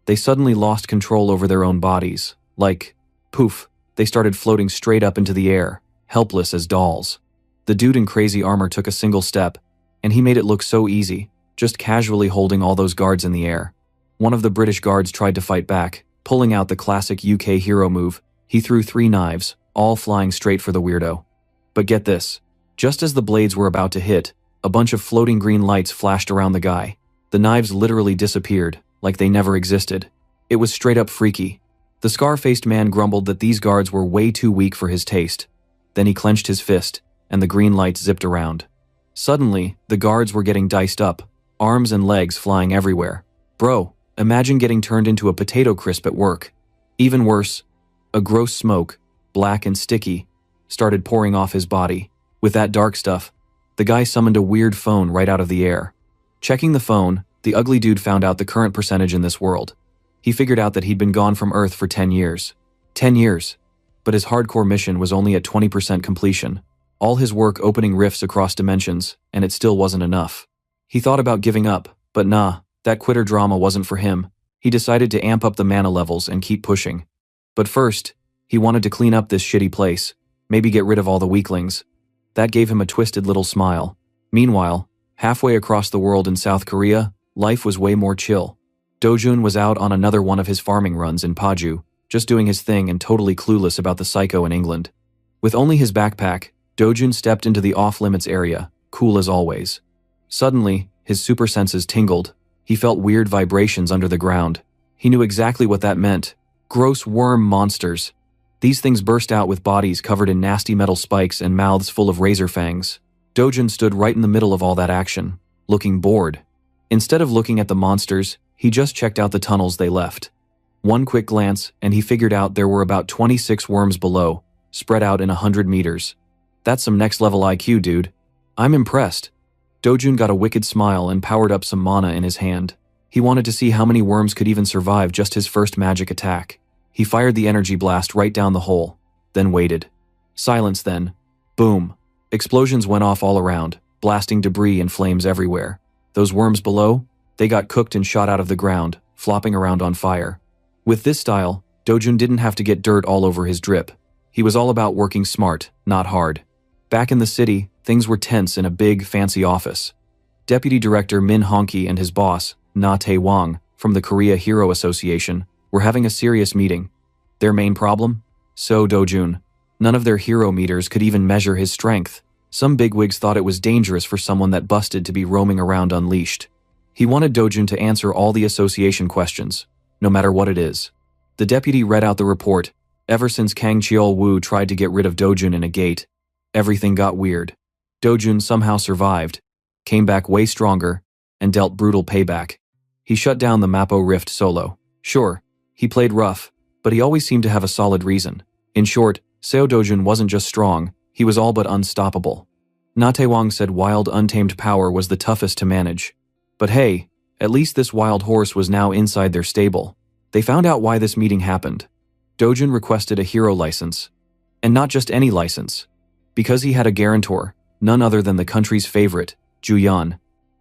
They suddenly lost control over their own bodies. Like, poof, they started floating straight up into the air, helpless as dolls. The dude in crazy armor took a single step, and he made it look so easy, just casually holding all those guards in the air. One of the British guards tried to fight back, pulling out the classic UK hero move. He threw 3 knives, all flying straight for the weirdo. But get this, just as the blades were about to hit, a bunch of floating green lights flashed around the guy. The knives literally disappeared, like they never existed. It was straight up freaky. The scar-faced man grumbled that these guards were way too weak for his taste. Then he clenched his fist, and the green lights zipped around. Suddenly, the guards were getting diced up, arms and legs flying everywhere. Bro, imagine getting turned into a potato crisp at work. Even worse, a gross smoke, black and sticky, started pouring off his body. With that dark stuff, the guy summoned a weird phone right out of the air. Checking the phone, the ugly dude found out the current percentage in this world. He figured out that he'd been gone from Earth for 10 years. 10 years. But his hardcore mission was only at 20% completion. All his work opening rifts across dimensions, and it still wasn't enough. He thought about giving up, but nah, that quitter drama wasn't for him. He decided to amp up the mana levels and keep pushing. But first, he wanted to clean up this shitty place, maybe get rid of all the weaklings. That gave him a twisted little smile. Meanwhile, halfway across the world in South Korea, life was way more chill. Dojun was out on another one of his farming runs in Paju, just doing his thing and totally clueless about the psycho in England. With only his backpack, Dojun stepped into the off-limits area, cool as always. Suddenly, his super senses tingled. He felt weird vibrations under the ground. He knew exactly what that meant. Gross worm monsters. These things burst out with bodies covered in nasty metal spikes and mouths full of razor fangs. Dojun stood right in the middle of all that action, looking bored. Instead of looking at the monsters, he just checked out the tunnels they left. One quick glance, and he figured out there were about 26 worms below, spread out in 100 meters. That's some next-level IQ, dude. I'm impressed. Dojun got a wicked smile and powered up some mana in his hand. He wanted to see how many worms could even survive just his first magic attack. He fired the energy blast right down the hole, then waited. Silence then. Boom. Explosions went off all around, blasting debris and flames everywhere. Those worms below? They got cooked and shot out of the ground, flopping around on fire. With this style, Dojun didn't have to get dirt all over his drip. He was all about working smart, not hard. Back in the city, things were tense in a big, fancy office. Deputy Director Min Honki and his boss, Na Tae-wang, from the Korea Hero Association, were having a serious meeting. Their main problem? So Dojun. None of their hero meters could even measure his strength. Some bigwigs thought it was dangerous for someone that busted to be roaming around unleashed. He wanted Dojun to answer all the association questions, no matter what it is. The deputy read out the report. Ever since Kang Cheol-woo tried to get rid of Dojun in a gate, everything got weird. Dojun somehow survived, came back way stronger, and dealt brutal payback. He shut down the Mappo Rift solo. Sure, he played rough, but he always seemed to have a solid reason. In short, Seo Dojun wasn't just strong, he was all but unstoppable. Na Tae-wang said wild untamed power was the toughest to manage. But hey, at least this wild horse was now inside their stable. They found out why this meeting happened. Dojun requested a hero license. And not just any license. Because he had a guarantor, none other than the country's favorite, Juyeon.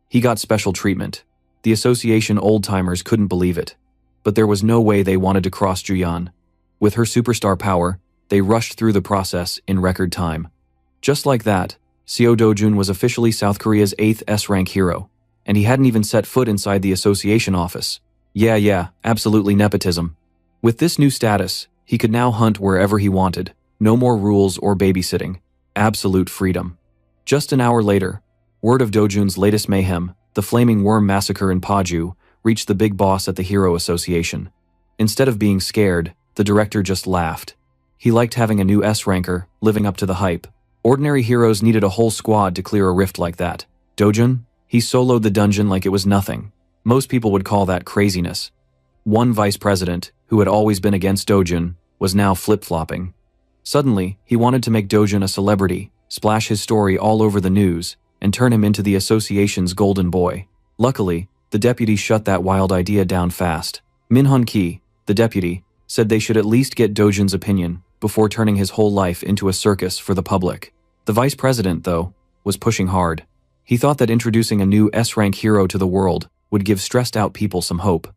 He got special treatment. The association old-timers couldn't believe it. But there was no way they wanted to cross Juyeon. With her superstar power, they rushed through the process in record time. Just like that, Seo Dojun was officially South Korea's 8th S-rank hero, and he hadn't even set foot inside the association office. Yeah, absolutely nepotism. With this new status, he could now hunt wherever he wanted. No more rules or babysitting. Absolute freedom. Just an hour later, word of Dojun's latest mayhem, the Flaming Worm Massacre in Paju, reached the big boss at the Hero Association. Instead of being scared, the director just laughed. He liked having a new S-ranker, living up to the hype. Ordinary heroes needed a whole squad to clear a rift like that. Dojun? He soloed the dungeon like it was nothing. Most people would call that craziness. One vice president, who had always been against Dojun, was now flip-flopping. Suddenly, he wanted to make Dojun a celebrity, splash his story all over the news, and turn him into the association's golden boy. Luckily, the deputy shut that wild idea down fast. Min Hun-ki, the deputy, said they should at least get Dojun's opinion before turning his whole life into a circus for the public. The vice president, though, was pushing hard. He thought that introducing a new S-rank hero to the world would give stressed-out people some hope.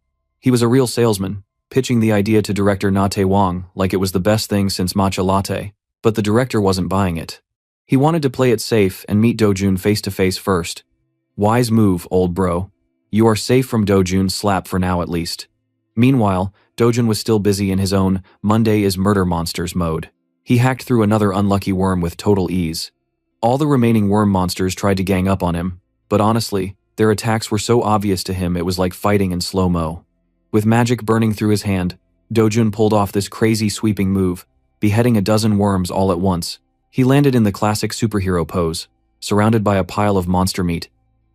He was a real salesman, pitching the idea to director Na Tae-wang like it was the best thing since matcha latte, but the director wasn't buying it. He wanted to play it safe and meet Dojun face-to-face first. Wise move, old bro. You are safe from Dojun's slap for now at least. Meanwhile, Dojun was still busy in his own Monday is Murder Monsters mode. He hacked through another unlucky worm with total ease. All the remaining worm monsters tried to gang up on him, but honestly, their attacks were so obvious to him it was like fighting in slow-mo. With magic burning through his hand, Dojun pulled off this crazy sweeping move, beheading a dozen worms all at once. He landed in the classic superhero pose, surrounded by a pile of monster meat.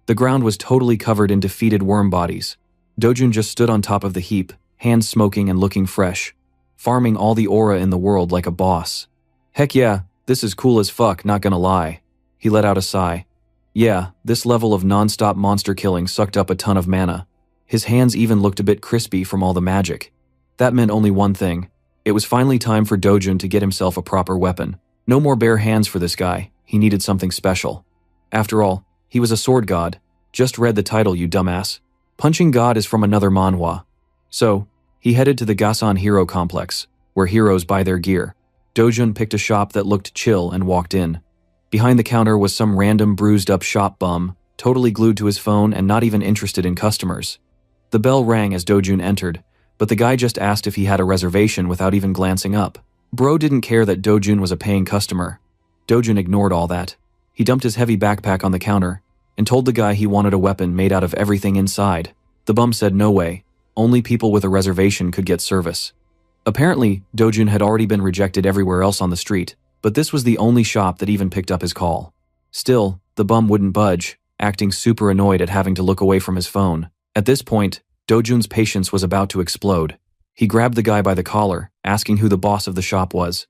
The ground was totally covered in defeated worm bodies. Dojun just stood on top of the heap, hands smoking and looking fresh, farming all the aura in the world like a boss. Heck yeah, this is cool as fuck, not gonna lie. He let out a sigh. Yeah, this level of non-stop monster killing sucked up a ton of mana. His hands even looked a bit crispy from all the magic. That meant only one thing. It was finally time for Dojun to get himself a proper weapon. No more bare hands for this guy. He needed something special. After all, he was a sword god. Just read the title, you dumbass. Punching God is from another manhwa. So, he headed to the Gasan Hero Complex, where heroes buy their gear. Dojun picked a shop that looked chill and walked in. Behind the counter was some random bruised-up shop bum, totally glued to his phone and not even interested in customers. The bell rang as Dojun entered, but the guy just asked if he had a reservation without even glancing up. Bro didn't care that Dojun was a paying customer. Dojun ignored all that. He dumped his heavy backpack on the counter and told the guy he wanted a weapon made out of everything inside. The bum said no way. Only people with a reservation could get service. Apparently, Dojun had already been rejected everywhere else on the street, but this was the only shop that even picked up his call. Still, the bum wouldn't budge, acting super annoyed at having to look away from his phone. At this point, Dojun's patience was about to explode. He grabbed the guy by the collar, asking who the boss of the shop was.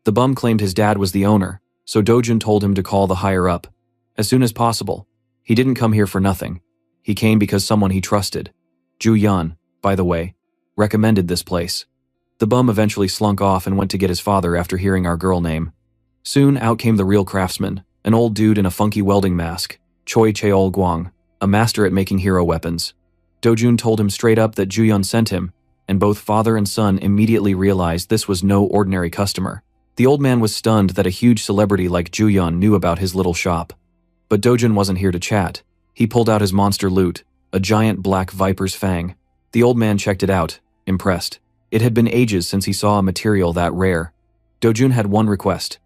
The bum claimed his dad was the owner, so Dojun told him to call the higher-up. As soon as possible. He didn't come here for nothing. He came because someone he trusted. Juyeon, by the way, recommended this place. The bum eventually slunk off and went to get his father after hearing our girl name. Soon out came the real craftsman, an old dude in a funky welding mask, Choi Cheol-guang, a master at making hero weapons. Dojun told him straight up that Juyeon sent him, and both father and son immediately realized this was no ordinary customer. The old man was stunned that a huge celebrity like Juyeon knew about his little shop. But Dojun wasn't here to chat. He pulled out his monster loot, a giant black viper's fang. The old man checked it out, impressed. It had been ages since he saw a material that rare. Dojun had one request.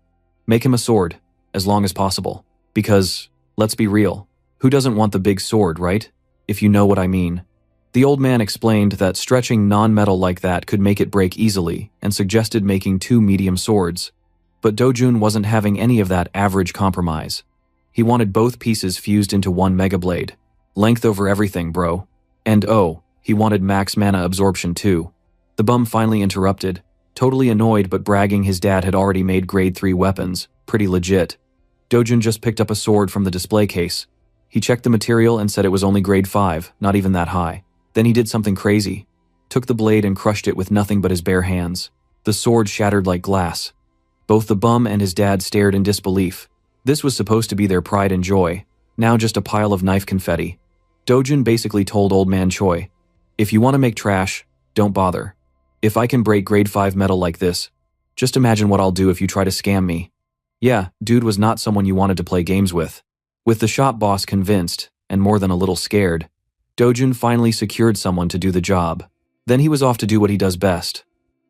Make him a sword, as long as possible. Because, let's be real, who doesn't want the big sword, right? If you know what I mean. The old man explained that stretching non-metal like that could make it break easily and suggested making 2 medium swords. But Dojun wasn't having any of that average compromise. He wanted both pieces fused into one mega blade. Length over everything, bro. And oh, he wanted max mana absorption too. The bum finally interrupted, totally annoyed but bragging his dad had already made grade 3 weapons, pretty legit. Dojun just picked up a sword from the display case. He checked the material and said it was only grade 5, not even that high. Then he did something crazy. Took the blade and crushed it with nothing but his bare hands. The sword shattered like glass. Both the bum and his dad stared in disbelief. This was supposed to be their pride and joy, now just a pile of knife confetti. Dojun basically told Old Man Choi, if you want to make trash, don't bother. If I can break grade 5 metal like this, just imagine what I'll do if you try to scam me. Yeah, dude was not someone you wanted to play games with. With the shop boss convinced, and more than a little scared, Dojun finally secured someone to do the job. Then he was off to do what he does best.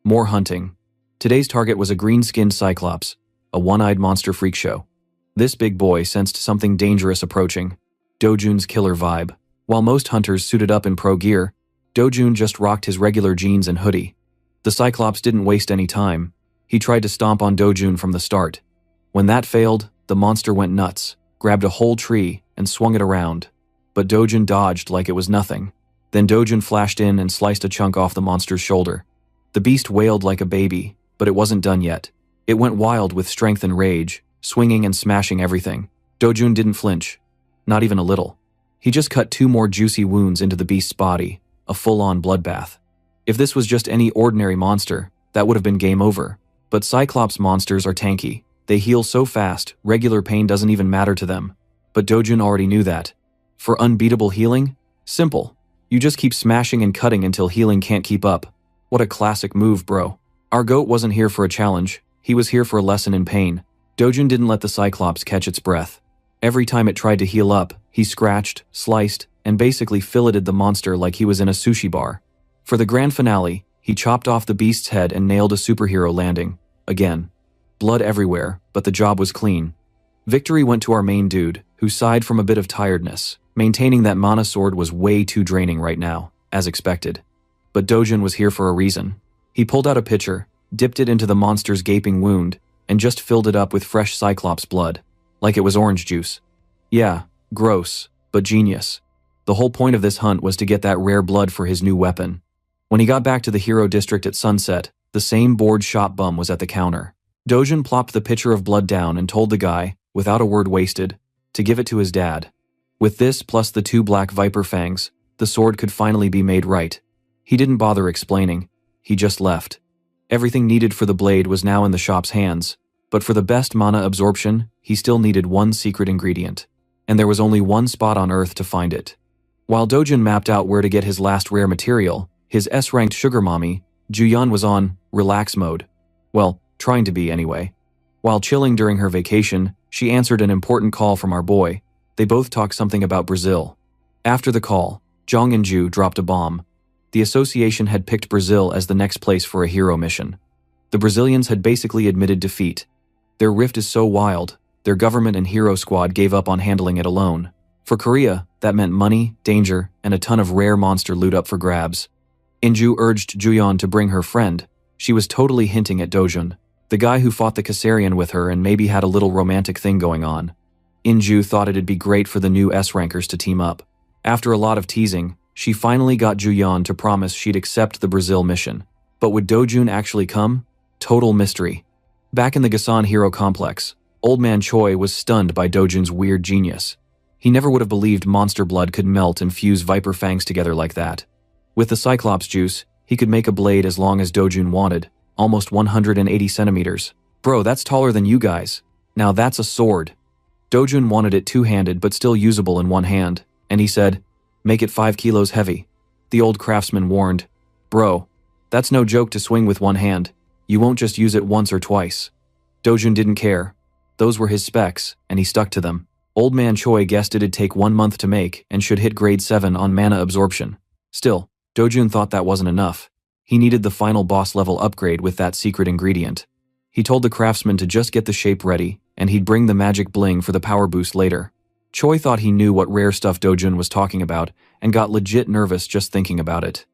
More hunting. Today's target was a green-skinned cyclops, a one-eyed monster freak show. This big boy sensed something dangerous approaching. Dojun's killer vibe. While most hunters suited up in pro gear, Dojun just rocked his regular jeans and hoodie. The cyclops didn't waste any time. He tried to stomp on Dojun from the start. When that failed, the monster went nuts, grabbed a whole tree, and swung it around. But Dojun dodged like it was nothing. Then Dojun flashed in and sliced a chunk off the monster's shoulder. The beast wailed like a baby, but it wasn't done yet. It went wild with strength and rage, swinging and smashing everything. Dojun didn't flinch. Not even a little. He just cut 2 more juicy wounds into the beast's body, a full-on bloodbath. If this was just any ordinary monster, that would have been game over. But Cyclops monsters are tanky. They heal so fast, regular pain doesn't even matter to them. But Dojun already knew that. For unbeatable healing? Simple. You just keep smashing and cutting until healing can't keep up. What a classic move, bro. Our goat wasn't here for a challenge. He was here for a lesson in pain. Dojun didn't let the Cyclops catch its breath. Every time it tried to heal up, he scratched, sliced, and basically filleted the monster like he was in a sushi bar. For the grand finale, he chopped off the beast's head and nailed a superhero landing. Again. Blood everywhere, but the job was clean. Victory went to our main dude, who sighed from a bit of tiredness, maintaining that mana sword was way too draining right now, as expected. But Dojun was here for a reason. He pulled out a pitcher, dipped it into the monster's gaping wound, and just filled it up with fresh Cyclops blood, like it was orange juice. Yeah, gross, but genius. The whole point of this hunt was to get that rare blood for his new weapon. When he got back to the hero district at sunset, the same bored shop bum was at the counter. Dojun plopped the pitcher of blood down and told the guy, without a word wasted, to give it to his dad. With this plus the 2 black viper fangs, the sword could finally be made right. He didn't bother explaining. He just left. Everything needed for the blade was now in the shop's hands, but for the best mana absorption, he still needed one secret ingredient. And there was only one spot on Earth to find it. While Dojun mapped out where to get his last rare material, his S-ranked sugar mommy, Juyeon, was on relax mode. Well, trying to be anyway. While chilling during her vacation, she answered an important call from our boy. They both talked something about Brazil. After the call, Jong and Ju dropped a bomb. The association had picked Brazil as the next place for a hero mission. The Brazilians had basically admitted defeat. Their rift is so wild, their government and hero squad gave up on handling it alone. For Korea, that meant money, danger, and a ton of rare monster loot up for grabs. Inju urged Juyeon to bring her friend. She was totally hinting at Dojun, the guy who fought the Caesarian with her and maybe had a little romantic thing going on. Inju thought it'd be great for the new S-rankers to team up. After a lot of teasing, she finally got Juyeon to promise she'd accept the Brazil mission. But would Dojun actually come? Total mystery. Back in the Gasan Hero Complex, Old Man Choi was stunned by Dojun's weird genius. He never would have believed monster blood could melt and fuse viper fangs together like that. With the Cyclops juice, he could make a blade as long as Dojun wanted, almost 180 centimeters. Bro, that's taller than you guys. Now that's a sword. Dojun wanted it two-handed but still usable in one hand, and he said, make it 5 kilos heavy. The old craftsman warned, bro, That's no joke to swing with one hand. You won't just use it once or twice. Dojun didn't care. Those were his specs, and he stuck to them. Old man Choi guessed it'd take 1 month to make and should hit grade 7 on mana absorption. Still, Dojun thought that wasn't enough. He needed the final boss level upgrade with that secret ingredient. He told the craftsman to just get the shape ready, and he'd bring the magic bling for the power boost later. Choi thought he knew what rare stuff Dojun was talking about and got legit nervous just thinking about it.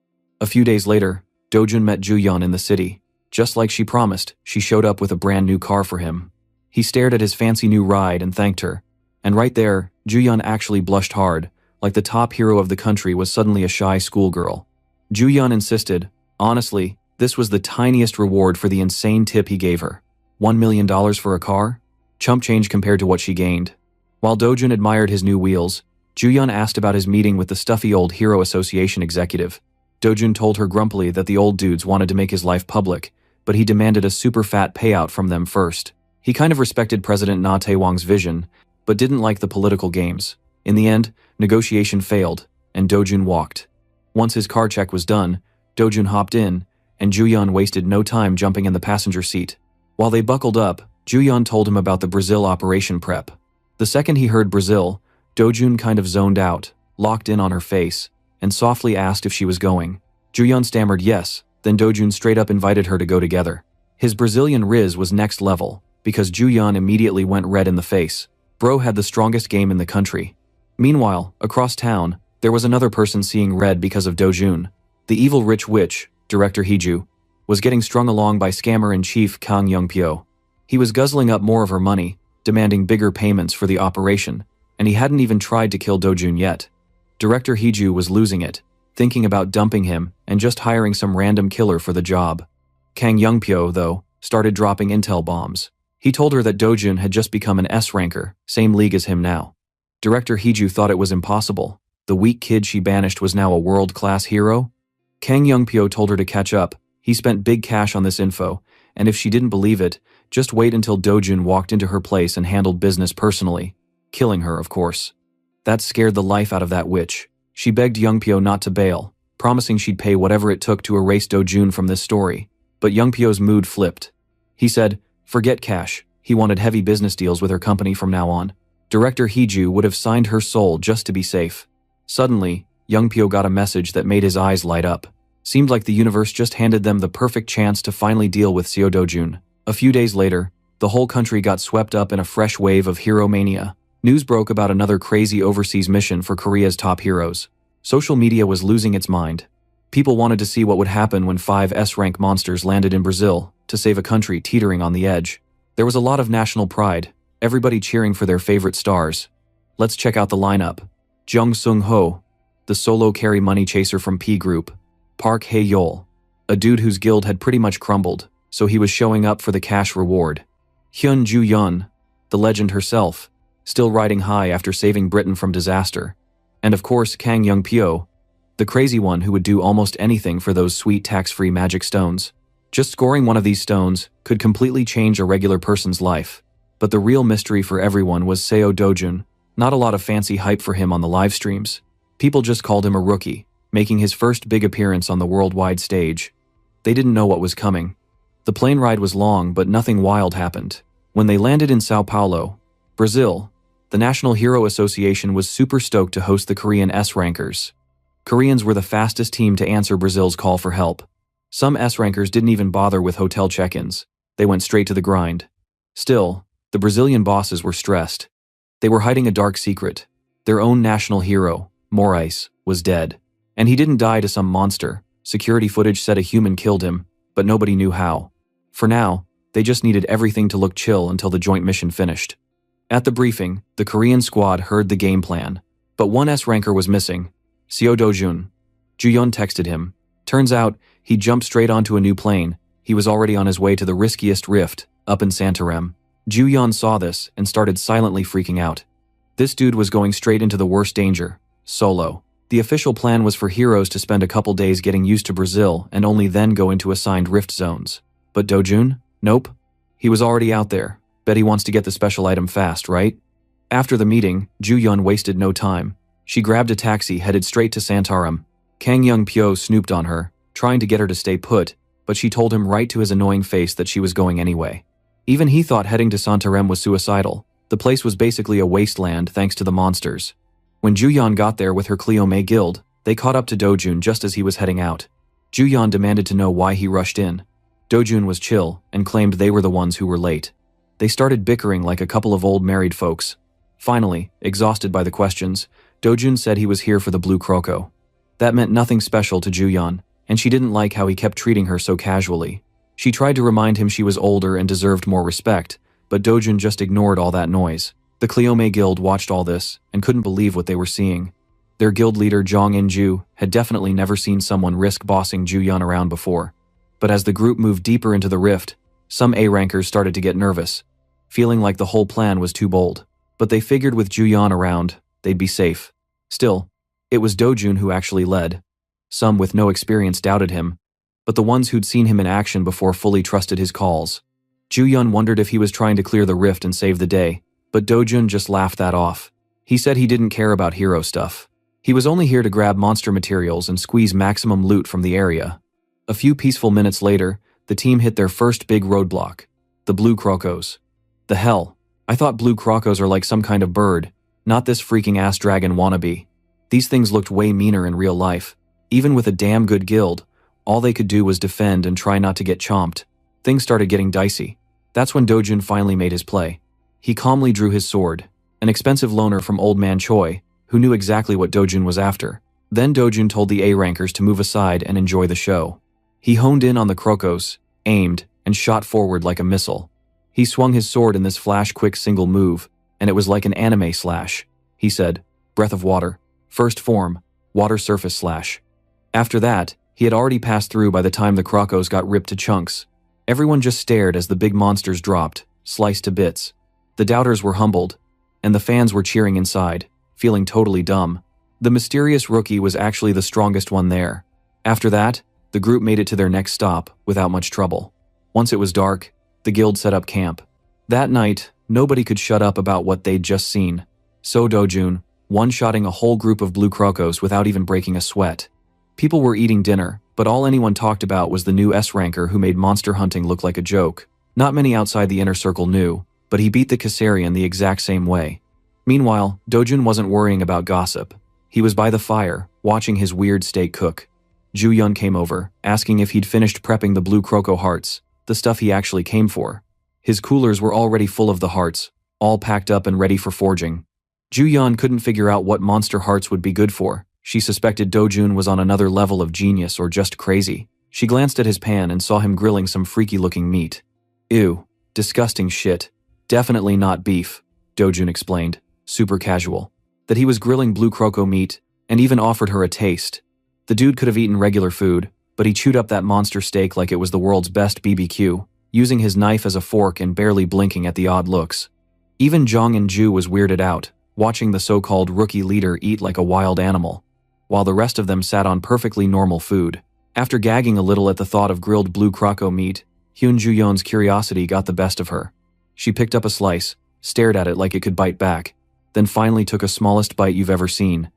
A few days later, Dojun met Juyeon in the city. Just like she promised, she showed up with a brand new car for him. He stared at his fancy new ride and thanked her. And right there, Juyeon actually blushed hard, like the top hero of the country was suddenly a shy schoolgirl. Juyeon insisted, honestly, this was the tiniest reward for the insane tip he gave her. $1 million for a car? Chump change compared to what she gained. While Dojun admired his new wheels, Juyeon asked about his meeting with the stuffy old Hero Association executive. Dojun told her grumpily that the old dudes wanted to make his life public, but he demanded a super fat payout from them first. He kind of respected President Na Tae-wong's vision, but didn't like the political games. In the end, negotiation failed, and Dojun walked. Once his car check was done, Dojun hopped in, and Juyeon wasted no time jumping in the passenger seat. While they buckled up, Juyeon told him about the Brazil operation prep. The second he heard Brazil, Dojun kind of zoned out, locked in on her face, and softly asked if she was going. Juyeon stammered yes, then Dojun straight up invited her to go together. His Brazilian riz was next level, because Juyeon immediately went red in the face. Bro had the strongest game in the country. Meanwhile, across town, there was another person seeing red because of Dojun. The evil rich witch, Director Heeju, was getting strung along by scammer-in-chief Kang Young-pyo. He was guzzling up more of her money, demanding bigger payments for the operation, and he hadn't even tried to kill Dojun yet. Director Heeju was losing it, thinking about dumping him and just hiring some random killer for the job. Kang Young-pyo, though, started dropping intel bombs. He told her that Dojun had just become an S-ranker, same league as him now. Director Heeju thought it was impossible. The weak kid she banished was now a world-class hero? Kang Young-pyo told her to catch up. He spent big cash on this info, and if she didn't believe it, just wait until Dojun walked into her place and handled business personally. Killing her, of course. That scared the life out of that witch. She begged Young-pyo not to bail, promising she'd pay whatever it took to erase Dojun from this story. But Young-pyo's mood flipped. He said, forget cash. He wanted heavy business deals with her company from now on. Director Heeju would have signed her soul just to be safe. Suddenly, Young-pyo got a message that made his eyes light up. Seemed like the universe just handed them the perfect chance to finally deal with Seo Dojun. A few days later, the whole country got swept up in a fresh wave of hero mania. News broke about another crazy overseas mission for Korea's top heroes. Social media was losing its mind. People wanted to see what would happen when 5 S-rank monsters landed in Brazil to save a country teetering on the edge. There was a lot of national pride, everybody cheering for their favorite stars. Let's check out the lineup. Jung Sung-ho, the solo carry money chaser from P Group. Park Hae-yeol, a dude whose guild had pretty much crumbled, so he was showing up for the cash reward. Hyun Ju-yeon, the legend herself, still riding high after saving Britain from disaster. And of course Kang Young-pyo, the crazy one who would do almost anything for those sweet tax-free magic stones. Just scoring one of these stones could completely change a regular person's life. But the real mystery for everyone was Seo Dojun. Not a lot of fancy hype for him on the live streams. People just called him a rookie, making his first big appearance on the worldwide stage. They didn't know what was coming. The plane ride was long, but nothing wild happened. When they landed in Sao Paulo, Brazil, the National Hero Association was super stoked to host the Korean S-rankers. Koreans were the fastest team to answer Brazil's call for help. Some S-rankers didn't even bother with hotel check-ins. They went straight to the grind. Still, the Brazilian bosses were stressed. They were hiding a dark secret. Their own national hero, Morais, was dead. And he didn't die to some monster. Security footage said a human killed him, but nobody knew how. For now, they just needed everything to look chill until the joint mission finished. At the briefing, the Korean squad heard the game plan. But one S-ranker was missing. Seo Dojun. Juyeon texted him. Turns out, he jumped straight onto a new plane. He was already on his way to the riskiest rift, up in Santarem. Juyeon saw this and started silently freaking out. This dude was going straight into the worst danger, solo. The official plan was for heroes to spend a couple days getting used to Brazil and only then go into assigned rift zones. But Dojun? Nope. He was already out there. Bet he wants to get the special item fast, right? After the meeting, Juyeon wasted no time. She grabbed a taxi headed straight to Santarem. Kang Young-pyo snooped on her. trying to get her to stay put, but she told him right to his annoying face that she was going anyway. Even he thought heading to Santarem was suicidal. The place was basically a wasteland thanks to the monsters. When Juyeon got there with her Cleome guild, they caught up to Dojun just as he was heading out. Juyeon demanded to know why he rushed in. Dojun was chill and claimed they were the ones who were late. They started bickering like a couple of old married folks. Finally, exhausted by the questions, Dojun said he was here for the blue croco. That meant nothing special to Juyeon, and she didn't like how he kept treating her so casually. She tried to remind him she was older and deserved more respect, but Dojun just ignored all that noise. The Cleome guild watched all this and couldn't believe what they were seeing. Their guild leader Jong In-ju had definitely never seen someone risk bossing Juyeon around before. But as the group moved deeper into the rift, some A-rankers started to get nervous, feeling like the whole plan was too bold. But they figured with Juyeon around, they'd be safe. Still, it was Dojun who actually led. Some with no experience doubted him, but the ones who'd seen him in action before fully trusted his calls. Juyeon wondered if he was trying to clear the rift and save the day, but Dojun just laughed that off. He said he didn't care about hero stuff. He was only here to grab monster materials and squeeze maximum loot from the area. A few peaceful minutes later, the team hit their first big roadblock, the blue crocos. The hell? I thought blue crocos are like some kind of bird, not this freaking ass dragon wannabe. These things looked way meaner in real life. Even with a damn good guild, all they could do was defend and try not to get chomped. Things started getting dicey. That's when Dojun finally made his play. He calmly drew his sword, an expensive loaner from Old Man Choi, who knew exactly what Dojun was after. Then Dojun told the A-rankers to move aside and enjoy the show. He honed in on the crocos, aimed, and shot forward like a missile. He swung his sword in this flash-quick single move, and it was like an anime slash. He said, "Breath of water, first form, water surface slash." After that, he had already passed through by the time the crocos got ripped to chunks. Everyone just stared as the big monsters dropped, sliced to bits. The doubters were humbled, and the fans were cheering inside, feeling totally dumb. The mysterious rookie was actually the strongest one there. After that, the group made it to their next stop without much trouble. Once it was dark, the guild set up camp. That night, nobody could shut up about what they'd just seen. So Dojun, one-shotting a whole group of blue crocos without even breaking a sweat. People were eating dinner, but all anyone talked about was the new S-ranker who made monster hunting look like a joke. Not many outside the inner circle knew, but he beat the Kassarian the exact same way. Meanwhile, Dojun wasn't worrying about gossip. He was by the fire, watching his weird steak cook. Juyeon came over, asking if he'd finished prepping the blue croco hearts, the stuff he actually came for. His coolers were already full of the hearts, all packed up and ready for forging. Juyeon couldn't figure out what monster hearts would be good for. She suspected Dojun was on another level of genius or just crazy. She glanced at his pan and saw him grilling some freaky-looking meat. "Ew, disgusting shit. Definitely not beef," Dojun explained, super casual. That he was grilling blue croco meat, and even offered her a taste. The dude could have eaten regular food, but he chewed up that monster steak like it was the world's best BBQ, using his knife as a fork and barely blinking at the odd looks. Even Jong In-ju was weirded out, watching the so-called rookie leader eat like a wild animal, while the rest of them sat on perfectly normal food. After gagging a little at the thought of grilled blue croco meat, Hyun Ju-yeon's curiosity got the best of her. She picked up a slice, stared at it like it could bite back, then finally took a smallest bite you've ever seen.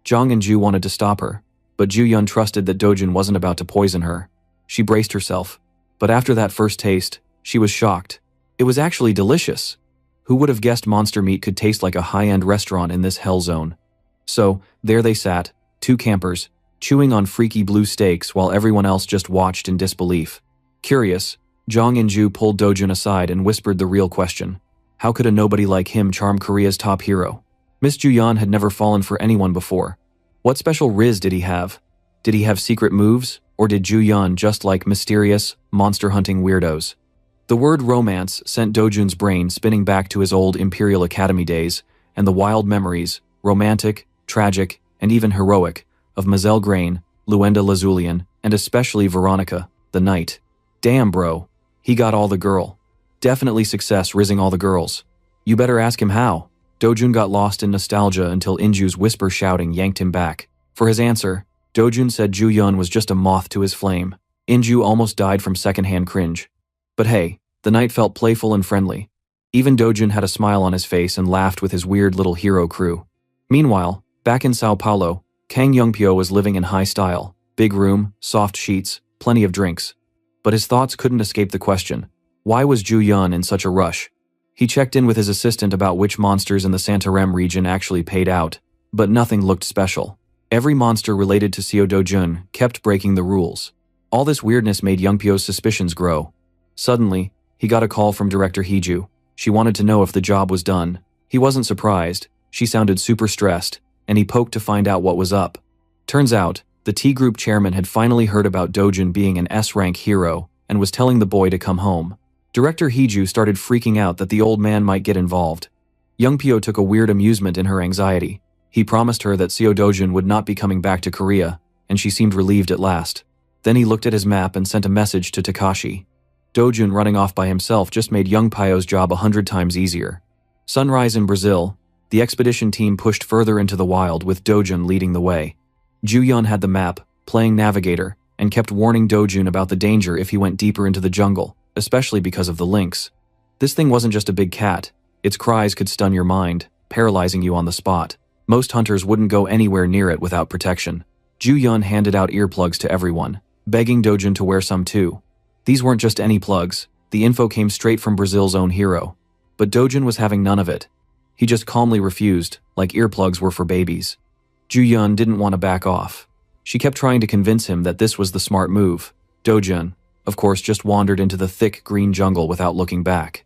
Jong In-ju wanted to stop her, but Ju-yeon trusted that Dojun wasn't about to poison her. She braced herself, but after that first taste, she was shocked. It was actually delicious. Who would have guessed monster meat could taste like a high-end restaurant in this hell zone? So, there they sat, two campers, chewing on freaky blue steaks while everyone else just watched in disbelief. Curious, Jong In-ju pulled Dojun aside and whispered the real question. How could a nobody like him charm Korea's top hero? Miss Juyeon had never fallen for anyone before. What special riz did he have? Did he have secret moves, or did Juyeon just like mysterious, monster-hunting weirdos? The word romance sent Dojun's brain spinning back to his old Imperial Academy days and the wild memories, romantic, tragic, and even heroic, of Mazel Grain, Luenda Lazulian, and especially Veronica, the knight. Damn, bro. He got all the girl. Definitely success rizzing all the girls. You better ask him how. Dojun got lost in nostalgia until In-ju's whisper shouting yanked him back. For his answer, Dojun said Juyeon was just a moth to his flame. In-ju almost died from secondhand cringe. But hey, the knight felt playful and friendly. Even Dojun had a smile on his face and laughed with his weird little hero crew. Meanwhile, back in Sao Paulo, Kang Youngpyo was living in high style. Big room, soft sheets, plenty of drinks. But his thoughts couldn't escape the question, why was Ju Yun in such a rush? He checked in with his assistant about which monsters in the Santarem region actually paid out, but nothing looked special. Every monster related to Seo Do-jun kept breaking the rules. All this weirdness made Youngpyo's suspicions grow. Suddenly, he got a call from director Heeju. She wanted to know if the job was done. He wasn't surprised. She sounded super stressed, and he poked to find out what was up. Turns out, the T-Group chairman had finally heard about Do-jun being an S-rank hero and was telling the boy to come home. Director Heeju started freaking out that the old man might get involved. Youngpyo took a weird amusement in her anxiety. He promised her that Seo Do-jun would not be coming back to Korea, and she seemed relieved at last. Then he looked at his map and sent a message to Takashi. Do-jun running off by himself just made Youngpyo's job 100 times easier. Sunrise in Brazil, the expedition team pushed further into the wild with Do-jun leading the way. Ju Yun had the map, playing navigator, and kept warning Do-jun about the danger if he went deeper into the jungle, especially because of the lynx. This thing wasn't just a big cat. Its cries could stun your mind, paralyzing you on the spot. Most hunters wouldn't go anywhere near it without protection. Ju Yun handed out earplugs to everyone, begging Do-jun to wear some too. These weren't just any plugs. The info came straight from Brazil's own hero. But Do-jun was having none of it. He just calmly refused, like earplugs were for babies. Ju Yun didn't want to back off. She kept trying to convince him that this was the smart move. Do-jun, of course, just wandered into the thick green jungle without looking back.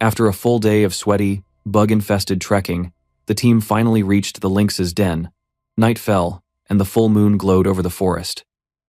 After a full day of sweaty, bug-infested trekking, the team finally reached the lynx's den. Night fell, and the full moon glowed over the forest.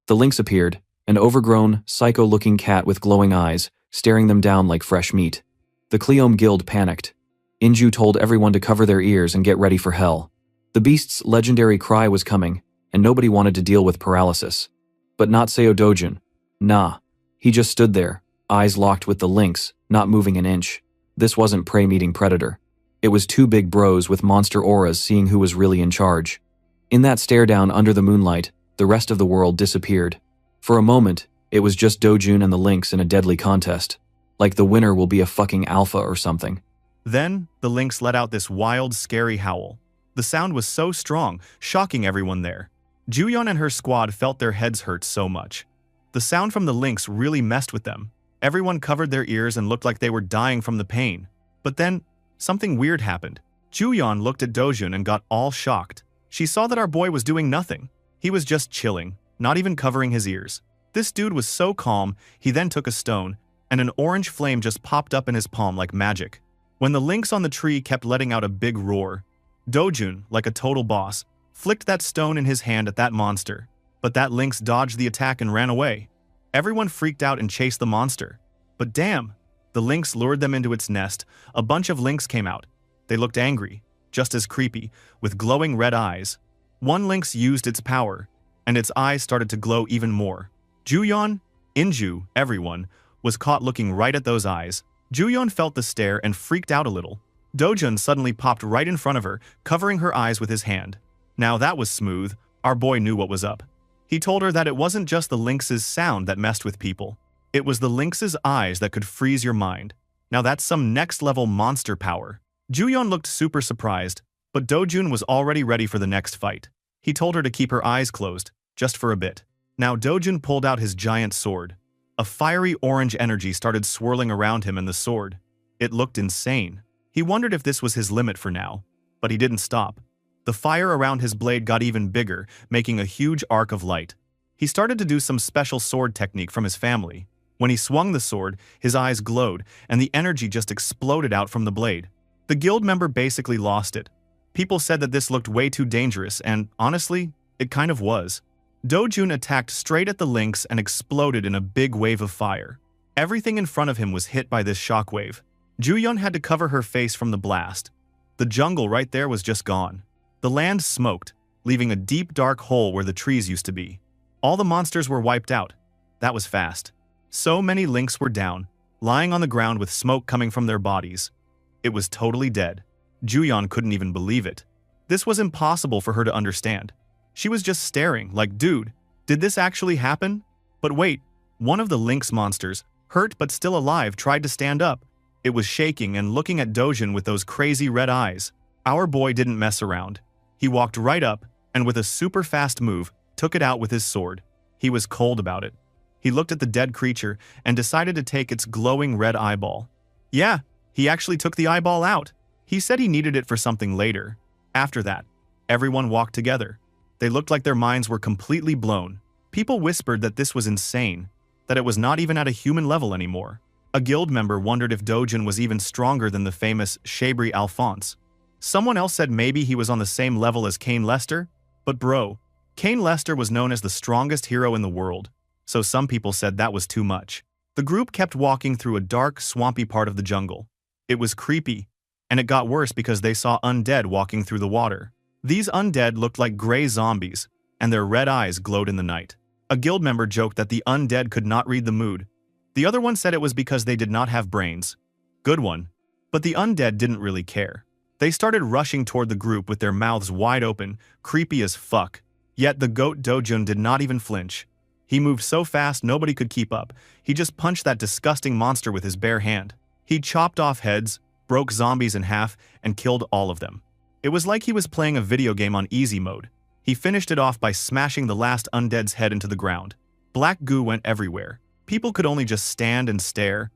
The lynx appeared, an overgrown, psycho-looking cat with glowing eyes, staring them down like fresh meat. The Cleome Guild panicked. Inju told everyone to cover their ears and get ready for hell. The beast's legendary cry was coming, and nobody wanted to deal with paralysis. But not Seo Do-jun. Nah. He just stood there, eyes locked with the lynx, not moving an inch. This wasn't prey meeting predator. It was two big bros with monster auras seeing who was really in charge. In that stare down under the moonlight, the rest of the world disappeared. For a moment, it was just Do-jun and the lynx in a deadly contest. Like the winner will be a fucking alpha or something. Then, the lynx let out this wild, scary howl. The sound was so strong, shocking everyone there. Ju Yun and her squad felt their heads hurt so much. The sound from the lynx really messed with them. Everyone covered their ears and looked like they were dying from the pain. But then, something weird happened. Ju Yun looked at Do-jun and got all shocked. She saw that our boy was doing nothing. He was just chilling, not even covering his ears. This dude was so calm, he then took a stone, and an orange flame just popped up in his palm like magic. When the lynx on the tree kept letting out a big roar, Do-jun, like a total boss, flicked that stone in his hand at that monster. But that lynx dodged the attack and ran away. Everyone freaked out and chased the monster. But damn, the lynx lured them into its nest. A bunch of lynx came out. They looked angry, just as creepy, with glowing red eyes. One lynx used its power, and its eyes started to glow even more. Ju Yun, Inju, everyone, was caught looking right at those eyes. Ju Yun felt the stare and freaked out a little. Do-jun suddenly popped right in front of her, covering her eyes with his hand. Now that was smooth. Our boy knew what was up. He told her that it wasn't just the lynx's sound that messed with people. It was the lynx's eyes that could freeze your mind. Now that's some next-level monster power. Ju Yun looked super surprised, but Do-jun was already ready for the next fight. He told her to keep her eyes closed, just for a bit. Now Do-jun pulled out his giant sword. A fiery orange energy started swirling around him and the sword. It looked insane. He wondered if this was his limit for now, but he didn't stop. The fire around his blade got even bigger, making a huge arc of light. He started to do some special sword technique from his family. When he swung the sword, his eyes glowed, and the energy just exploded out from the blade. The guild member basically lost it. People said that this looked way too dangerous, and honestly, it kind of was. Do-jun attacked straight at the lynx and exploded in a big wave of fire. Everything in front of him was hit by this shockwave. Ju Yun had to cover her face from the blast. The jungle right there was just gone. The land smoked, leaving a deep dark hole where the trees used to be. All the monsters were wiped out. That was fast. So many lynx were down, lying on the ground with smoke coming from their bodies. It was totally dead. Ju Yun couldn't even believe it. This was impossible for her to understand. She was just staring, like, dude, did this actually happen? But wait, one of the lynx monsters, hurt but still alive, tried to stand up. It was shaking and looking at Do-jun with those crazy red eyes. Our boy didn't mess around. He walked right up, and with a super fast move, took it out with his sword. He was cold about it. He looked at the dead creature and decided to take its glowing red eyeball. Yeah, he actually took the eyeball out. He said he needed it for something later. After that, everyone walked together. They looked like their minds were completely blown. People whispered that this was insane, that it was not even at a human level anymore. A guild member wondered if Dojun was even stronger than the famous Shabri Alphonse. Someone else said maybe he was on the same level as Kane Lester. But bro, Kane Lester was known as the strongest hero in the world, so some people said that was too much. The group kept walking through a dark, swampy part of the jungle. It was creepy, and it got worse because they saw undead walking through the water. These undead looked like gray zombies, and their red eyes glowed in the night. A guild member joked that the undead could not read the mood. The other one said it was because they did not have brains. Good one. But the undead didn't really care. They started rushing toward the group with their mouths wide open, creepy as fuck. Yet the goat Dojun did not even flinch. He moved so fast nobody could keep up. He just punched that disgusting monster with his bare hand. He chopped off heads, broke zombies in half, and killed all of them. It was like he was playing a video game on easy mode. He finished it off by smashing the last undead's head into the ground. Black goo went everywhere. People could only just stand and stare.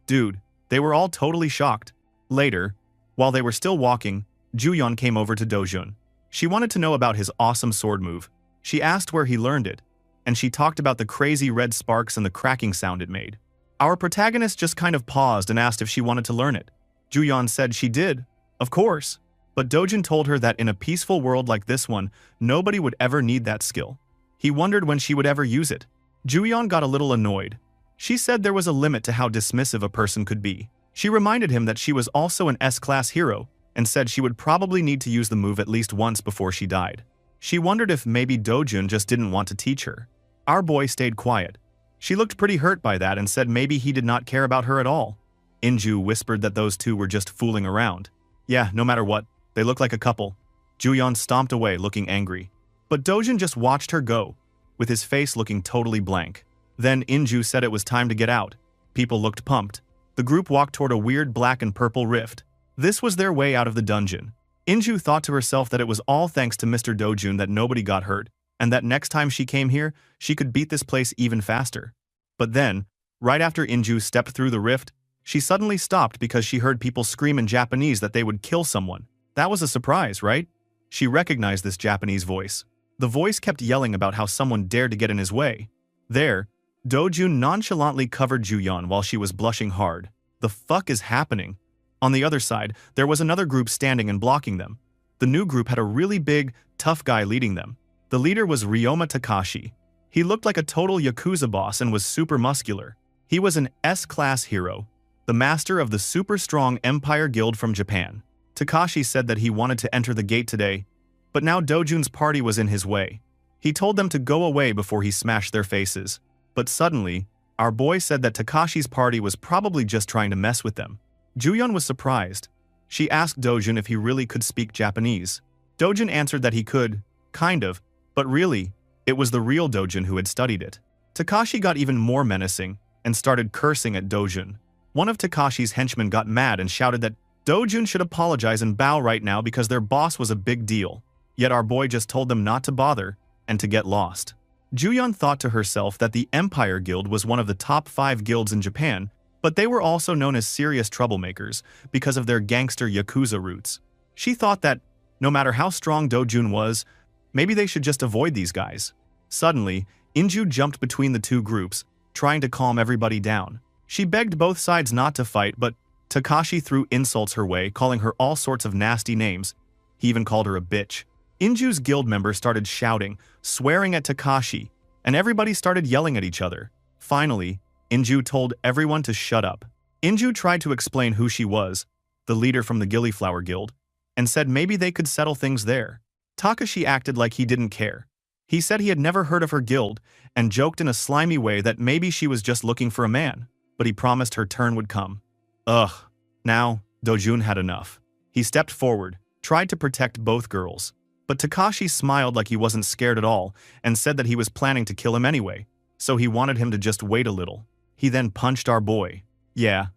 Dude, they were all totally shocked. Later, while they were still walking, Juyeon came over to Dojun. She wanted to know about his awesome sword move. She asked where he learned it, and she talked about the crazy red sparks and the cracking sound it made. Our protagonist just kind of paused and asked if she wanted to learn it. Juyeon said she did, of course. But Dojun told her that in a peaceful world like this one, nobody would ever need that skill. He wondered when she would ever use it. Juyeon got a little annoyed. She said there was a limit to how dismissive a person could be. She reminded him that she was also an S-class hero and said she would probably need to use the move at least once before she died. She wondered if maybe Dojun just didn't want to teach her. Our boy stayed quiet. She looked pretty hurt by that and said maybe he did not care about her at all. Inju whispered that those two were just fooling around. Yeah, no matter what, they look like a couple. Juyeon stomped away looking angry. But Dojun just watched her go, with his face looking totally blank. Then Inju said it was time to get out. People looked pumped. The group walked toward a weird black and purple rift. This was their way out of the dungeon. Inju thought to herself that it was all thanks to Mr. Dojun that nobody got hurt, and that next time she came here, she could beat this place even faster. But then, right after Inju stepped through the rift, she suddenly stopped because she heard people scream in Japanese that they would kill someone. That was a surprise, right? She recognized this Japanese voice. The voice kept yelling about how someone dared to get in his way. There, Dojun nonchalantly covered Juyeon while she was blushing hard. The fuck is happening? On the other side, there was another group standing and blocking them. The new group had a really big, tough guy leading them. The leader was Ryoma Takashi. He looked like a total Yakuza boss and was super muscular. He was an S-class hero, the master of the super strong Empire Guild from Japan. Takashi said that he wanted to enter the gate today, but now Dojun's party was in his way. He told them to go away before he smashed their faces. But suddenly, our boy said that Takashi's party was probably just trying to mess with them. Juyeon was surprised. She asked Dojun if he really could speak Japanese. Dojun answered that he could, kind of, but really, it was the real Dojun who had studied it. Takashi got even more menacing and started cursing at Dojun. One of Takashi's henchmen got mad and shouted that Dojun should apologize and bow right now because their boss was a big deal. Yet our boy just told them not to bother and to get lost. Juyeon thought to herself that the Empire Guild was one of the top 5 guilds in Japan, but they were also known as serious troublemakers because of their gangster Yakuza roots. She thought that, no matter how strong Dojun was, maybe they should just avoid these guys. Suddenly, Inju jumped between the two groups, trying to calm everybody down. She begged both sides not to fight, but Takashi threw insults her way, calling her all sorts of nasty names. He even called her a bitch. Inju's guild members started shouting, swearing at Takashi, and everybody started yelling at each other. Finally, Inju told everyone to shut up. Inju tried to explain who she was, the leader from the Gillyflower Guild, and said maybe they could settle things there. Takashi acted like he didn't care. He said he had never heard of her guild and joked in a slimy way that maybe she was just looking for a man, but he promised her turn would come. Ugh. Now, Dojun had enough. He stepped forward, tried to protect both girls. But Takashi smiled like he wasn't scared at all and said that he was planning to kill him anyway, so he wanted him to just wait a little. He then punched our boy. Yeah,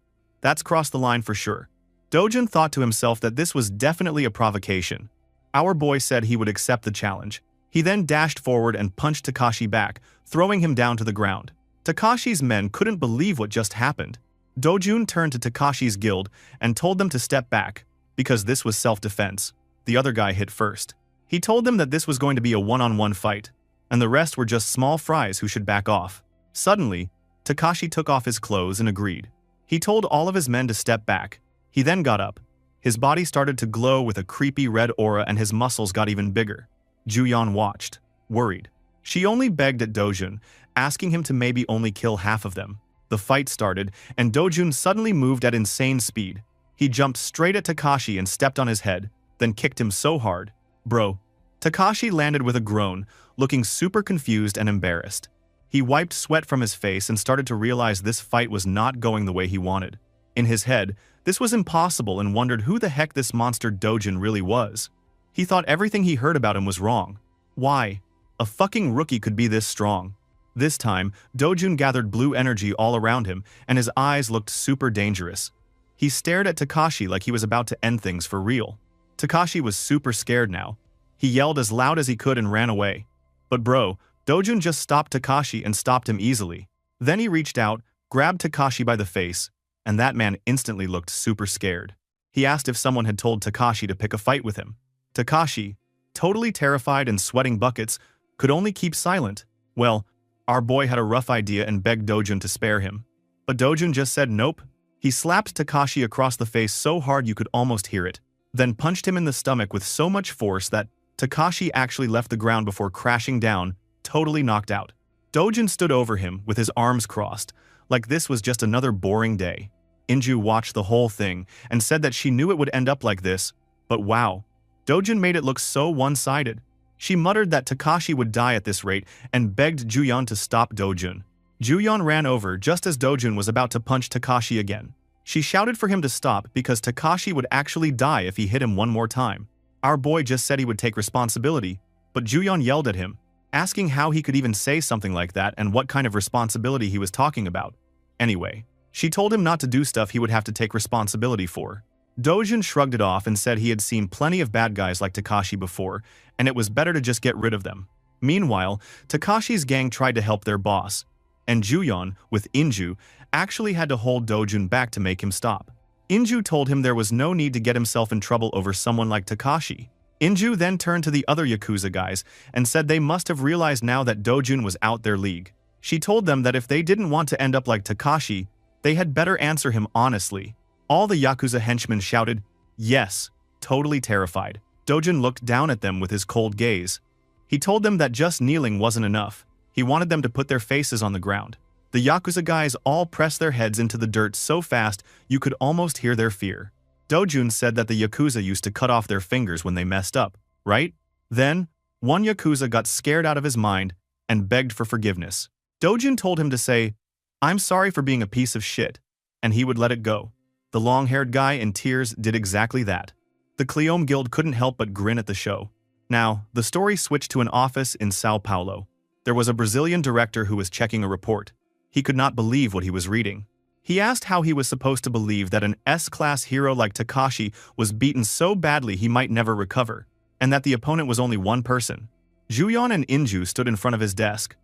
that's crossed the line for sure. Dojun thought to himself that this was definitely a provocation. Our boy said he would accept the challenge. He then dashed forward and punched Takashi back, throwing him down to the ground. Takashi's men couldn't believe what just happened. Dojun turned to Takashi's guild and told them to step back, because this was self-defense. The other guy hit first. He told them that this was going to be a one-on-one fight, and the rest were just small fries who should back off. Suddenly, Takashi took off his clothes and agreed. He told all of his men to step back. He then got up. His body started to glow with a creepy red aura and his muscles got even bigger. Juyeon watched, worried. She only begged at Dojun, asking him to maybe only kill half of them. The fight started, and Dojun suddenly moved at insane speed. He jumped straight at Takashi and stepped on his head, then kicked him so hard. Bro. Takashi landed with a groan, looking super confused and embarrassed. He wiped sweat from his face and started to realize this fight was not going the way he wanted. In his head, this was impossible and wondered who the heck this monster Dojun really was. He thought everything he heard about him was wrong. Why? A fucking rookie could be this strong. This time, Dojun gathered blue energy all around him and his eyes looked super dangerous. He stared at Takashi like he was about to end things for real. Takashi was super scared now. He yelled as loud as he could and ran away. But bro, Dojun just stopped Takashi and stopped him easily. Then he reached out, grabbed Takashi by the face, and that man instantly looked super scared. He asked if someone had told Takashi to pick a fight with him. Takashi, totally terrified and sweating buckets, could only keep silent. Well, our boy had a rough idea and begged Dojun to spare him. But Dojun just said nope. He slapped Takashi across the face so hard you could almost hear it, then punched him in the stomach with so much force that Takashi actually left the ground before crashing down, totally knocked out. Dojun stood over him with his arms crossed, like this was just another boring day. Inju watched the whole thing and said that she knew it would end up like this, but wow. Dojun made it look so one-sided. She muttered that Takashi would die at this rate and begged Juyeon to stop Dojun. Juyeon ran over just as Dojun was about to punch Takashi again. She shouted for him to stop because Takashi would actually die if he hit him one more time. Our boy just said he would take responsibility, but Juyeon yelled at him, asking how he could even say something like that and what kind of responsibility he was talking about. Anyway, she told him not to do stuff he would have to take responsibility for. Dojun shrugged it off and said he had seen plenty of bad guys like Takashi before, and it was better to just get rid of them. Meanwhile, Takashi's gang tried to help their boss, and Juyeon, with Inju, actually had to hold Dojun back to make him stop. Inju told him there was no need to get himself in trouble over someone like Takashi. Inju then turned to the other Yakuza guys and said they must have realized now that Dojun was out their league. She told them that if they didn't want to end up like Takashi, they had better answer him honestly. All the Yakuza henchmen shouted, yes, totally terrified. Dojun looked down at them with his cold gaze. He told them that just kneeling wasn't enough. He wanted them to put their faces on the ground. The Yakuza guys all pressed their heads into the dirt so fast you could almost hear their fear. Dojun said that the Yakuza used to cut off their fingers when they messed up, right? Then, one Yakuza got scared out of his mind and begged for forgiveness. Dojun told him to say, I'm sorry for being a piece of shit, and he would let it go. The long-haired guy in tears did exactly that. The Cleome Guild couldn't help but grin at the show. Now, the story switched to an office in Sao Paulo. There was a Brazilian director who was checking a report. He could not believe what he was reading. He asked how he was supposed to believe that an S-class hero like Takashi was beaten so badly he might never recover, and that the opponent was only one person. Juyeon and Inju stood in front of his desk.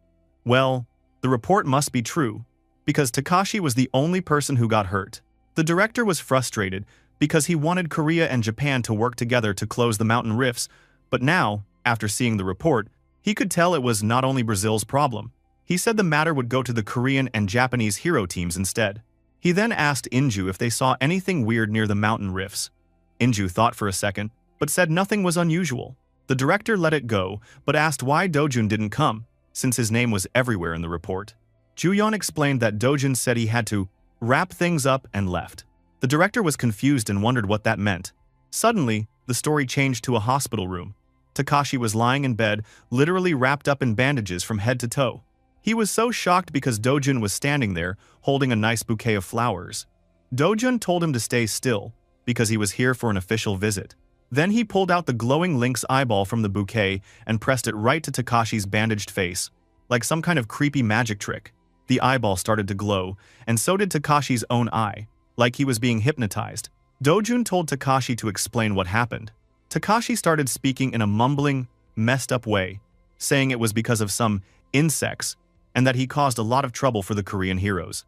Well, the report must be true, because Takashi was the only person who got hurt. The director was frustrated because he wanted Korea and Japan to work together to close the mountain rifts, but now, after seeing the report, he could tell it was not only Brazil's problem. He said the matter would go to the Korean and Japanese hero teams instead. He then asked Inju if they saw anything weird near the mountain rifts. Inju thought for a second, but said nothing was unusual. The director let it go, but asked why Dojun didn't come, since his name was everywhere in the report. Juyeon explained that Dojun said he had to wrap things up and left. The director was confused and wondered what that meant. Suddenly, the story changed to a hospital room. Takashi was lying in bed, literally wrapped up in bandages from head to toe. He was so shocked because Dojun was standing there, holding a nice bouquet of flowers. Dojun told him to stay still, because he was here for an official visit. Then he pulled out the glowing lynx eyeball from the bouquet and pressed it right to Takashi's bandaged face, like some kind of creepy magic trick. The eyeball started to glow, and so did Takashi's own eye, like he was being hypnotized. Dojun told Takashi to explain what happened. Takashi started speaking in a mumbling, messed up way. saying it was because of some insects and that he caused a lot of trouble for the Korean heroes.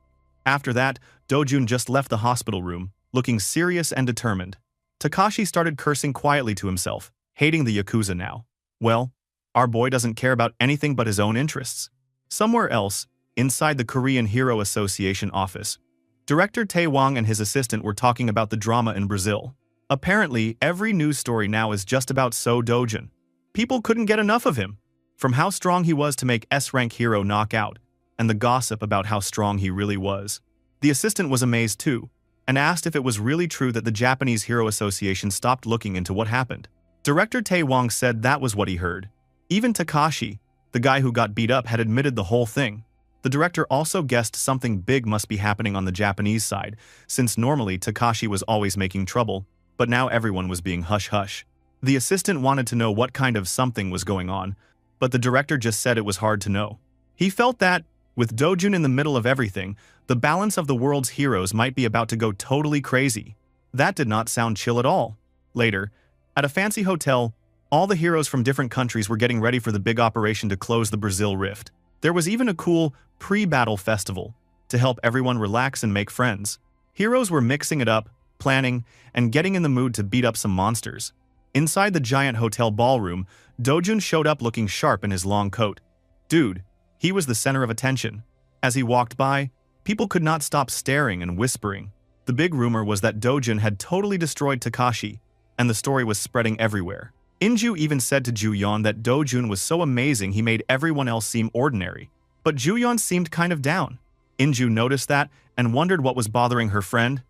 After that, Dojun just left the hospital room, looking serious and determined. Takashi started cursing quietly to himself, hating the Yakuza now. Well, our boy doesn't care about anything but his own interests. Somewhere else, inside the Korean Hero Association office, Director Tae Wang and his assistant were talking about the drama in Brazil. Apparently, every news story now is just about So Dojun. People couldn't get enough of him. From how strong he was to make S-rank hero knock out, and the gossip about how strong he really was. The assistant was amazed too, and asked if it was really true that the Japanese Hero Association stopped looking into what happened. Director Tae Wang said that was what he heard. Even Takashi, the guy who got beat up, had admitted the whole thing. The director also guessed something big must be happening on the Japanese side, since normally Takashi was always making trouble, but now everyone was being hush-hush. The assistant wanted to know what kind of something was going on, but the director just said it was hard to know. He felt that, with Dojun in the middle of everything, the balance of the world's heroes might be about to go totally crazy. That did not sound chill at all. Later, at a fancy hotel, all the heroes from different countries were getting ready for the big operation to close the Brazil rift. There was even a cool pre-battle festival to help everyone relax and make friends. Heroes were mixing it up, planning, and getting in the mood to beat up some monsters. Inside the giant hotel ballroom, Dojun showed up looking sharp in his long coat. Dude, he was the center of attention. As he walked by, people could not stop staring and whispering. The big rumor was that Dojun had totally destroyed Takashi, and the story was spreading everywhere. Inju even said to Juyeon that Dojun was so amazing he made everyone else seem ordinary. But Juyeon seemed kind of down. Inju noticed that and wondered what was bothering her friend.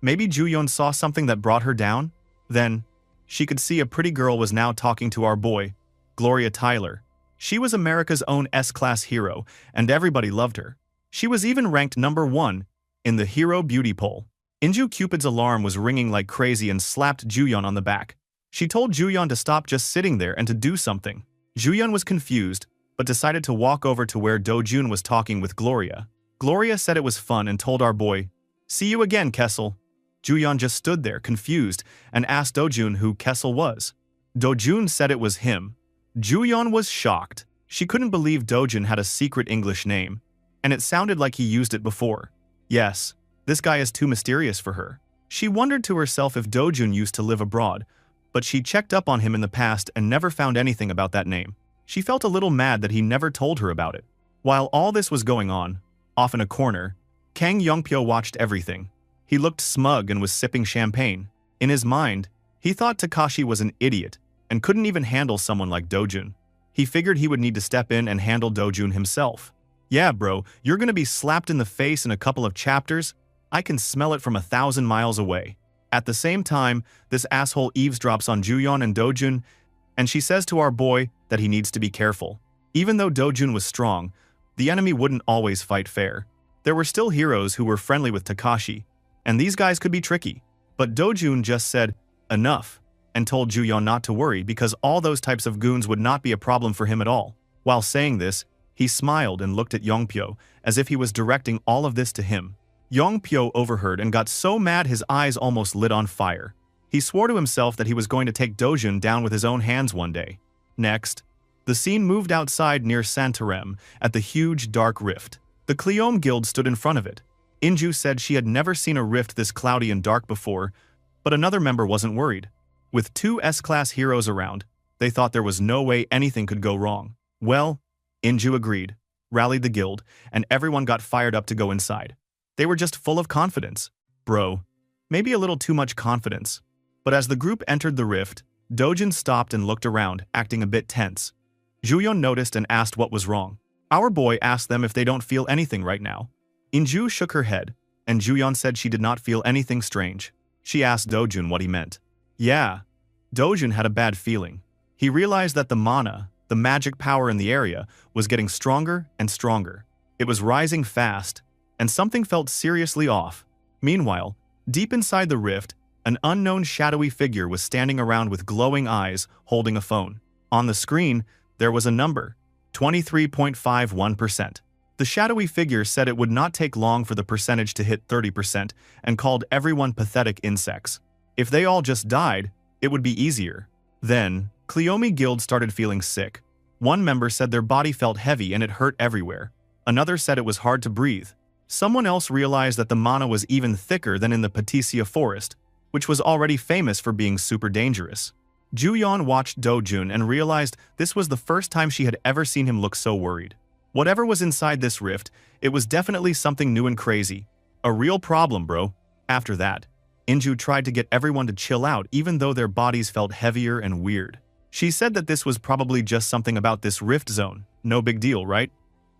Maybe Juyeon saw something that brought her down? Then, she could see a pretty girl was now talking to our boy, Gloria Tyler. She was America's own S-class hero, and everybody loved her. She was even ranked #1 in the Hero Beauty Poll. Inju Cupid's alarm was ringing like crazy and slapped Juyeon on the back. She told Juyeon to stop just sitting there and to do something. Juyeon was confused, but decided to walk over to where Dojun was talking with Gloria. Gloria said it was fun and told our boy, "See you again, Kessel." Juyeon just stood there, confused, and asked Dojun who Kessel was. Dojun said it was him. Juyeon was shocked. She couldn't believe Dojun had a secret English name, and it sounded like he used it before. Yes, this guy is too mysterious for her. She wondered to herself if Dojun used to live abroad, but she checked up on him in the past and never found anything about that name. She felt a little mad that he never told her about it. While all this was going on, off in a corner, Kang Yongpyo watched everything. He looked smug and was sipping champagne. In his mind, he thought Takashi was an idiot and couldn't even handle someone like Dojun. He figured he would need to step in and handle Dojun himself. "Yeah, bro, you're gonna be slapped in the face in a couple of chapters. I can smell it from 1,000 miles away." At the same time, this asshole eavesdrops on Juyeon and Dojun, and she says to our boy that he needs to be careful. Even though Dojun was strong, the enemy wouldn't always fight fair. There were still heroes who were friendly with Takashi, and these guys could be tricky. But Dojun just said, "Enough," and told Juyeon not to worry because all those types of goons would not be a problem for him at all. While saying this, he smiled and looked at Yongpyo as if he was directing all of this to him. Yongpyo overheard and got so mad his eyes almost lit on fire. He swore to himself that he was going to take Dojun down with his own hands one day. Next, the scene moved outside near Santarem at the huge dark rift. The Cleome Guild stood in front of it. Inju said she had never seen a rift this cloudy and dark before, but another member wasn't worried. With 2 S-class heroes around, they thought there was no way anything could go wrong. Well, Inju agreed, rallied the guild, and everyone got fired up to go inside. They were just full of confidence. Bro, maybe a little too much confidence. But as the group entered the rift, Dojun stopped and looked around, acting a bit tense. Juyeon noticed and asked what was wrong. Our boy asked them if they don't feel anything right now. Inju shook her head, and Juyeon said she did not feel anything strange. She asked Dojun what he meant. Yeah, Dojun had a bad feeling. He realized that the mana, the magic power in the area, was getting stronger and stronger. It was rising fast, and something felt seriously off. Meanwhile, deep inside the rift, an unknown shadowy figure was standing around with glowing eyes, holding a phone. On the screen, there was a number, 23.51%. The shadowy figure said it would not take long for the percentage to hit 30% and called everyone pathetic insects. If they all just died, it would be easier. Then, Cleome Guild started feeling sick. One member said their body felt heavy and it hurt everywhere. Another said it was hard to breathe. Someone else realized that the mana was even thicker than in the Patesia forest, which was already famous for being super dangerous. Juyeon watched Dojun and realized this was the first time she had ever seen him look so worried. Whatever was inside this rift, it was definitely something new and crazy. A real problem, bro. After that, Inju tried to get everyone to chill out even though their bodies felt heavier and weird. She said that this was probably just something about this rift zone, no big deal, right?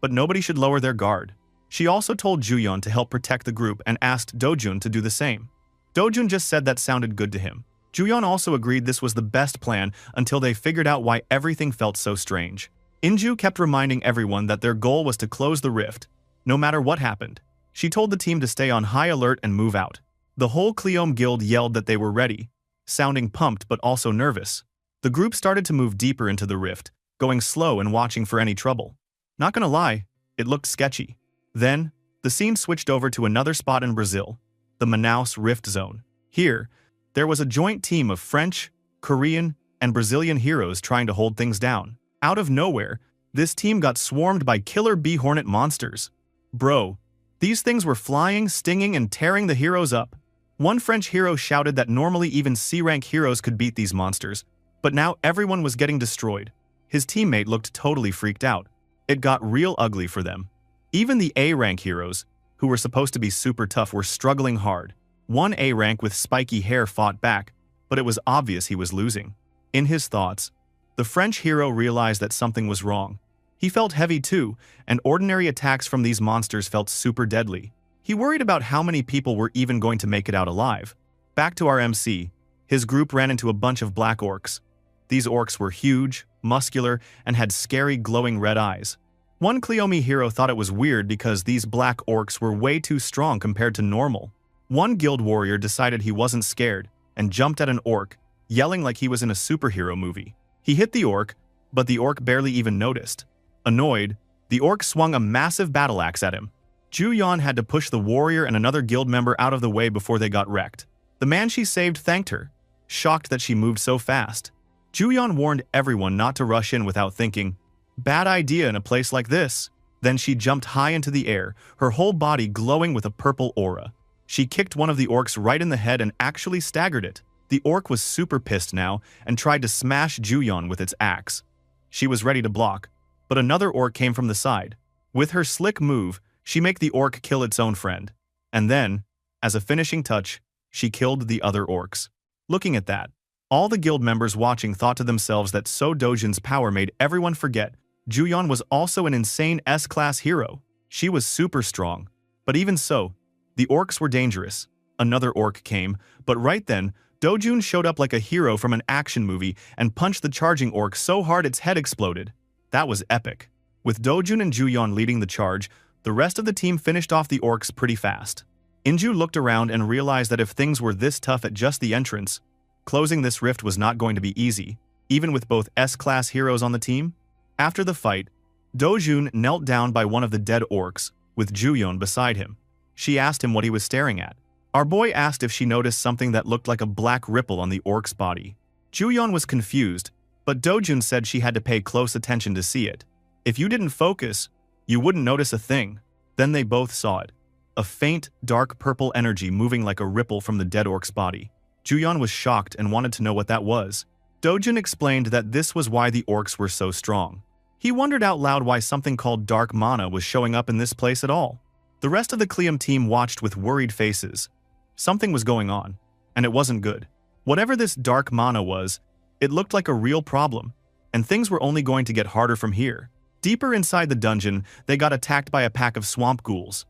But nobody should lower their guard. She also told Juyeon to help protect the group and asked Dojun to do the same. Dojun just said that sounded good to him. Juyeon also agreed this was the best plan until they figured out why everything felt so strange. Inju kept reminding everyone that their goal was to close the rift, no matter what happened. She told the team to stay on high alert and move out. The whole Cleome guild yelled that they were ready, sounding pumped but also nervous. The group started to move deeper into the rift, going slow and watching for any trouble. Not gonna lie, it looked sketchy. Then, the scene switched over to another spot in Brazil, the Manaus Rift Zone. Here, there was a joint team of French, Korean, and Brazilian heroes trying to hold things down. Out of nowhere, this team got swarmed by killer bee hornet monsters. Bro, these things were flying, stinging, and tearing the heroes up. One French hero shouted that normally even C-rank heroes could beat these monsters, but now everyone was getting destroyed. His teammate looked totally freaked out. It got real ugly for them. Even the A-rank heroes, who were supposed to be super tough, were struggling hard. One A-rank with spiky hair fought back, but it was obvious he was losing. In his thoughts, the French hero realized that something was wrong. He felt heavy too, and ordinary attacks from these monsters felt super deadly. He worried about how many people were even going to make it out alive. Back to our MC, his group ran into a bunch of black orcs. These orcs were huge, muscular, and had scary glowing red eyes. One Cleome hero thought it was weird because these black orcs were way too strong compared to normal. One guild warrior decided he wasn't scared and jumped at an orc, yelling like he was in a superhero movie. He hit the orc, but the orc barely even noticed. Annoyed, the orc swung a massive battle axe at him. Juyeon had to push the warrior and another guild member out of the way before they got wrecked. The man she saved thanked her, shocked that she moved so fast. Juyeon warned everyone not to rush in without thinking, "Bad idea in a place like this." Then she jumped high into the air, her whole body glowing with a purple aura. She kicked one of the orcs right in the head and actually staggered it. The orc was super pissed now and tried to smash Juyeon with its axe. She was ready to block, but another orc came from the side. With her slick move, she made the orc kill its own friend. And then, as a finishing touch, she killed the other orcs. Looking at that, all the guild members watching thought to themselves that So Dojin's power made everyone forget Juyeon was also an insane S-class hero. She was super strong. But even so, the orcs were dangerous. Another orc came, but right then, Dojun showed up like a hero from an action movie and punched the charging orc so hard its head exploded. That was epic. With Dojun and Juyeon leading the charge, the rest of the team finished off the orcs pretty fast. Inju looked around and realized that if things were this tough at just the entrance, closing this rift was not going to be easy, even with both S-class heroes on the team. After the fight, Dojun knelt down by one of the dead orcs, with Juyeon beside him. She asked him what he was staring at. Our boy asked if she noticed something that looked like a black ripple on the orc's body. Juyeon was confused, but Dojun said she had to pay close attention to see it. If you didn't focus, you wouldn't notice a thing. Then they both saw it. A faint, dark purple energy moving like a ripple from the dead orc's body. Juyeon was shocked and wanted to know what that was. Dojun explained that this was why the orcs were so strong. He wondered out loud why something called dark mana was showing up in this place at all. The rest of the Cleome team watched with worried faces. Something was going on, and it wasn't good. Whatever this dark mana was, it looked like a real problem, and things were only going to get harder from here. Deeper inside the dungeon, they got attacked by a pack of swamp ghouls.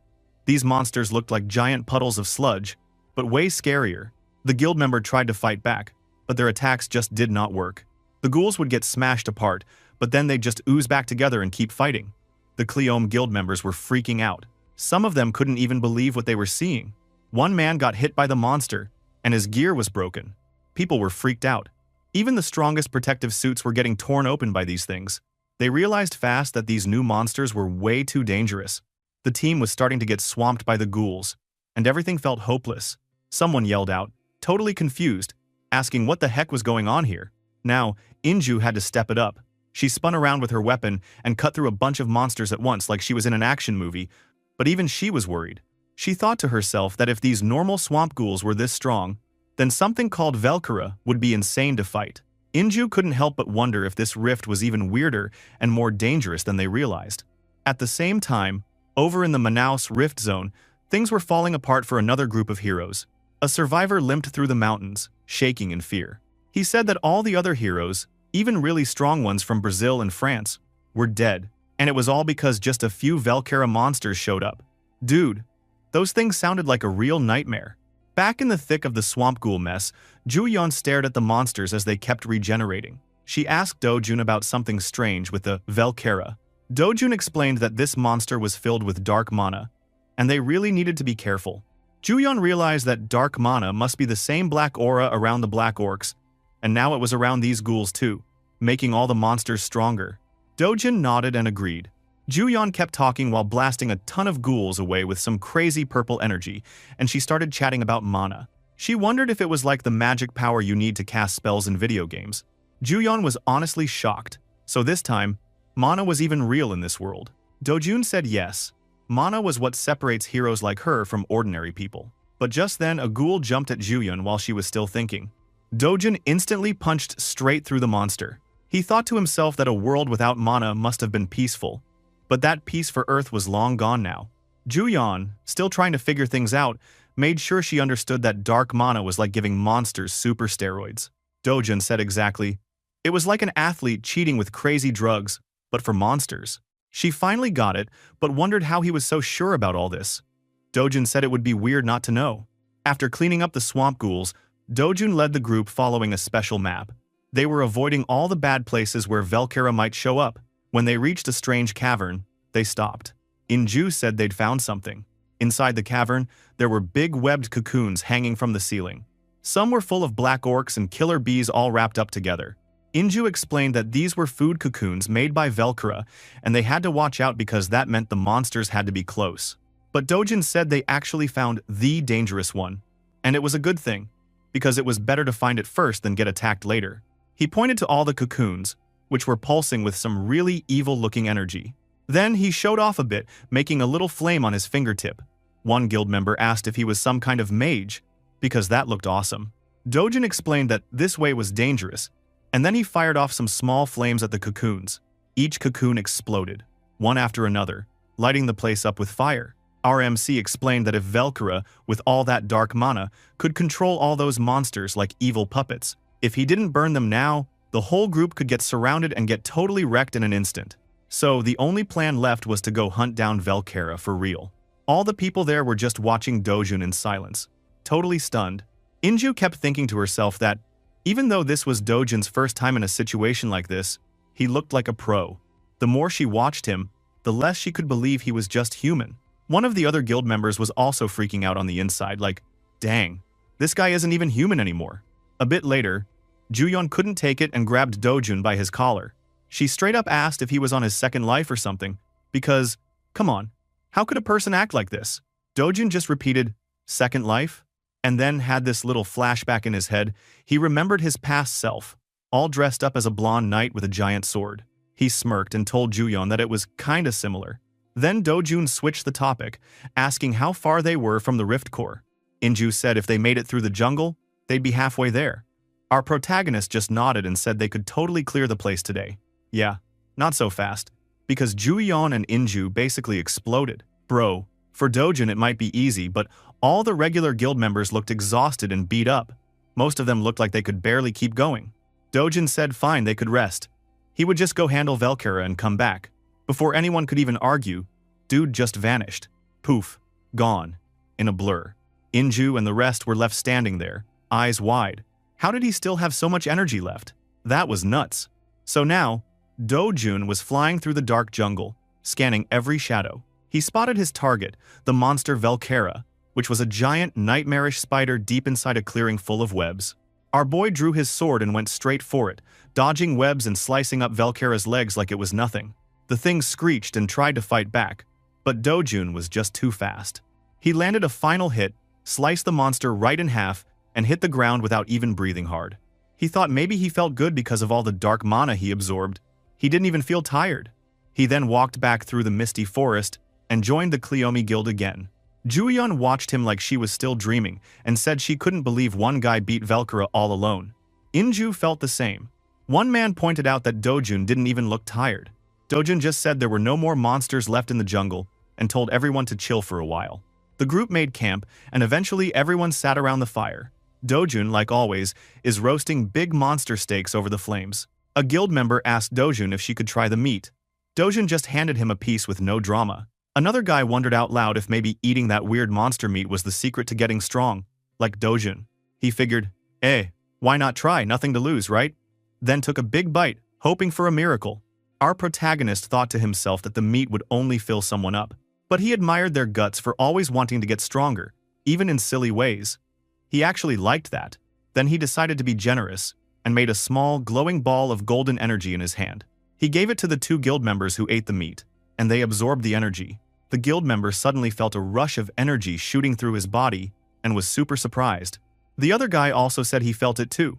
These monsters looked like giant puddles of sludge, but way scarier. The guild member tried to fight back, but their attacks just did not work. The ghouls would get smashed apart, but then they'd just ooze back together and keep fighting. The Cleome guild members were freaking out. Some of them couldn't even believe what they were seeing. One man got hit by the monster, and his gear was broken. People were freaked out. Even the strongest protective suits were getting torn open by these things. They realized fast that these new monsters were way too dangerous. The team was starting to get swamped by the ghouls, and everything felt hopeless. Someone yelled out, totally confused, asking what the heck was going on here. Now, Inju had to step it up. She spun around with her weapon and cut through a bunch of monsters at once like she was in an action movie, but even she was worried. She thought to herself that if these normal swamp ghouls were this strong, then something called Velkara would be insane to fight. Inju couldn't help but wonder if this rift was even weirder and more dangerous than they realized. At the same time, over in the Manaus Rift Zone, things were falling apart for another group of heroes. A survivor limped through the mountains, shaking in fear. He said that all the other heroes, even really strong ones from Brazil and France, were dead, and it was all because just a few Velkara monsters showed up. Dude, those things sounded like a real nightmare. Back in the thick of the swamp ghoul mess, Juyeon stared at the monsters as they kept regenerating. She asked Dojun about something strange with the Velkara. Dojun explained that this monster was filled with dark mana, and they really needed to be careful. Juyeon realized that dark mana must be the same black aura around the black orcs, and now it was around these ghouls too, making all the monsters stronger. Dojun nodded and agreed. Juyeon kept talking while blasting a ton of ghouls away with some crazy purple energy, and she started chatting about mana. She wondered if it was like the magic power you need to cast spells in video games. Juyeon was honestly shocked. So this time, mana was even real in this world. Dojun said yes. Mana was what separates heroes like her from ordinary people. But just then, a ghoul jumped at Juyeon while she was still thinking. Dojun instantly punched straight through the monster. He thought to himself that a world without mana must have been peaceful. But that peace for Earth was long gone now. Juyeon, still trying to figure things out, made sure she understood that dark mana was like giving monsters super steroids. Dojun said exactly, it was like an athlete cheating with crazy drugs, but for monsters. She finally got it, but wondered how he was so sure about all this. Dojun said it would be weird not to know. After cleaning up the swamp ghouls, Dojun led the group following a special map. They were avoiding all the bad places where Velkara might show up. When they reached a strange cavern, they stopped. Inju said they'd found something. Inside the cavern, there were big webbed cocoons hanging from the ceiling. Some were full of black orcs and killer bees all wrapped up together. Inju explained that these were food cocoons made by Velkara, and they had to watch out because that meant the monsters had to be close. But Dojin said they actually found the dangerous one. And it was a good thing, because it was better to find it first than get attacked later. He pointed to all the cocoons, which were pulsing with some really evil-looking energy. Then he showed off a bit, making a little flame on his fingertip. One guild member asked if he was some kind of mage, because that looked awesome. Dojin explained that this way was dangerous, and then he fired off some small flames at the cocoons. Each cocoon exploded, one after another, lighting the place up with fire. Our MC explained that if Velkara, with all that dark mana, could control all those monsters like evil puppets, if he didn't burn them now, the whole group could get surrounded and get totally wrecked in an instant. So the only plan left was to go hunt down Velkara for real. All the people there were just watching Dojun in silence, totally stunned. Inju kept thinking to herself that, even though this was Dojun's first time in a situation like this, he looked like a pro. The more she watched him, the less she could believe he was just human. One of the other guild members was also freaking out on the inside, like, dang, this guy isn't even human anymore. A bit later, Juyeon couldn't take it and grabbed Dojun by his collar. She straight up asked if he was on his second life or something, because, come on, how could a person act like this? Dojun just repeated, second life? And then had this little flashback in his head. He remembered his past self, all dressed up as a blonde knight with a giant sword. He smirked and told Juyeon that it was kinda similar. Then Dojun switched the topic, asking how far they were from the Rift Core. Inju said if they made it through the jungle, they'd be halfway there. Our protagonist just nodded and said they could totally clear the place today. Yeah, not so fast, because Juyeon and Inju basically exploded. Bro, for Dojun it might be easy, but all the regular guild members looked exhausted and beat up. Most of them looked like they could barely keep going. Dojun said fine, they could rest. He would just go handle Velkara and come back. Before anyone could even argue, dude just vanished. Poof, gone, in a blur. Inju and the rest were left standing there, eyes wide. How did he still have so much energy left? That was nuts. So now, Dojun was flying through the dark jungle, scanning every shadow. He spotted his target, the monster Velkara, which was a giant, nightmarish spider deep inside a clearing full of webs. Our boy drew his sword and went straight for it, dodging webs and slicing up Velkara's legs like it was nothing. The thing screeched and tried to fight back, but Dojun was just too fast. He landed a final hit, sliced the monster right in half, and hit the ground without even breathing hard. He thought maybe he felt good because of all the dark mana he absorbed. He didn't even feel tired. He then walked back through the misty forest and joined the Cleome Guild again. Juyeon watched him like she was still dreaming and said she couldn't believe one guy beat Velkara all alone. Inju felt the same. One man pointed out that Dojun didn't even look tired. Dojun just said there were no more monsters left in the jungle and told everyone to chill for a while. The group made camp and eventually everyone sat around the fire. Dojun, like always, is roasting big monster steaks over the flames. A guild member asked Dojun if she could try the meat. Dojun just handed him a piece with no drama. Another guy wondered out loud if maybe eating that weird monster meat was the secret to getting strong, like Dojun. He figured, why not try, nothing to lose, right? Then took a big bite, hoping for a miracle. Our protagonist thought to himself that the meat would only fill someone up, but he admired their guts for always wanting to get stronger, even in silly ways. He actually liked that. Then he decided to be generous and made a small, glowing ball of golden energy in his hand. He gave it to the 2 guild members who ate the meat, and they absorbed the energy. The guild member suddenly felt a rush of energy shooting through his body and was super surprised. The other guy also said he felt it too.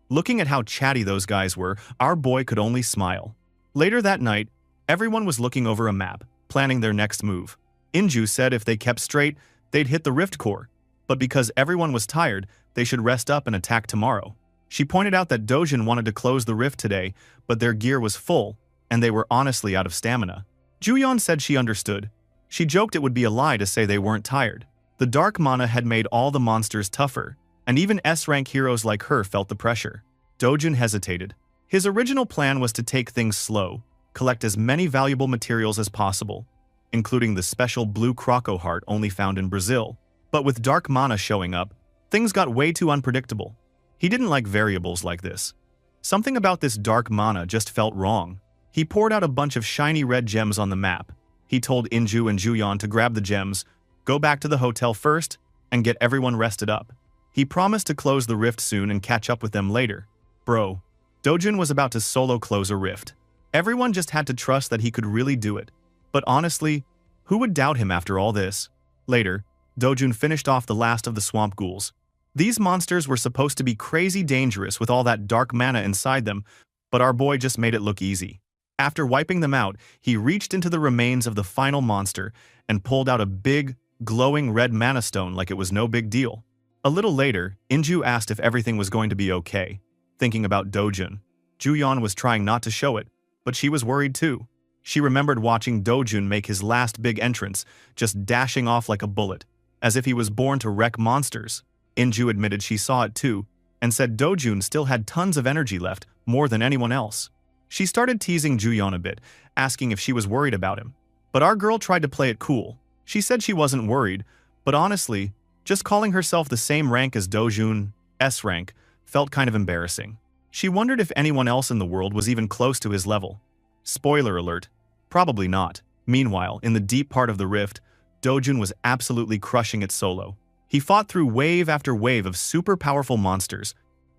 Looking at how chatty those guys were, our boy could only smile. Later that night, everyone was looking over a map, planning their next move. Inju said if they kept straight, they'd hit the rift core, but because everyone was tired, they should rest up and attack tomorrow. She pointed out that Dojin wanted to close the rift today, but their gear was full, and they were honestly out of stamina. Juyeon said she understood. She joked it would be a lie to say they weren't tired. The dark mana had made all the monsters tougher, and even S-rank heroes like her felt the pressure. Dojin hesitated. His original plan was to take things slow, collect as many valuable materials as possible, including the special blue croco heart only found in Brazil. But with dark mana showing up, things got way too unpredictable. He didn't like variables like this. Something about this dark mana just felt wrong. He poured out a bunch of shiny red gems on the map. He told Inju and Juyeon to grab the gems, go back to the hotel first, and get everyone rested up. He promised to close the rift soon and catch up with them later. Bro, Dojin was about to solo close a rift. Everyone just had to trust that he could really do it. But honestly, who would doubt him after all this? Later, Dojun finished off the last of the swamp ghouls. These monsters were supposed to be crazy dangerous with all that dark mana inside them, but our boy just made it look easy. After wiping them out, he reached into the remains of the final monster and pulled out a big, glowing red mana stone like it was no big deal. A little later, Inju asked if everything was going to be okay. Thinking about Dojun, Juyeon was trying not to show it, but she was worried too. She remembered watching Dojun make his last big entrance, just dashing off like a bullet, as if he was born to wreck monsters. Inju admitted she saw it too, and said Dojun still had tons of energy left, more than anyone else. She started teasing Juyeon a bit, asking if she was worried about him. But our girl tried to play it cool. She said she wasn't worried, but honestly, just calling herself the same rank as Dojun, S rank, felt kind of embarrassing. She wondered if anyone else in the world was even close to his level. Spoiler alert, probably not. Meanwhile, in the deep part of the rift, Dojun was absolutely crushing it solo. He fought through wave after wave of super powerful monsters.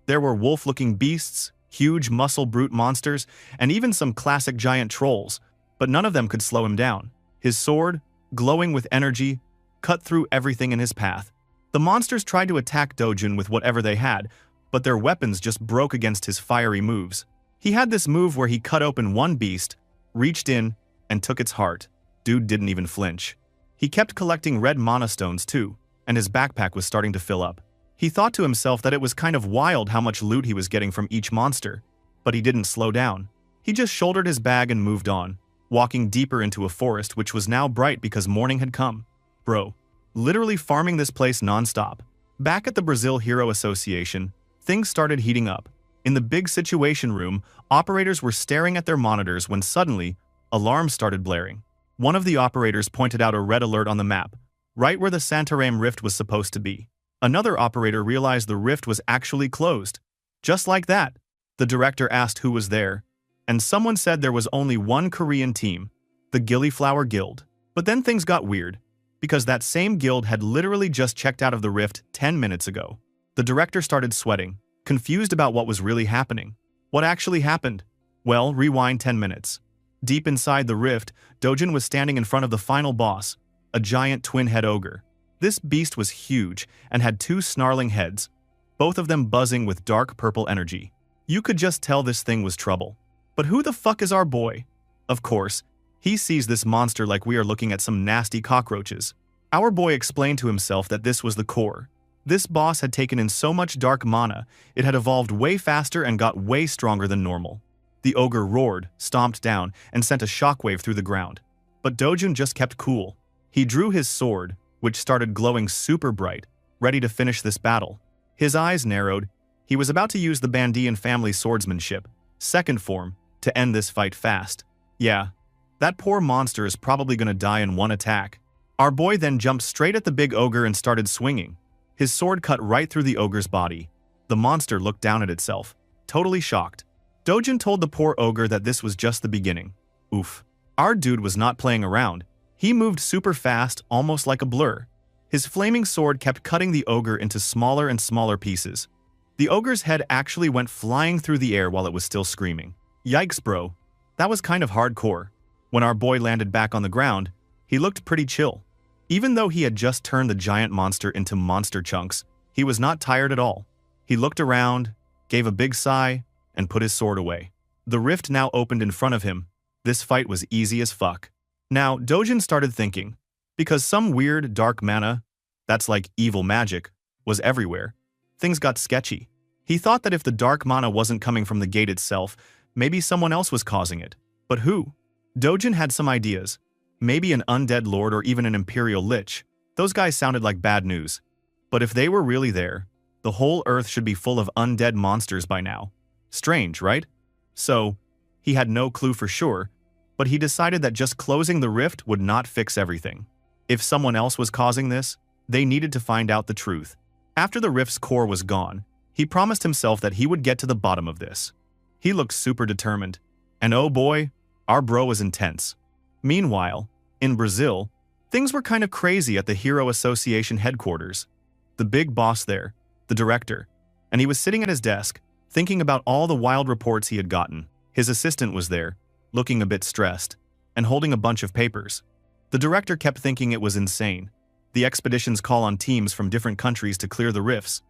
There were wolf-looking beasts, huge muscle brute monsters, and even some classic giant trolls, but none of them could slow him down. His sword, glowing with energy, cut through everything in his path. The monsters tried to attack Dojun with whatever they had, but their weapons just broke against his fiery moves. He had this move where he cut open one beast, reached in, and took its heart. Dude didn't even flinch. He kept collecting red mana stones too, and his backpack was starting to fill up. He thought to himself that it was kind of wild how much loot he was getting from each monster, but he didn't slow down. He just shouldered his bag and moved on, walking deeper into a forest which was now bright because morning had come. Bro, literally farming this place non-stop. Back at the Brazil Hero Association, things started heating up. In the big situation room, operators were staring at their monitors when suddenly, alarms started blaring. One of the operators pointed out a red alert on the map, right where the Santarém rift was supposed to be. Another operator realized the rift was actually closed. Just like that, the director asked who was there, and someone said there was only one Korean team, the Gillyflower Guild. But then things got weird, because that same guild had literally just checked out of the rift 10 minutes ago. The director started sweating, confused about what was really happening. What actually happened? Well, rewind 10 minutes. Deep inside the rift, Dojin was standing in front of the final boss, a giant twin-head ogre. This beast was huge and had two snarling heads, both of them buzzing with dark purple energy. You could just tell this thing was trouble. But who the fuck is our boy? Of course, he sees this monster like we are looking at some nasty cockroaches. Our boy explained to himself that this was the core. This boss had taken in so much dark mana, it had evolved way faster and got way stronger than normal. The ogre roared, stomped down, and sent a shockwave through the ground. But Dojun just kept cool. He drew his sword, which started glowing super bright, ready to finish this battle. His eyes narrowed. He was about to use the Bandian family swordsmanship, second form, to end this fight fast. Yeah, that poor monster is probably gonna die in one attack. Our boy then jumped straight at the big ogre and started swinging. His sword cut right through the ogre's body. The monster looked down at itself, totally shocked. Dojun told the poor ogre that this was just the beginning. Oof. Our dude was not playing around. He moved super fast, almost like a blur. His flaming sword kept cutting the ogre into smaller and smaller pieces. The ogre's head actually went flying through the air while it was still screaming. Yikes, bro. That was kind of hardcore. When our boy landed back on the ground, he looked pretty chill. Even though he had just turned the giant monster into monster chunks, he was not tired at all. He looked around, gave a big sigh, and put his sword away. The rift now opened in front of him. This fight was easy as fuck. Now, Dojun started thinking, because some weird dark mana, that's like evil magic, was everywhere, things got sketchy. He thought that if the dark mana wasn't coming from the gate itself, maybe someone else was causing it. But who? Dojun had some ideas. Maybe an undead lord or even an imperial lich. Those guys sounded like bad news. But if they were really there, the whole earth should be full of undead monsters by now. Strange, right? So, he had no clue for sure, but he decided that just closing the rift would not fix everything. If someone else was causing this, they needed to find out the truth. After the rift's core was gone, he promised himself that he would get to the bottom of this. He looked super determined. And oh boy, our bro was intense. Meanwhile, in Brazil, things were kind of crazy at the Hero Association headquarters. The big boss there, the director, and he was sitting at his desk, thinking about all the wild reports he had gotten. His assistant was there, looking a bit stressed, and holding a bunch of papers. The director kept thinking it was insane. The expeditions call on teams from different countries to clear the rifts.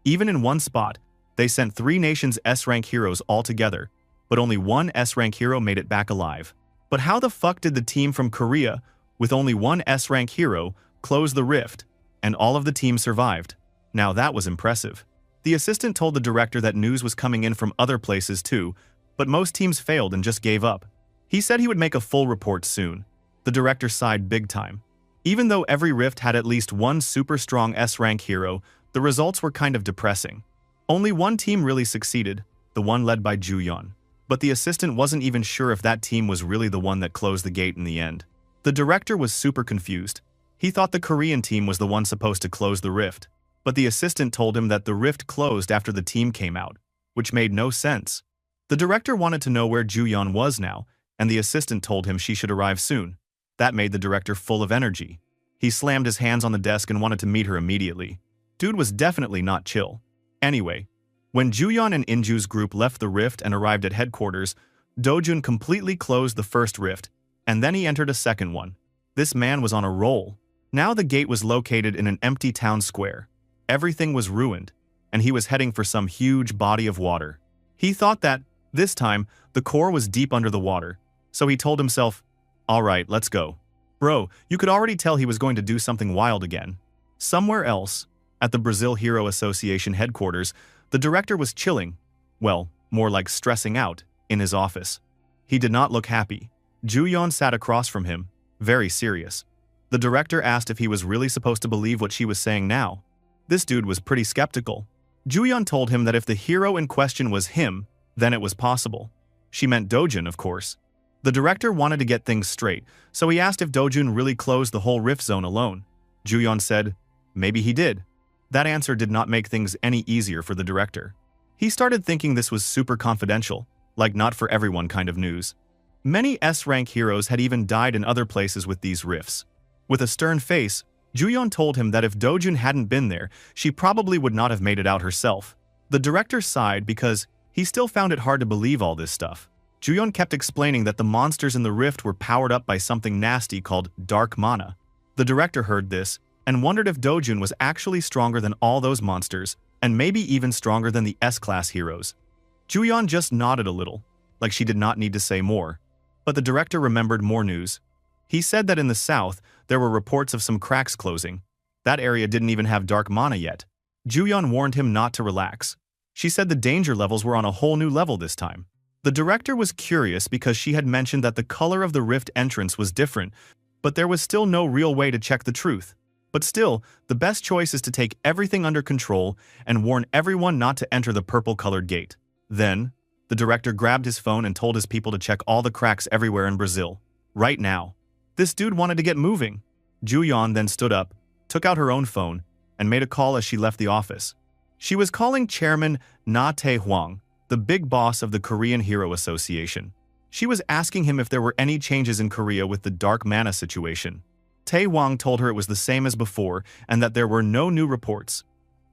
Even in one spot, they sent 3 nations S-rank heroes all together, but only one S-rank hero made it back alive. But how the fuck did the team from Korea, with only one S-rank hero, close the rift, and all of the team survived? Now that was impressive. The assistant told the director that news was coming in from other places too, but most teams failed and just gave up. He said he would make a full report soon. The director sighed big time. Even though every rift had at least one super strong S-rank hero, the results were kind of depressing. Only one team really succeeded, the one led by Juyeon. But the assistant wasn't even sure if that team was really the one that closed the gate in the end. The director was super confused. He thought the Korean team was the one supposed to close the rift. But the assistant told him that the rift closed after the team came out, which made no sense. The director wanted to know where Juyeon was now, and the assistant told him she should arrive soon. That made the director full of energy. He slammed his hands on the desk and wanted to meet her immediately. Dude was definitely not chill. Anyway, when Juyeon and Inju's group left the rift and arrived at headquarters, Dojun completely closed the first rift, and then he entered a second one. This man was on a roll. Now the gate was located in an empty town square. Everything was ruined, and he was heading for some huge body of water. He thought that, this time, the core was deep under the water, so he told himself, "Alright, let's go." Bro, you could already tell he was going to do something wild again. Somewhere else, at the Brazil Hero Association headquarters, the director was chilling, well, more like stressing out, in his office. He did not look happy. Juyeon sat across from him, very serious. The director asked if he was really supposed to believe what she was saying now. This dude was pretty skeptical. Juyeon told him that if the hero in question was him, then it was possible. She meant Dojun, of course. The director wanted to get things straight, so he asked if Dojun really closed the whole rift zone alone. Juyeon said, maybe he did. That answer did not make things any easier for the director. He started thinking this was super confidential, like not for everyone kind of news. Many S-rank heroes had even died in other places with these rifts. With a stern face, Juyeon told him that if Dojun hadn't been there, she probably would not have made it out herself. The director sighed because he still found it hard to believe all this stuff. Juyeon kept explaining that the monsters in the rift were powered up by something nasty called dark mana. The director heard this and wondered if Dojun was actually stronger than all those monsters, and maybe even stronger than the S-class heroes. Juyeon just nodded a little. like she did not need to say more. But the director remembered more news. He said that in the south, there were reports of some cracks closing. That area didn't even have dark mana yet. Juyeon warned him not to relax. She said the danger levels were on a whole new level this time. The director was curious because she had mentioned that the color of the rift entrance was different, but there was still no real way to check the truth. But still, the best choice is to take everything under control and warn everyone not to enter the purple-colored gate. Then, the director grabbed his phone and told his people to check all the cracks everywhere in Brazil. Right now. This dude wanted to get moving. Juyeon then stood up, took out her own phone, and made a call as she left the office. She was calling Chairman Na Tae-hwang, the big boss of the Korean Hero Association. She was asking him if there were any changes in Korea with the dark mana situation. Tae-hwang told her it was the same as before and that there were no new reports.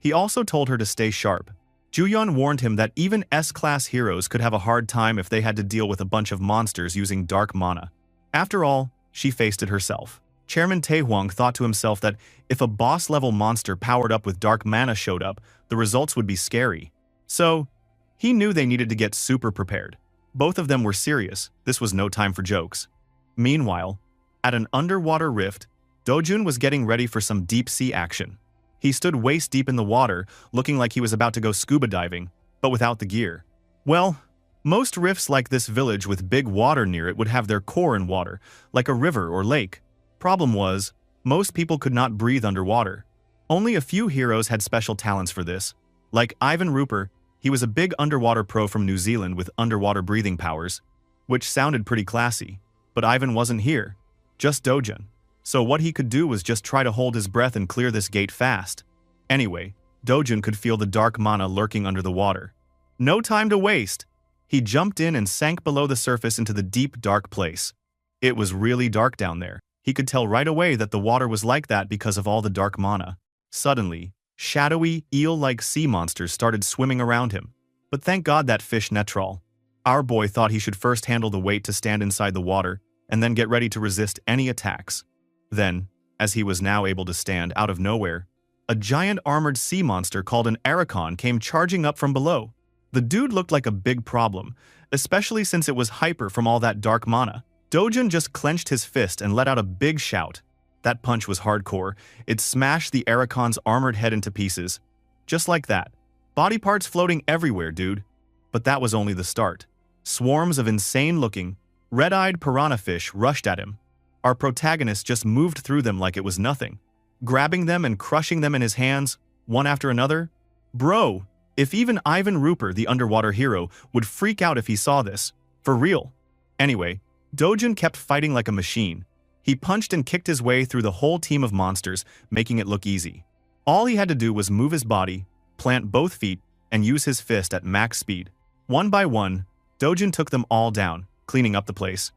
He also told her to stay sharp. Juyeon warned him that even S-class heroes could have a hard time if they had to deal with a bunch of monsters using dark mana. After all, she faced it herself. Chairman Tae-hwang thought to himself that if a boss-level monster powered up with dark mana showed up, the results would be scary. So, he knew they needed to get super prepared. Both of them were serious. This was no time for jokes. Meanwhile, at an underwater rift, Dojun was getting ready for some deep-sea action. He stood waist-deep in the water, looking like he was about to go scuba diving, but without the gear. Well, most rifts like this village with big water near it would have their core in water, like a river or lake. Problem was, most people could not breathe underwater. Only a few heroes had special talents for this. Like Ivan Rupert, he was a big underwater pro from New Zealand with underwater breathing powers, which sounded pretty classy. But Ivan wasn't here, just Dojun. So what he could do was just try to hold his breath and clear this gate fast. Anyway, Dojun could feel the dark mana lurking under the water. No time to waste! He jumped in and sank below the surface into the deep, dark place. It was really dark down there. He could tell right away that the water was like that because of all the dark mana. Suddenly, shadowy, eel-like sea monsters started swimming around him. But thank God that fish Netrol. Our boy thought he should first handle the weight to stand inside the water, and then get ready to resist any attacks. Then, as he was now able to stand out of nowhere, a giant armored sea monster called an Arachon came charging up from below. The dude looked like a big problem, especially since it was hyper from all that dark mana. Dojun just clenched his fist and let out a big shout. That punch was hardcore. It smashed the Aracon's armored head into pieces. Just like that. Body parts floating everywhere, dude. But that was only the start. Swarms of insane-looking, red-eyed piranha fish rushed at him. Our protagonist just moved through them like it was nothing, grabbing them and crushing them in his hands, one after another. Bro, if even Ivan Rupert, the underwater hero, would freak out if he saw this. For real. Anyway, Dojun kept fighting like a machine. He punched and kicked his way through the whole team of monsters, making it look easy. All he had to do was move his body, plant both feet, and use his fist at max speed. One by one, Dojun took them all down, cleaning up the place.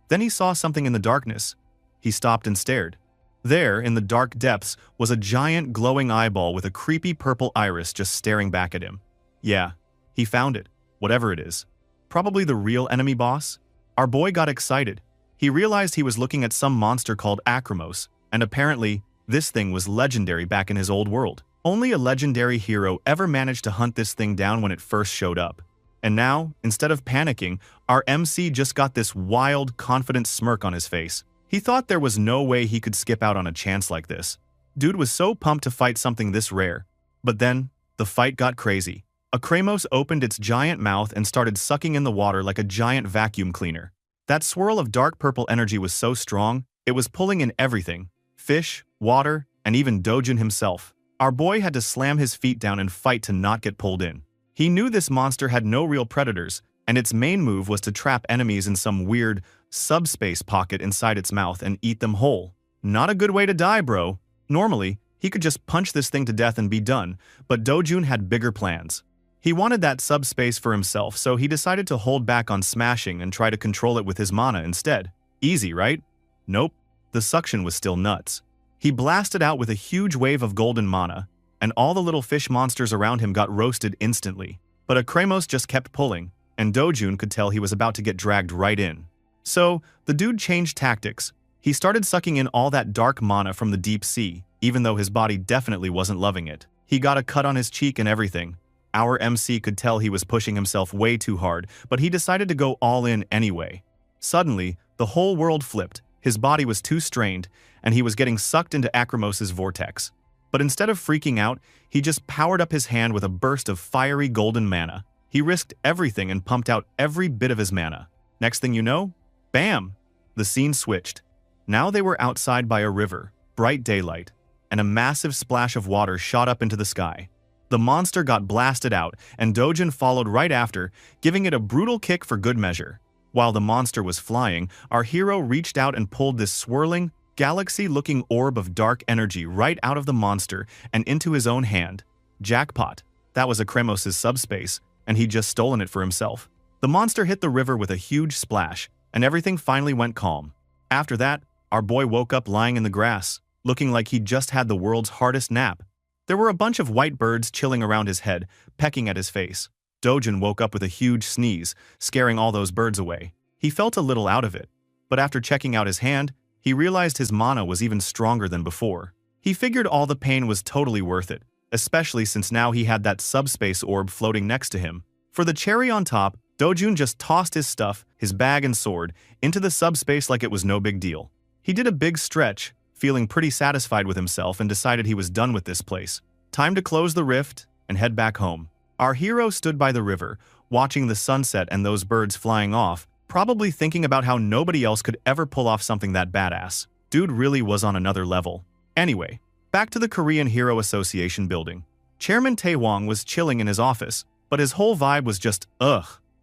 Then he saw something in the darkness. He stopped and stared. There, in the dark depths, was a giant glowing eyeball with a creepy purple iris just staring back at him. Yeah, he found it, whatever it is. Probably the real enemy boss? Our boy got excited. He realized he was looking at some monster called Acromos, and apparently, this thing was legendary back in his old world. Only a legendary hero ever managed to hunt this thing down when it first showed up. And now, instead of panicking, our MC just got this wild, confident smirk on his face. He thought there was no way he could skip out on a chance like this. Dude was so pumped to fight something this rare. But then, the fight got crazy. Acromos opened its giant mouth and started sucking in the water like a giant vacuum cleaner. That swirl of dark purple energy was so strong, it was pulling in everything. Fish, water, and even Dojun himself. Our boy had to slam his feet down and fight to not get pulled in. He knew this monster had no real predators, and its main move was to trap enemies in some weird, subspace pocket inside its mouth and eat them whole. Not a good way to die, bro. Normally, he could just punch this thing to death and be done, but Dojun had bigger plans. He wanted that subspace for himself, so he decided to hold back on smashing and try to control it with his mana instead. Easy, right? Nope. The suction was still nuts. He blasted out with a huge wave of golden mana, and all the little fish monsters around him got roasted instantly. But Acromos just kept pulling, and Dojun could tell he was about to get dragged right in. So, the dude changed tactics. He started sucking in all that dark mana from the deep sea, even though his body definitely wasn't loving it. He got a cut on his cheek and everything. Our MC could tell he was pushing himself way too hard, but he decided to go all in anyway. Suddenly, the whole world flipped, his body was too strained, and he was getting sucked into Acromos's vortex. But instead of freaking out, he just powered up his hand with a burst of fiery golden mana. He risked everything and pumped out every bit of his mana. Next thing you know, bam! The scene switched. Now they were outside by a river, bright daylight, and a massive splash of water shot up into the sky. The monster got blasted out, and Dojin followed right after, giving it a brutal kick for good measure. While the monster was flying, our hero reached out and pulled this swirling, galaxy-looking orb of dark energy right out of the monster and into his own hand. Jackpot. That was Acromos's subspace, and he'd just stolen it for himself. The monster hit the river with a huge splash, and everything finally went calm. After that, our boy woke up lying in the grass, looking like he'd just had the world's hardest nap. There were a bunch of white birds chilling around his head, pecking at his face. Dojin woke up with a huge sneeze, scaring all those birds away. He felt a little out of it, but after checking out his hand, he realized his mana was even stronger than before. He figured all the pain was totally worth it, especially since now he had that subspace orb floating next to him. For the cherry on top, Dojin just tossed his stuff, his bag and sword, into the subspace like it was no big deal. He did a big stretch, feeling pretty satisfied with himself, and decided he was done with this place. Time to close the rift and head back home. Our hero stood by the river, watching the sunset and those birds flying off, probably thinking about how nobody else could ever pull off something that badass. Dude really was on another level. Anyway, back to the Korean Hero Association building. Chairman Taewong was chilling in his office, but his whole vibe was just,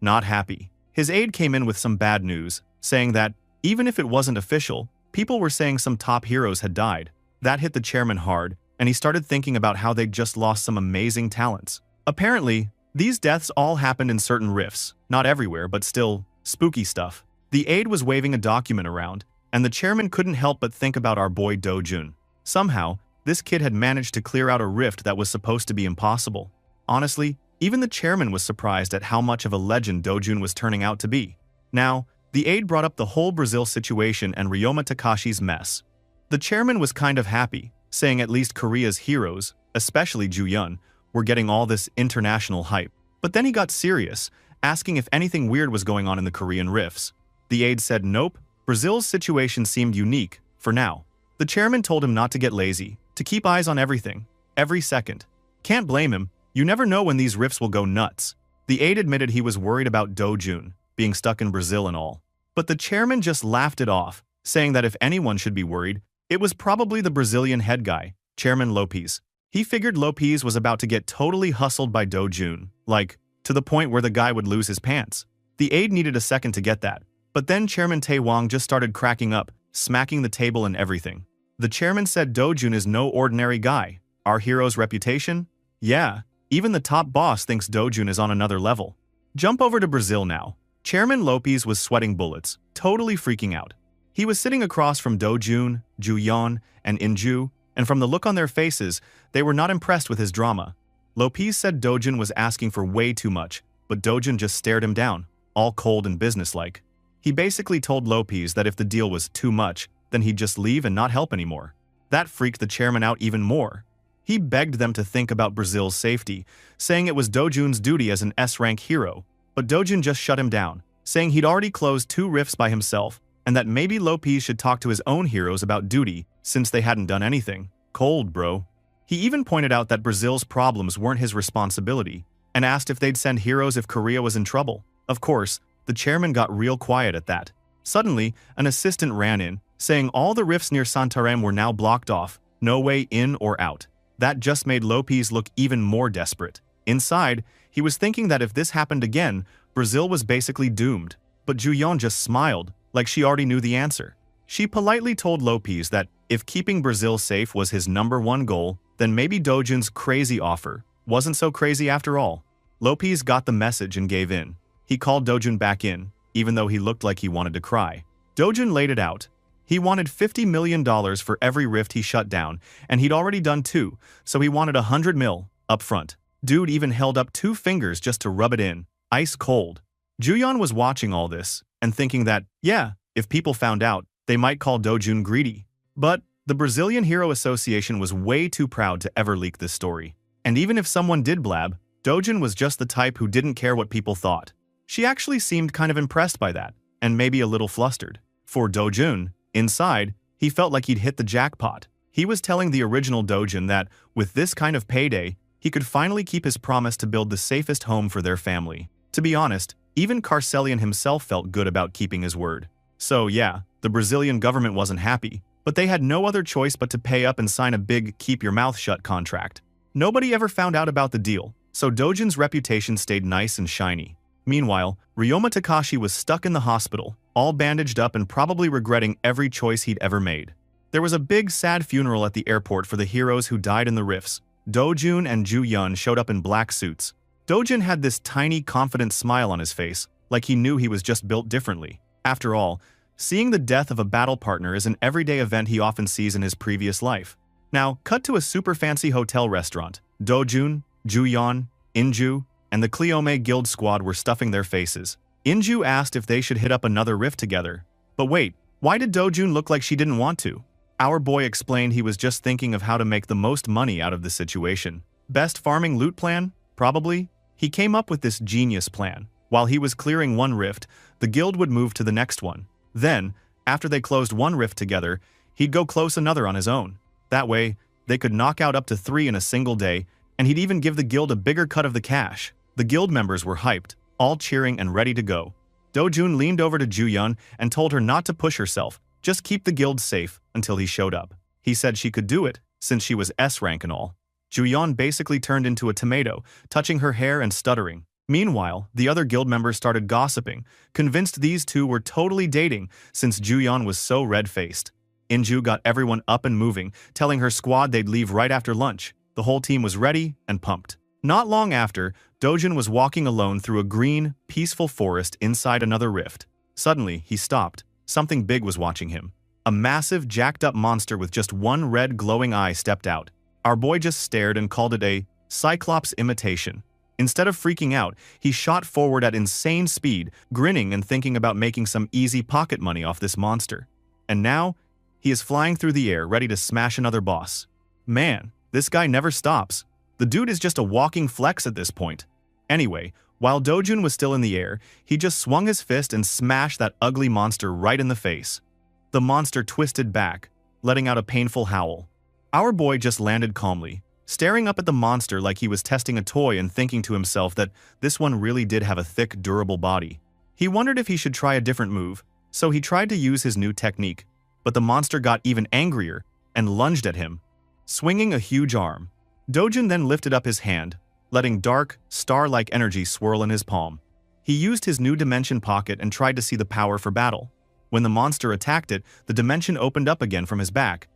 not happy. His aide came in with some bad news, saying that, even if it wasn't official, people were saying some top heroes had died. That hit the chairman hard, and he started thinking about how they'd just lost some amazing talents. Apparently, these deaths all happened in certain rifts, not everywhere, but still, spooky stuff. The aide was waving a document around, and the chairman couldn't help but think about our boy Dojun. Somehow, this kid had managed to clear out a rift that was supposed to be impossible. Honestly, even the chairman was surprised at how much of a legend Dojun was turning out to be. Now, the aide brought up the whole Brazil situation and Ryoma Takashi's mess. The chairman was kind of happy, saying at least Korea's heroes, especially Ju-yun, were getting all this international hype. But then he got serious, asking if anything weird was going on in the Korean rifts. The aide said nope, Brazil's situation seemed unique, for now. The chairman told him not to get lazy, to keep eyes on everything, every second. Can't blame him, you never know when these rifts will go nuts. The aide admitted he was worried about Dojun, being stuck in Brazil and all. But the chairman just laughed it off, saying that if anyone should be worried, it was probably the Brazilian head guy, Chairman Lopez. He figured Lopez was about to get totally hustled by Dojun, like, to the point where the guy would lose his pants. The aide needed a second to get that, but then Chairman Taewong just started cracking up, smacking the table and everything. The chairman said Dojun is no ordinary guy. Our hero's reputation? Yeah, even the top boss thinks Dojun is on another level. Jump over to Brazil now. Chairman Lopez was sweating bullets, totally freaking out. He was sitting across from Dojun, Ju-yeon, and Inju, and from the look on their faces, they were not impressed with his drama. Lopez said Dojun was asking for way too much, but Dojun just stared him down, all cold and businesslike. He basically told Lopez that if the deal was too much, then he'd just leave and not help anymore. That freaked the chairman out even more. He begged them to think about Brazil's safety, saying it was Dojun's duty as an S-rank hero, but Dojun just shut him down, saying he'd already closed 2 rifts by himself, and that maybe Lopez should talk to his own heroes about duty since they hadn't done anything. Cold, bro. He even pointed out that Brazil's problems weren't his responsibility, and asked if they'd send heroes if Korea was in trouble. Of course, the chairman got real quiet at that. Suddenly, an assistant ran in, saying all the rifts near Santarem were now blocked off, no way in or out. That just made Lopez look even more desperate. Inside, he was thinking that if this happened again, Brazil was basically doomed. But Ju-yeon just smiled, like she already knew the answer. She politely told Lopez that if keeping Brazil safe was his #1 goal, then maybe Dojun's crazy offer wasn't so crazy after all. Lopez got the message and gave in. He called Dojun back in, even though he looked like he wanted to cry. Dojun laid it out. He wanted $50 million for every rift he shut down, and he'd already done 2, so he wanted $100 million up front. Dude even held up 2 fingers just to rub it in, ice cold. Ju-yeon was watching all this, and thinking that, yeah, if people found out, they might call Dojun greedy. But the Brazilian Hero Association was way too proud to ever leak this story. And even if someone did blab, Dojun was just the type who didn't care what people thought. She actually seemed kind of impressed by that, and maybe a little flustered. For Dojun, inside, he felt like he'd hit the jackpot. He was telling the original Dojun that, with this kind of payday, he could finally keep his promise to build the safest home for their family. To be honest, even Carcelian himself felt good about keeping his word. So yeah, the Brazilian government wasn't happy, but they had no other choice but to pay up and sign a big keep-your-mouth-shut contract. Nobody ever found out about the deal, so Dojun's reputation stayed nice and shiny. Meanwhile, Ryoma Takashi was stuck in the hospital, all bandaged up and probably regretting every choice he'd ever made. There was a big sad funeral at the airport for the heroes who died in the rifts. Dojun and Ju-yeon showed up in black suits. Dojun had this tiny, confident smile on his face, like he knew he was just built differently. After all, seeing the death of a battle partner is an everyday event he often sees in his previous life. Now, cut to a super fancy hotel restaurant. Dojun, Ju-yeon, Inju, and the Cleome Guild squad were stuffing their faces. Inju asked if they should hit up another rift together. But wait, why did Dojun look like she didn't want to? Our boy explained he was just thinking of how to make the most money out of the situation. Best farming loot plan? Probably. He came up with this genius plan. While he was clearing one rift, the guild would move to the next one. Then, after they closed one rift together, he'd go close another on his own. That way, they could knock out up to 3 in a single day, and he'd even give the guild a bigger cut of the cash. The guild members were hyped, all cheering and ready to go. Dojun leaned over to Ju-yeon and told her not to push herself, just keep the guild safe until he showed up. He said she could do it, since she was S rank and all. Ju-yeon basically turned into a tomato, touching her hair and stuttering. Meanwhile, the other guild members started gossiping, convinced these two were totally dating since Ju-yeon was so red-faced. Inju got everyone up and moving, telling her squad they'd leave right after lunch. The whole team was ready and pumped. Not long after, Dojun was walking alone through a green, peaceful forest inside another rift. Suddenly, he stopped. Something big was watching him. A massive, jacked-up monster with just one red glowing eye stepped out. Our boy just stared and called it a Cyclops imitation. Instead of freaking out, he shot forward at insane speed, grinning and thinking about making some easy pocket money off this monster. And now, he is flying through the air, ready to smash another boss. Man, this guy never stops. The dude is just a walking flex at this point. Anyway, while Dojun was still in the air, he just swung his fist and smashed that ugly monster right in the face. The monster twisted back, letting out a painful howl. Our boy just landed calmly, staring up at the monster like he was testing a toy and thinking to himself that this one really did have a thick, durable body. He wondered if he should try a different move, so he tried to use his new technique, but the monster got even angrier and lunged at him, swinging a huge arm. Dojun then lifted up his hand, letting dark, star-like energy swirl in his palm. He used his new dimension pocket and tried to see the power for battle. When the monster attacked it, the dimension opened up again from his back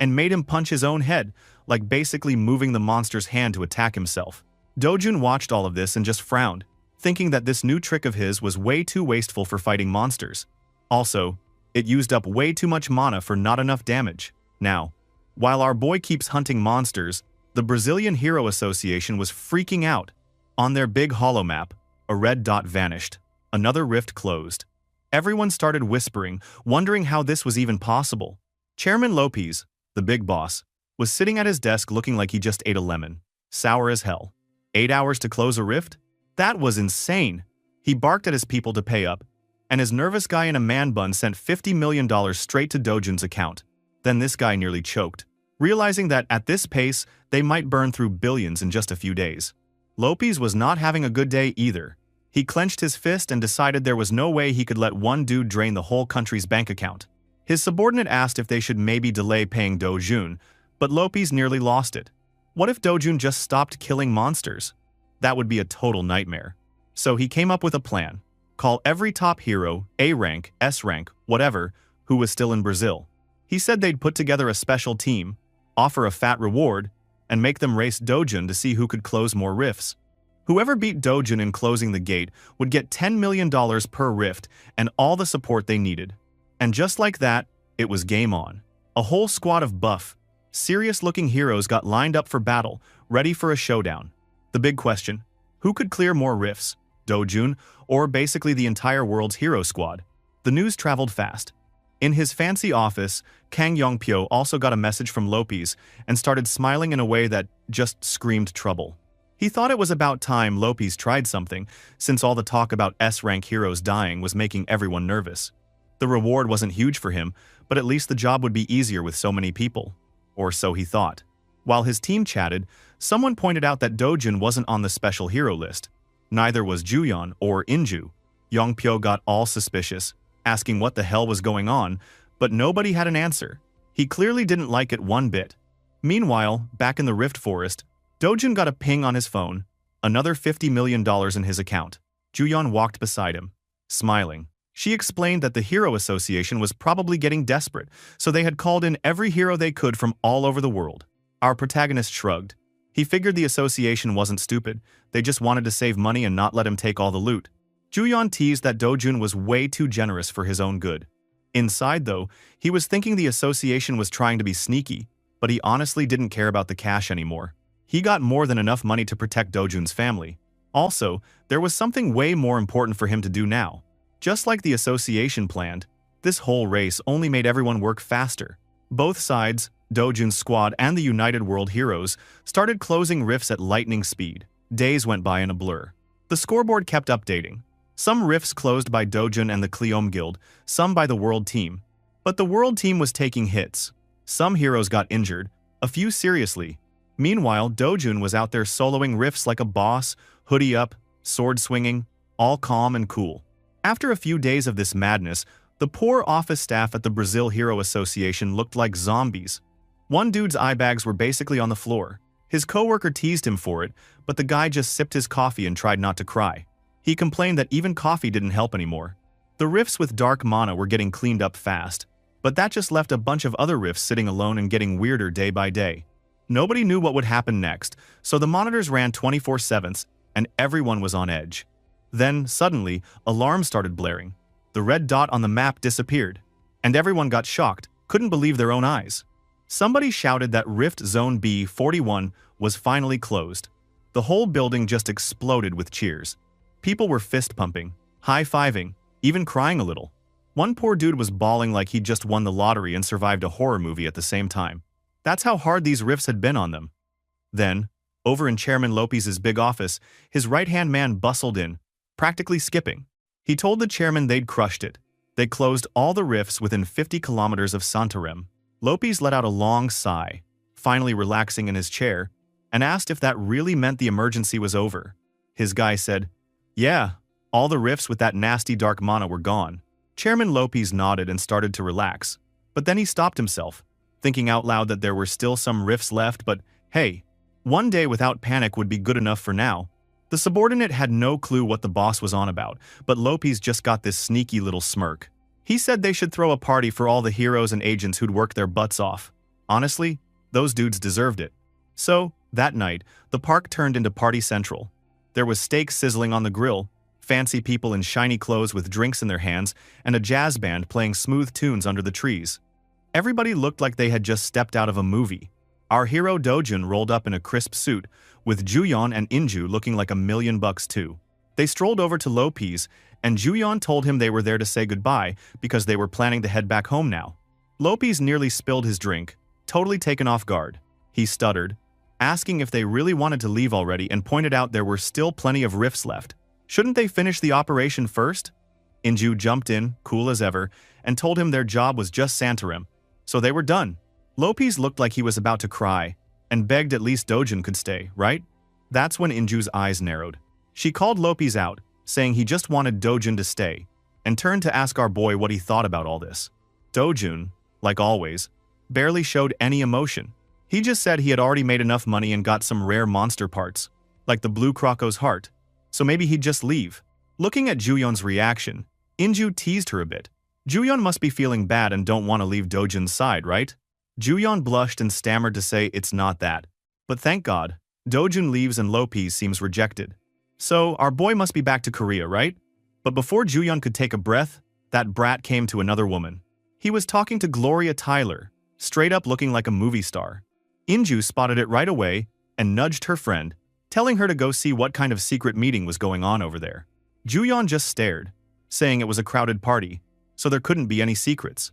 and made him punch his own head, like basically moving the monster's hand to attack himself. Dojun watched all of this and just frowned, thinking that this new trick of his was way too wasteful for fighting monsters. Also, it used up way too much mana for not enough damage. Now, while our boy keeps hunting monsters, the Brazilian Hero Association was freaking out. On their big holo map, a red dot vanished. Another rift closed. Everyone started whispering, wondering how this was even possible. Chairman Lopez, the big boss, was sitting at his desk looking like he just ate a lemon. Sour as hell. 8 hours to close a rift? That was insane. He barked at his people to pay up, and his nervous guy in a man bun sent $50 million straight to Dojun's account. Then this guy nearly choked, realizing that at this pace, they might burn through billions in just a few days. Lopez was not having a good day either. He clenched his fist and decided there was no way he could let one dude drain the whole country's bank account. His subordinate asked if they should maybe delay paying Dojun, but Lopez nearly lost it. What if Dojun just stopped killing monsters? That would be a total nightmare. So he came up with a plan. Call every top hero, A rank, S rank, whatever, who was still in Brazil. He said they'd put together a special team, offer a fat reward, and make them race Dojun to see who could close more rifts. Whoever beat Dojun in closing the gate would get $10 million per rift and all the support they needed. And just like that, it was game on. A whole squad of buff, serious-looking heroes got lined up for battle, ready for a showdown. The big question, who could clear more rifts, Dojun or basically the entire world's hero squad? The news traveled fast. In his fancy office, Kang Yongpyo also got a message from Lopez and started smiling in a way that just screamed trouble. He thought it was about time Lopez tried something, since all the talk about S-rank heroes dying was making everyone nervous. The reward wasn't huge for him, but at least the job would be easier with so many people. Or so he thought. While his team chatted, someone pointed out that Dojun wasn't on the special hero list. Neither was Juyeon or Inju. Yongpyo got all suspicious, asking what the hell was going on, but nobody had an answer. He clearly didn't like it one bit. Meanwhile, back in the Rift Forest, Dojun got a ping on his phone, another $50 million in his account. Juyeon walked beside him, smiling. She explained that the Hero Association was probably getting desperate, so they had called in every hero they could from all over the world. Our protagonist shrugged. He figured the association wasn't stupid, they just wanted to save money and not let him take all the loot. Juyeon teased that Dojun was way too generous for his own good. Inside, though, he was thinking the association was trying to be sneaky, but he honestly didn't care about the cash anymore. He got more than enough money to protect Dojun's family. Also, there was something way more important for him to do now. Just like the association planned, this whole race only made everyone work faster. Both sides, Dojun's squad and the United World Heroes, started closing rifts at lightning speed. Days went by in a blur. The scoreboard kept updating. Some rifts closed by Dojun and the Cleome Guild, some by the World Team. But the World Team was taking hits. Some heroes got injured, a few seriously. Meanwhile, Dojun was out there soloing rifts like a boss, hoodie up, sword swinging, all calm and cool. After a few days of this madness, the poor office staff at the Brazil Hero Association looked like zombies. One dude's eye bags were basically on the floor. His coworker teased him for it, but the guy just sipped his coffee and tried not to cry. He complained that even coffee didn't help anymore. The rifts with dark mana were getting cleaned up fast, but that just left a bunch of other rifts sitting alone and getting weirder day by day. Nobody knew what would happen next, so the monitors ran 24/7 and everyone was on edge. Then, suddenly, alarms started blaring. The red dot on the map disappeared, and everyone got shocked, couldn't believe their own eyes. Somebody shouted that Rift Zone B41 was finally closed. The whole building just exploded with cheers. People were fist-pumping, high-fiving, even crying a little. One poor dude was bawling like he'd just won the lottery and survived a horror movie at the same time. That's how hard these rifts had been on them. Then, over in Chairman Lopez's big office, his right-hand man bustled in, practically skipping. He told the chairman they'd crushed it. They closed all the rifts within 50 kilometers of Santarem. Lopez let out a long sigh, finally relaxing in his chair, and asked if that really meant the emergency was over. His guy said, "Yeah, all the rifts with that nasty dark mana were gone." Chairman Lopez nodded and started to relax, but then he stopped himself, thinking out loud that there were still some rifts left, but hey, one day without panic would be good enough for now. The subordinate had no clue what the boss was on about, but Lopez just got this sneaky little smirk. He said they should throw a party for all the heroes and agents who'd worked their butts off. Honestly, those dudes deserved it. So, that night, the park turned into party central. There was steak sizzling on the grill, fancy people in shiny clothes with drinks in their hands, and a jazz band playing smooth tunes under the trees. Everybody looked like they had just stepped out of a movie. Our hero Dojun rolled up in a crisp suit, with Juyeon and Inju looking like $1 million too. They strolled over to Lopez, and Juyeon told him they were there to say goodbye because they were planning to head back home now. Lopez nearly spilled his drink, totally taken off guard. He stuttered, asking if they really wanted to leave already, and pointed out there were still plenty of rifts left. Shouldn't they finish the operation first? Inju jumped in, cool as ever, and told him their job was just Santarem, so they were done. Lopez looked like he was about to cry, and begged at least Dojun could stay, right? That's when Inju's eyes narrowed. She called Lopez out, saying he just wanted Dojun to stay, and turned to ask our boy what he thought about all this. Dojun, like always, barely showed any emotion. He just said he had already made enough money and got some rare monster parts, like the blue Croco's heart, so maybe he'd just leave. Looking at Juyeon's reaction, Inju teased her a bit. Juyeon must be feeling bad and don't want to leave Dojun's side, right? Juyeon blushed and stammered to say it's not that. But thank God, Dojun leaves and Lopez seems rejected. So, our boy must be back to Korea, right? But before Juyeon could take a breath, that brat came to another woman. He was talking to Gloria Tyler, straight up looking like a movie star. Inju spotted it right away and nudged her friend, telling her to go see what kind of secret meeting was going on over there. Juyeon just stared, saying it was a crowded party, so there couldn't be any secrets.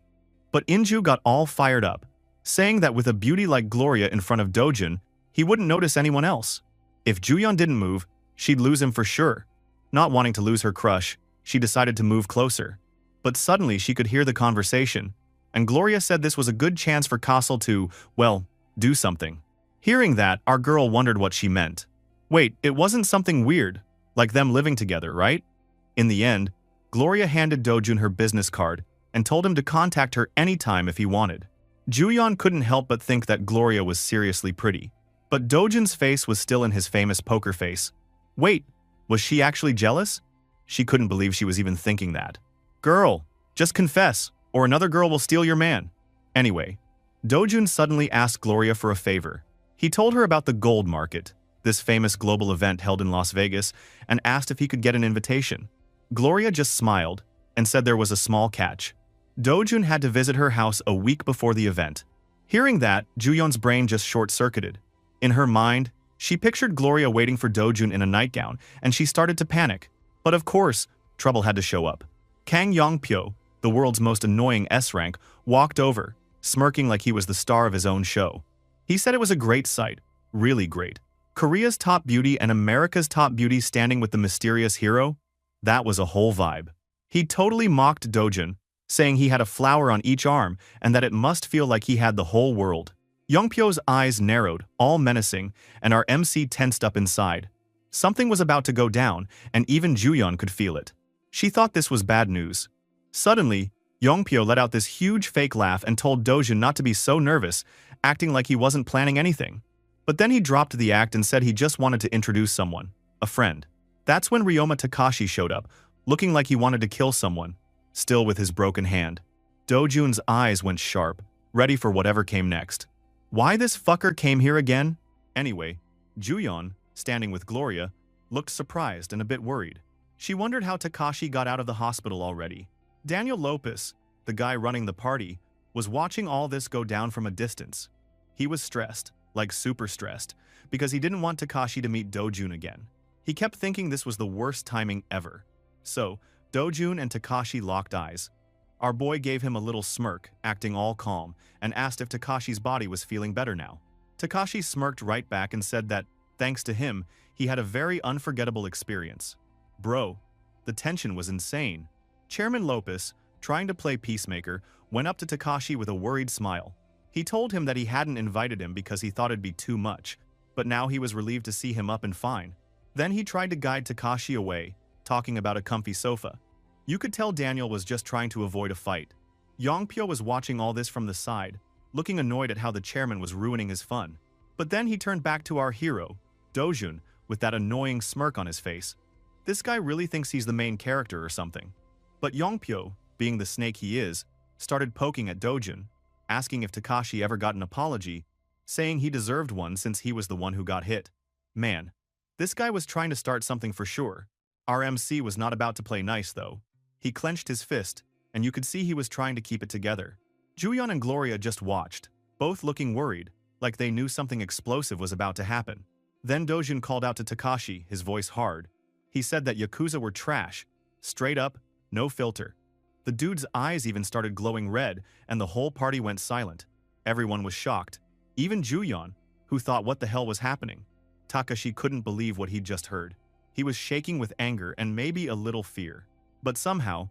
But Inju got all fired up, saying that with a beauty like Gloria in front of Dojun, he wouldn't notice anyone else. If Juyeon didn't move, she'd lose him for sure. Not wanting to lose her crush, she decided to move closer. But suddenly she could hear the conversation, and Gloria said this was a good chance for Castle to, well, do something. Hearing that, our girl wondered what she meant. Wait, it wasn't something weird, like them living together, right? In the end, Gloria handed Dojun her business card and told him to contact her anytime if he wanted. Juyeon couldn't help but think that Gloria was seriously pretty. But Dojun's face was still in his famous poker face. Wait, was she actually jealous? She couldn't believe she was even thinking that. Girl, just confess, or another girl will steal your man. Anyway, Dojun suddenly asked Gloria for a favor. He told her about the gold market, this famous global event held in Las Vegas, and asked if he could get an invitation. Gloria just smiled and said there was a small catch. Dojun had to visit her house a week before the event. Hearing that, Juyeon's brain just short-circuited. In her mind, she pictured Gloria waiting for Dojun in a nightgown, and she started to panic. But of course, trouble had to show up. Kang Yongpyo, the world's most annoying S-rank, walked over, smirking like he was the star of his own show. He said it was a great sight, really great. Korea's top beauty and America's top beauty standing with the mysterious hero? That was a whole vibe. He totally mocked Dojun, saying he had a flower on each arm and that it must feel like he had the whole world. Yongpyo's eyes narrowed, all menacing, and our MC tensed up inside. Something was about to go down, and even Juyeon could feel it. She thought this was bad news. Suddenly, Yongpyo let out this huge fake laugh and told Dojun not to be so nervous, acting like he wasn't planning anything. But then he dropped the act and said he just wanted to introduce someone, a friend. That's when Ryoma Takashi showed up, looking like he wanted to kill someone, still with his broken hand. Dojun's eyes went sharp, ready for whatever came next. Why this fucker came here again? Anyway, Juyeon, standing with Gloria, looked surprised and a bit worried. She wondered how Takashi got out of the hospital already. Daniel Lopez, the guy running the party, was watching all this go down from a distance. He was stressed, like super stressed, because he didn't want Takashi to meet Dojun again. He kept thinking this was the worst timing ever. So, Dojun and Takashi locked eyes. Our boy gave him a little smirk, acting all calm, and asked if Takashi's body was feeling better now. Takashi smirked right back and said that, thanks to him, he had a very unforgettable experience. Bro, the tension was insane. Chairman Lopez, trying to play peacemaker, went up to Takashi with a worried smile. He told him that he hadn't invited him because he thought it'd be too much, but now he was relieved to see him up and fine. Then he tried to guide Takashi away, talking about a comfy sofa. You could tell Daniel was just trying to avoid a fight. Yongpyo was watching all this from the side, looking annoyed at how the chairman was ruining his fun. But then he turned back to our hero, Dojun, with that annoying smirk on his face. This guy really thinks he's the main character or something. But Yongpyo, being the snake he is, started poking at Dojun, asking if Takashi ever got an apology, saying he deserved one since he was the one who got hit. Man, this guy was trying to start something for sure. Our MC was not about to play nice though. He clenched his fist, and you could see he was trying to keep it together. Juyeon and Gloria just watched, both looking worried, like they knew something explosive was about to happen. Then Dojun called out to Takashi, his voice hard. He said that Yakuza were trash, straight up, no filter. The dude's eyes even started glowing red, and the whole party went silent. Everyone was shocked, even Juyeon, who thought what the hell was happening. Takashi couldn't believe what he'd just heard. He was shaking with anger and maybe a little fear. But somehow,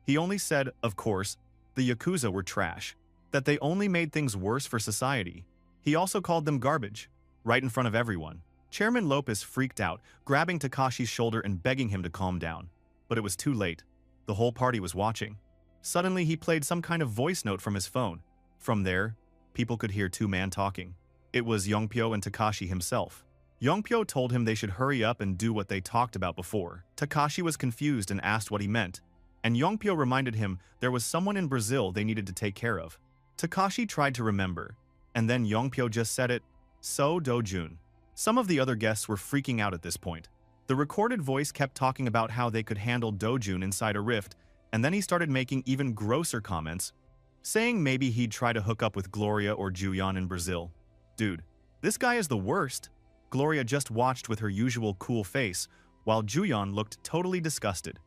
he only said, of course, the Yakuza were trash, that they only made things worse for society. He also called them garbage, right in front of everyone. Chairman Lopez freaked out, grabbing Takashi's shoulder and begging him to calm down. But it was too late. The whole party was watching. Suddenly, he played some kind of voice note from his phone. From there, people could hear two men talking. It was Yongpyo and Takashi himself. Yongpyo told him they should hurry up and do what they talked about before. Takashi was confused and asked what he meant, and Yongpyo reminded him there was someone in Brazil they needed to take care of. Takashi tried to remember, and then Yongpyo just said it, so Dojun. Some of the other guests were freaking out at this point. The recorded voice kept talking about how they could handle Dojun inside a rift, and then he started making even grosser comments, saying maybe he'd try to hook up with Gloria or Juyeon in Brazil. Dude, this guy is the worst. Gloria just watched with her usual cool face, while Juyeon looked totally disgusted.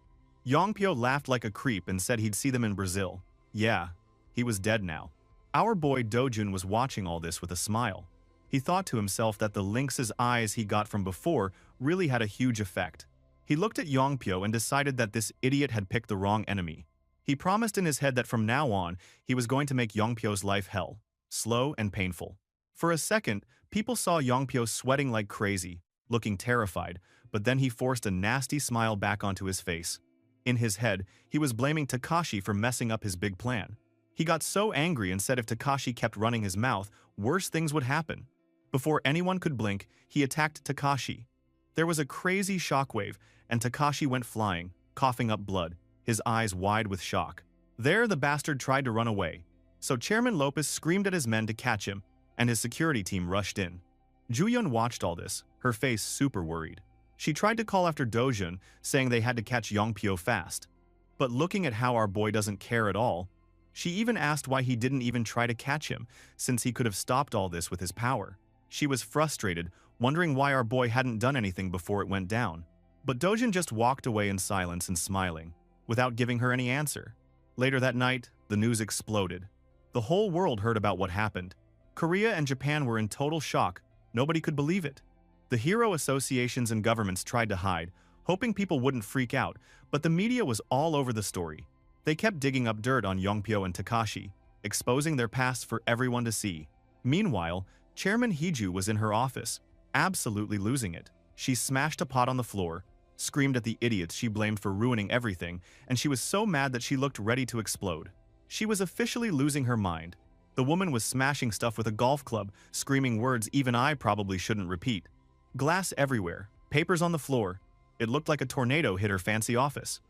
Yongpyo laughed like a creep and said he'd see them in Brazil. Yeah, he was dead now. Our boy Dojun was watching all this with a smile. He thought to himself that the lynx's eyes he got from before really had a huge effect. He looked at Yongpyo and decided that this idiot had picked the wrong enemy. He promised in his head that from now on, he was going to make Yongpyo's life hell, slow and painful. For a second, people saw Yongpyo sweating like crazy, looking terrified, but then he forced a nasty smile back onto his face. In his head, he was blaming Takashi for messing up his big plan. He got so angry and said if Takashi kept running his mouth, worse things would happen. Before anyone could blink, he attacked Takashi. There was a crazy shockwave, and Takashi went flying, coughing up blood, his eyes wide with shock. There, the bastard tried to run away. So Chairman Lopez screamed at his men to catch him, and his security team rushed in. Jooyeon watched all this, her face super worried. She tried to call after Dojun, saying they had to catch Yongpyo fast. But looking at how our boy doesn't care at all, she even asked why he didn't even try to catch him, since he could have stopped all this with his power. She was frustrated, wondering why our boy hadn't done anything before it went down. But Dojun just walked away in silence and smiling, without giving her any answer. Later that night, the news exploded. The whole world heard about what happened. Korea and Japan were in total shock. Nobody could believe it. The hero associations and governments tried to hide, hoping people wouldn't freak out, but the media was all over the story. They kept digging up dirt on Yongpyo and Takashi, exposing their past for everyone to see. Meanwhile, Chairman Heeju was in her office, absolutely losing it. She smashed a pot on the floor, screamed at the idiots she blamed for ruining everything, and she was so mad that she looked ready to explode. She was officially losing her mind. The woman was smashing stuff with a golf club, screaming words even I probably shouldn't repeat. Glass everywhere, papers on the floor. It looked like a tornado hit her fancy office.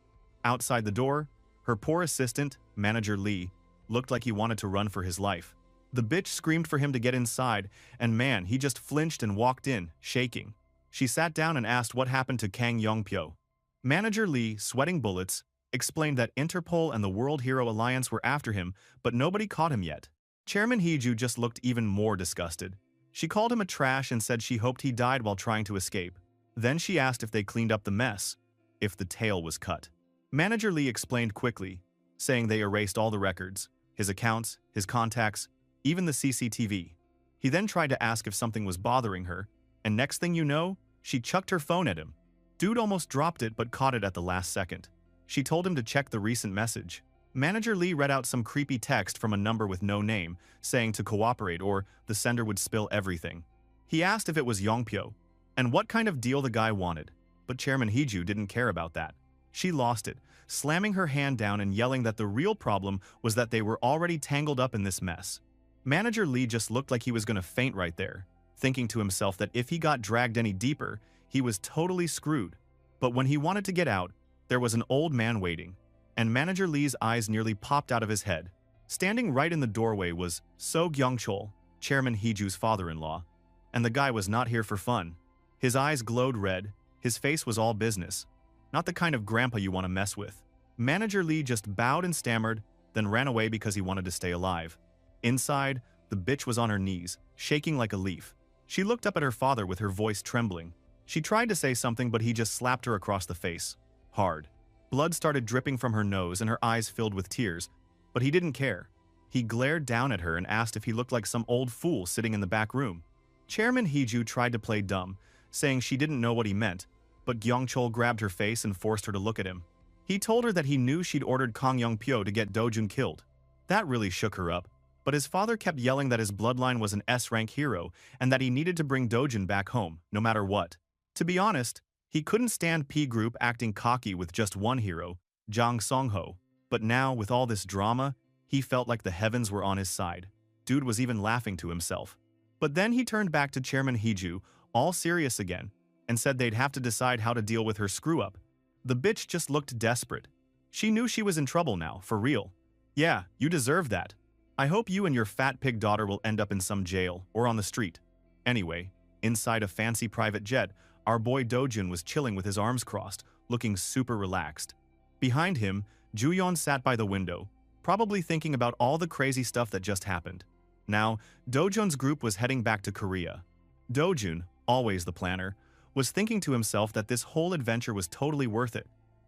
Outside the door, her poor assistant, Manager Lee, looked like he wanted to run for his life. The bitch screamed for him to get inside, and man, he just flinched and walked in, shaking. She sat down and asked what happened to Kang Yongpyo. Manager Lee, sweating bullets, explained that Interpol and the World Hero Alliance were after him, but nobody caught him yet. Chairman Heeju just looked even more disgusted. She called him a trash and said she hoped he died while trying to escape. Then she asked if they cleaned up the mess, if the tail was cut. Manager Lee explained quickly, saying they erased all the records, his accounts, his contacts, even the CCTV. He then tried to ask if something was bothering her, and next thing you know, she chucked her phone at him. Dude almost dropped it but caught it at the last second. She told him to check the recent message. Manager Lee read out some creepy text from a number with no name, saying to cooperate or the sender would spill everything. He asked if it was Yongpyo, and what kind of deal the guy wanted, but Chairman Heeju didn't care about that. She lost it, slamming her hand down and yelling that the real problem was that they were already tangled up in this mess. Manager Lee just looked like he was going to faint right there, thinking to himself that if he got dragged any deeper, he was totally screwed. But when he wanted to get out, there was an old man waiting, and Manager Lee's eyes nearly popped out of his head. Standing right in the doorway was So Gyung-chol, Chairman Heeju's father-in-law, and the guy was not here for fun. His eyes glowed red, his face was all business, not the kind of grandpa you want to mess with. Manager Lee just bowed and stammered, then ran away because he wanted to stay alive. Inside, the bitch was on her knees, shaking like a leaf. She looked up at her father with her voice trembling. She tried to say something, but he just slapped her across the face. Hard. Blood started dripping from her nose and her eyes filled with tears, but he didn't care. He glared down at her and asked if he looked like some old fool sitting in the back room. Chairman Heeju tried to play dumb, saying she didn't know what he meant, but Gyung-chol grabbed her face and forced her to look at him. He told her that he knew she'd ordered Kang Yong-pyo to get Dojun killed. That really shook her up, but his father kept yelling that his bloodline was an S-rank hero and that he needed to bring Dojun back home, no matter what. To be honest, he couldn't stand P Group acting cocky with just one hero, Jang Song-ho, but now, with all this drama, he felt like the heavens were on his side. Dude was even laughing to himself. But then he turned back to Chairman Heeju, all serious again, and said they'd have to decide how to deal with her screw-up. The bitch just looked desperate. She knew she was in trouble now, for real. Yeah, you deserve that. I hope you and your fat pig daughter will end up in some jail or on the street. Anyway, inside a fancy private jet, our boy Dojun was chilling with his arms crossed, looking super relaxed. Behind him, Jooyeon sat by the window, probably thinking about all the crazy stuff that just happened. Now, Dojun's group was heading back to Korea. Dojun, always the planner, was thinking to himself that this whole adventure was totally worth it.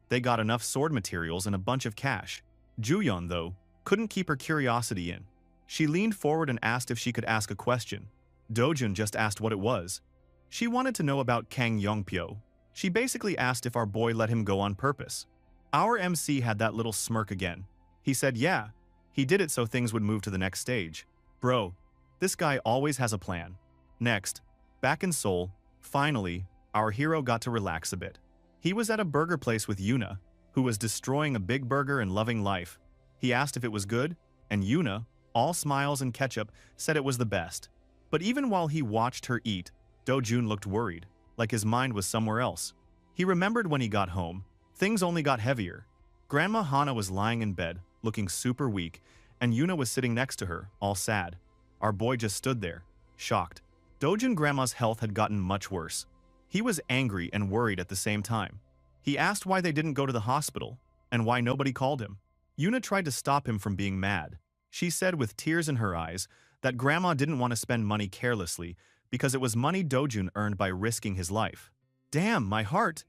They got enough sword materials and a bunch of cash. Jooyeon, though, couldn't keep her curiosity in. She leaned forward and asked if she could ask a question. Dojun just asked what it was. She wanted to know about Kang Yongpyo. She basically asked if our boy let him go on purpose. Our MC had that little smirk again. He said yeah, he did it so things would move to the next stage. Bro, this guy always has a plan. Next, back in Seoul, finally, our hero got to relax a bit. He was at a burger place with Yuna, who was destroying a big burger and loving life. He asked if it was good, and Yuna, all smiles and ketchup, said it was the best. But even while he watched her eat, Dojun looked worried, like his mind was somewhere else. He remembered when he got home, things only got heavier. Grandma Hana was lying in bed, looking super weak, and Yuna was sitting next to her, all sad. Our boy just stood there, shocked. Dojun Grandma's health had gotten much worse. He was angry and worried at the same time. He asked why they didn't go to the hospital, and why nobody called him. Yuna tried to stop him from being mad. She said with tears in her eyes that Grandma didn't want to spend money carelessly because it was money Dojun earned by risking his life. Damn, my heart!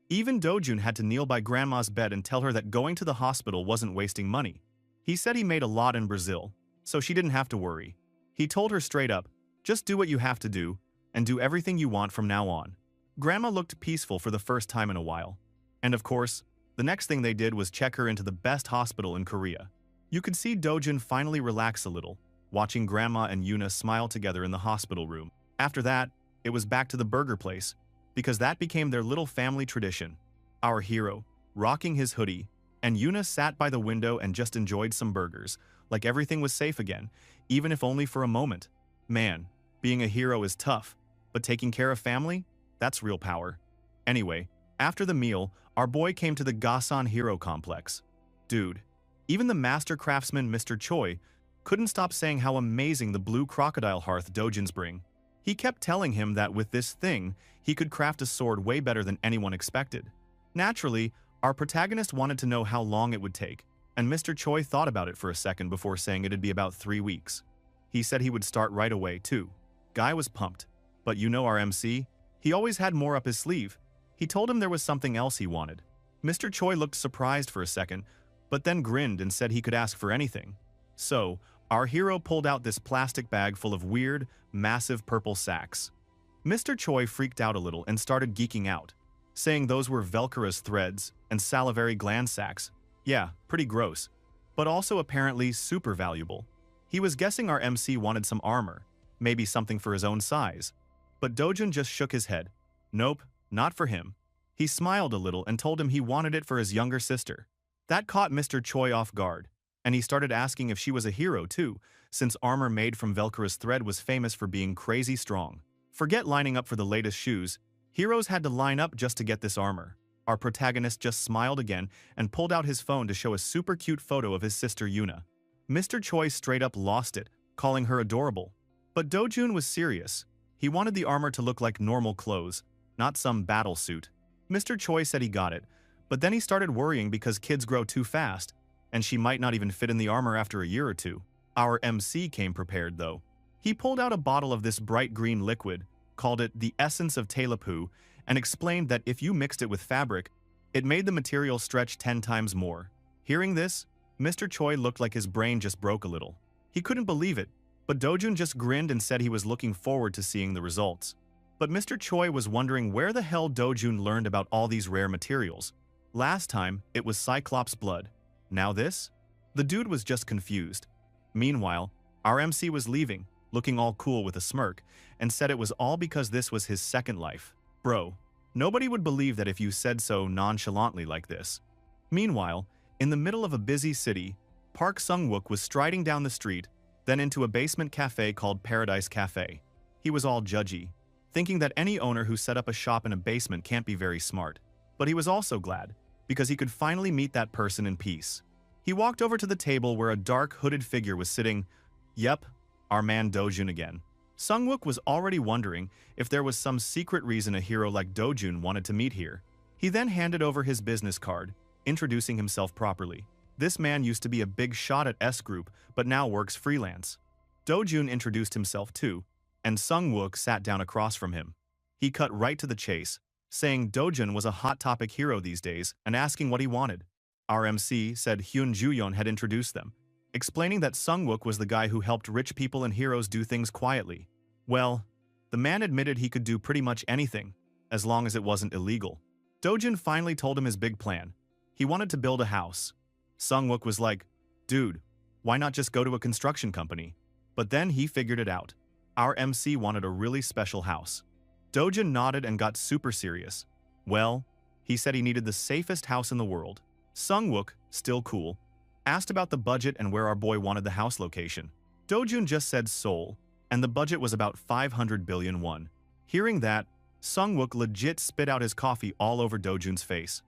Even Dojun had to kneel by Grandma's bed and tell her that going to the hospital wasn't wasting money. He said he made a lot in Brazil, so she didn't have to worry. He told her straight up, just do what you have to do, and do everything you want from now on. Grandma looked peaceful for the first time in a while. And of course, the next thing they did was check her into the best hospital in Korea. You could see Dojun finally relax a little, watching Grandma and Yuna smile together in the hospital room. After that, it was back to the burger place, because that became their little family tradition. Our hero, rocking his hoodie, and Yuna sat by the window and just enjoyed some burgers, like everything was safe again, even if only for a moment. Man, being a hero is tough, but taking care of family? That's real power. Anyway, after the meal, our boy came to the Gasan Hero Complex. Dude, even the master craftsman Mr. Choi couldn't stop saying how amazing the blue crocodile hearth Dojins bring. He kept telling him that with this thing, he could craft a sword way better than anyone expected. Naturally, our protagonist wanted to know how long it would take, and Mr. Choi thought about it for a second before saying it'd be about 3 weeks. He said he would start right away, too. Guy was pumped. But you know our MC? He always had more up his sleeve. He told him there was something else he wanted. Mr. Choi looked surprised for a second, but then grinned and said he could ask for anything. So, our hero pulled out this plastic bag full of weird, massive purple sacks. Mr. Choi freaked out a little and started geeking out, saying those were Velcro's threads and salivary gland sacks. Yeah, pretty gross, but also apparently super valuable. He was guessing our MC wanted some armor, maybe something for his own size. But Dojun just shook his head. Nope, not for him. He smiled a little and told him he wanted it for his younger sister. That caught Mr. Choi off guard, and he started asking if she was a hero too, since armor made from Velcro's thread was famous for being crazy strong. Forget lining up for the latest shoes. Heroes had to line up just to get this armor. Our protagonist just smiled again and pulled out his phone to show a super cute photo of his sister Yuna. Mr. Choi straight up lost it, calling her adorable. But Dojun was serious. He wanted the armor to look like normal clothes, not some battle suit. Mr. Choi said he got it, but then he started worrying because kids grow too fast, and she might not even fit in the armor after a year or two. Our MC came prepared though. He pulled out a bottle of this bright green liquid, called it the essence of Telepoo, and explained that if you mixed it with fabric, it made the material stretch 10 times more. Hearing this, Mr. Choi looked like his brain just broke a little. He couldn't believe it, but Dojun just grinned and said he was looking forward to seeing the results. But Mr. Choi was wondering where the hell Dojun learned about all these rare materials. Last time, it was Cyclops blood. Now this? The dude was just confused. Meanwhile, our MC was leaving, looking all cool with a smirk, and said it was all because this was his second life. Bro, nobody would believe that if you said so nonchalantly like this. Meanwhile, in the middle of a busy city, Park Sung-wook was striding down the street, then into a basement cafe called Paradise Cafe. He was all judgy, thinking that any owner who set up a shop in a basement can't be very smart. But he was also glad, because he could finally meet that person in peace. He walked over to the table where a dark hooded figure was sitting. Yep, our man Dojun again. Sung-wook was already wondering if there was some secret reason a hero like Dojun wanted to meet here. He then handed over his business card, introducing himself properly. This man used to be a big shot at S Group, but now works freelance. Dojun introduced himself too, and Sung-wook sat down across from him. He cut right to the chase, saying Dojun was a hot topic hero these days and asking what he wanted. Our MC said Hyun Juyeon had introduced them, explaining that Sung-wook was the guy who helped rich people and heroes do things quietly. Well, the man admitted he could do pretty much anything, as long as it wasn't illegal. Dojun finally told him his big plan. He wanted to build a house. Sungwook was like, dude, why not just go to a construction company? But then he figured it out. Our MC wanted a really special house. Dojun nodded and got super serious. Well, he said he needed the safest house in the world. Sungwook, still cool, asked about the budget and where our boy wanted the house location. Dojun just said Seoul, and the budget was about 500 billion won. Hearing that, Sungwook legit spit out his coffee all over Dojun's face.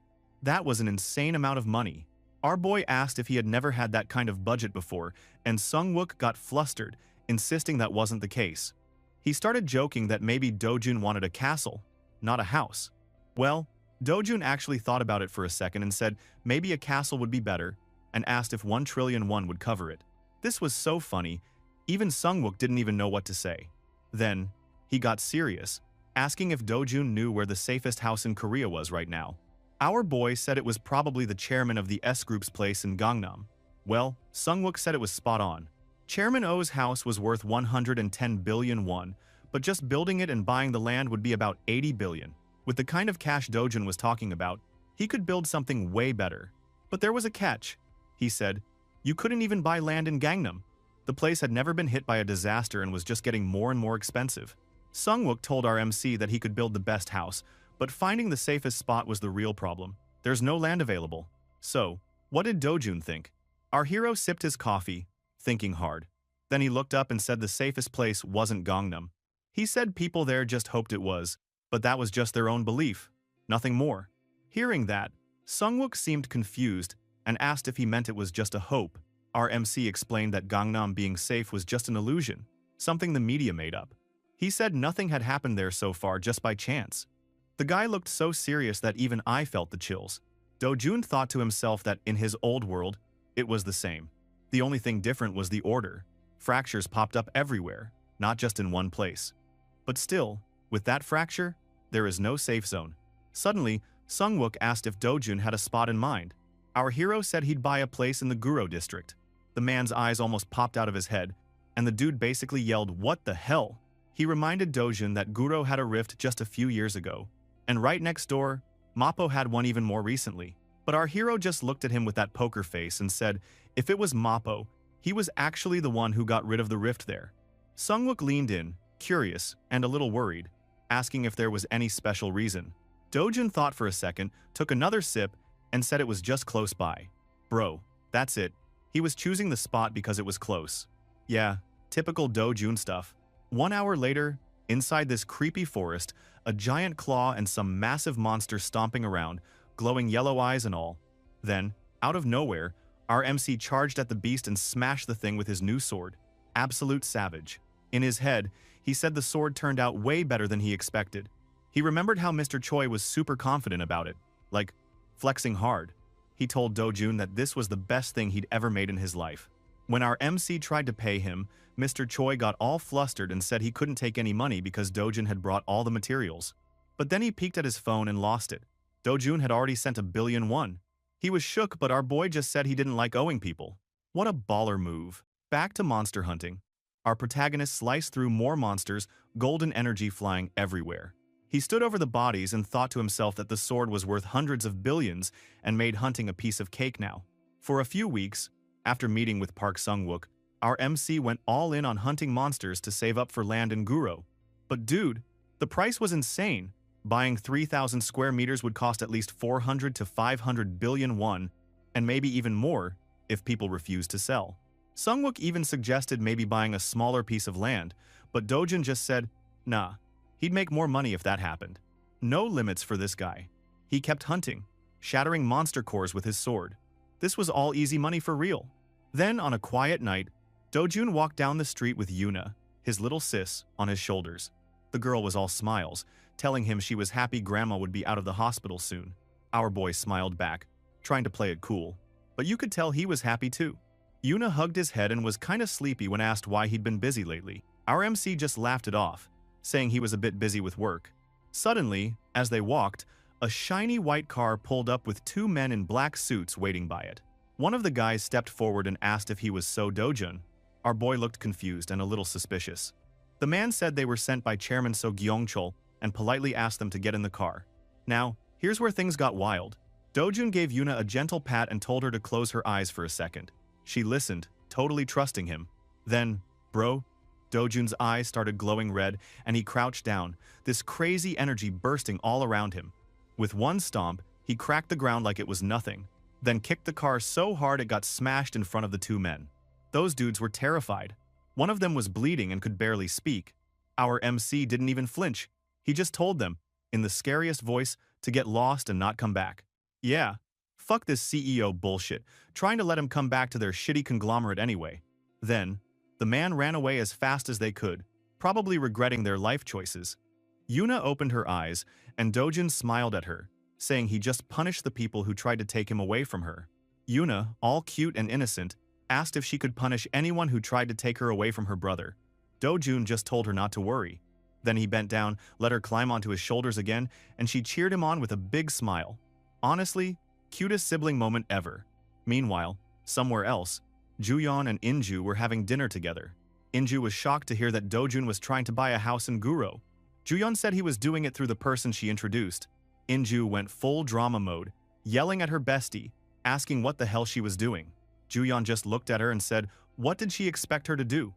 That was an insane amount of money. Our boy asked if he had never had that kind of budget before, and Sungwook got flustered, insisting that wasn't the case. He started joking that maybe Dojun wanted a castle, not a house. Well, Dojun actually thought about it for a second and said maybe a castle would be better, and asked if 1 trillion won would cover it. This was so funny, even Sungwook didn't even know what to say. Then, he got serious, asking if Dojun knew where the safest house in Korea was right now. Our boy said it was probably the chairman of the S Group's place in Gangnam. Well, Sungwook said it was spot on. Chairman Oh's house was worth 110 billion won, but just building it and buying the land would be about 80 billion. With the kind of cash Dojun was talking about, he could build something way better. But there was a catch. He said, you couldn't even buy land in Gangnam. The place had never been hit by a disaster and was just getting more and more expensive. Sungwook told our MC that he could build the best house, but finding the safest spot was the real problem. There's no land available. So, what did Dojun think? Our hero sipped his coffee, thinking hard. Then he looked up and said the safest place wasn't Gangnam. He said people there just hoped it was, but that was just their own belief, nothing more. Hearing that, Sungwook seemed confused and asked if he meant it was just a hope. Our MC explained that Gangnam being safe was just an illusion, something the media made up. He said nothing had happened there so far just by chance. The guy looked so serious that even I felt the chills. Dojun thought to himself that in his old world, it was the same. The only thing different was the order. Fractures popped up everywhere, not just in one place. But still, with that fracture, there is no safe zone. Suddenly, Sungwook asked if Dojun had a spot in mind. Our hero said he'd buy a place in the Guro district. The man's eyes almost popped out of his head, and the dude basically yelled, "What the hell?" He reminded Dojun that Guro had a rift just a few years ago, and right next door, Mappo had one even more recently. But our hero just looked at him with that poker face and said if it was Mappo, he was actually the one who got rid of the rift there. Sungwook leaned in, curious and a little worried, asking if there was any special reason. Dojun thought for a second, took another sip, and said it was just close by. Bro, that's it. He was choosing the spot because it was close. Yeah, typical Dojun stuff. 1 hour later, inside this creepy forest, a giant claw and some massive monster stomping around, glowing yellow eyes and all. Then, out of nowhere, our MC charged at the beast and smashed the thing with his new sword. Absolute savage. In his head, he said the sword turned out way better than he expected. He remembered how Mr. Choi was super confident about it, like flexing hard. He told Dojun that this was the best thing he'd ever made in his life. When our MC tried to pay him, Mr. Choi got all flustered and said he couldn't take any money because Dojun had brought all the materials. But then he peeked at his phone and lost it. Dojun had already sent 1 billion won. He was shook, but our boy just said he didn't like owing people. What a baller move. Back to monster hunting. Our protagonist sliced through more monsters, golden energy flying everywhere. He stood over the bodies and thought to himself that the sword was worth hundreds of billions and made hunting a piece of cake now. For a few weeks, after meeting with Park Sungwook, our MC went all in on hunting monsters to save up for land in Guro. But dude, the price was insane. Buying 3,000 square meters would cost at least 400 to 500 billion won, and maybe even more if people refused to sell. Sungwook even suggested maybe buying a smaller piece of land, but Dojun just said, nah, he'd make more money if that happened. No limits for this guy. He kept hunting, shattering monster cores with his sword. This was all easy money for real. Then, on a quiet night, Dojun walked down the street with Yuna, his little sis, on his shoulders. The girl was all smiles, telling him she was happy grandma would be out of the hospital soon. Our boy smiled back, trying to play it cool, but you could tell he was happy too. Yuna hugged his head and was kinda sleepy when asked why he'd been busy lately. Our MC just laughed it off, saying he was a bit busy with work. Suddenly, as they walked, a shiny white car pulled up with 2 men in black suits waiting by it. One of the guys stepped forward and asked if he was So Dojun. Our boy looked confused and a little suspicious. The man said they were sent by Chairman So Gyeongchol and politely asked them to get in the car. Now, here's where things got wild. Dojun gave Yuna a gentle pat and told her to close her eyes for a second. She listened, totally trusting him. Then, bro, Dojun's eyes started glowing red and he crouched down, this crazy energy bursting all around him. With one stomp, he cracked the ground like it was nothing, then kicked the car so hard it got smashed in front of the two men. Those dudes were terrified. One of them was bleeding and could barely speak. Our MC didn't even flinch. He just told them, in the scariest voice, to get lost and not come back. Yeah, fuck this CEO bullshit, trying to let him come back to their shitty conglomerate anyway. Then, the man ran away as fast as they could, probably regretting their life choices. Yuna opened her eyes, and Dojun smiled at her, saying he just punished the people who tried to take him away from her. Yuna, all cute and innocent, asked if she could punish anyone who tried to take her away from her brother. Dojun just told her not to worry. Then he bent down, let her climb onto his shoulders again, and she cheered him on with a big smile. Honestly, cutest sibling moment ever. Meanwhile, somewhere else, Juyeon and Inju were having dinner together. Inju was shocked to hear that Dojun was trying to buy a house in Guro. Juyeon said he was doing it through the person she introduced. Inju went full drama mode, yelling at her bestie, asking what the hell she was doing. Juyeon just looked at her and said, what did she expect her to do?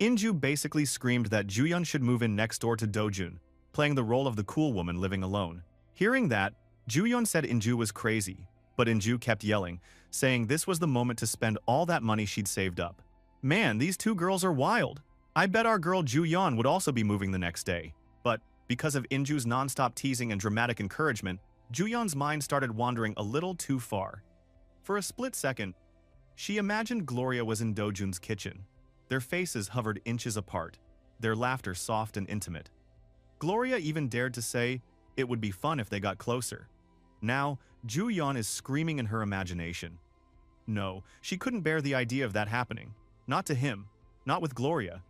Inju basically screamed that Juyeon should move in next door to Dojun, playing the role of the cool woman living alone. Hearing that, Juyeon said Inju was crazy, but Inju kept yelling, saying this was the moment to spend all that money she'd saved up. Man, these two girls are wild. I bet our girl Juyeon would also be moving the next day. But because of Inju's non-stop teasing and dramatic encouragement, Juyeon's mind started wandering a little too far. For a split second, she imagined Gloria was in Dojun's kitchen. Their faces hovered inches apart, their laughter soft and intimate. Gloria even dared to say it would be fun if they got closer. Now, Juyeon is screaming in her imagination. No, she couldn't bear the idea of that happening. Not to him, not with Gloria.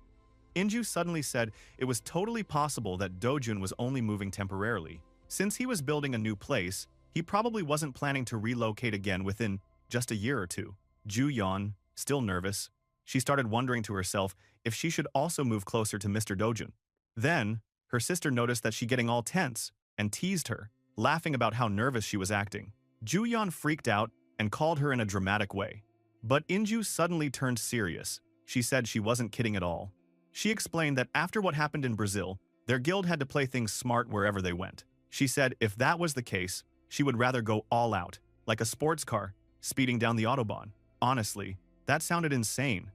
Inju suddenly said it was totally possible that Dojun was only moving temporarily. Since he was building a new place, he probably wasn't planning to relocate again within just a year or two. Juyeon, still nervous, she started wondering to herself if she should also move closer to Mr. Dojun. Then, her sister noticed that she getting all tense and teased her, laughing about how nervous she was acting. Juyeon freaked out and called her in a dramatic way. But Inju suddenly turned serious. She said she wasn't kidding at all. She explained that after what happened in Brazil, their guild had to play things smart wherever they went. She said if that was the case, she would rather go all out, like a sports car, speeding down the autobahn. Honestly, that sounded insane.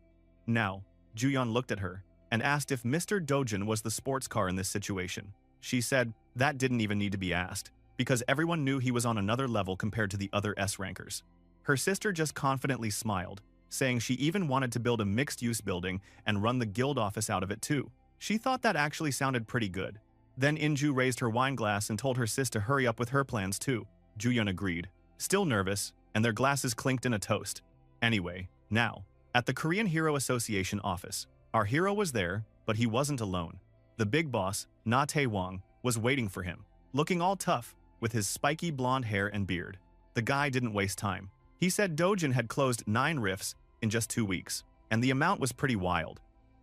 Now, Juyeon looked at her and asked if Mr. Dojun was the sports car in this situation. She said that didn't even need to be asked, because everyone knew he was on another level compared to the other S-rankers. Her sister just confidently smiled, saying she even wanted to build a mixed-use building and run the guild office out of it too. She thought that actually sounded pretty good. Then Inju raised her wine glass and told her sis to hurry up with her plans too. Juyeon agreed, still nervous, and their glasses clinked in a toast. Anyway, now, at the Korean Hero Association office, our hero was there, but he wasn't alone. The big boss, Na Tae-wong, was waiting for him, looking all tough, with his spiky blonde hair and beard. The guy didn't waste time. He said Dojun had closed 9 rifts in just 2 weeks, and the amount was pretty wild.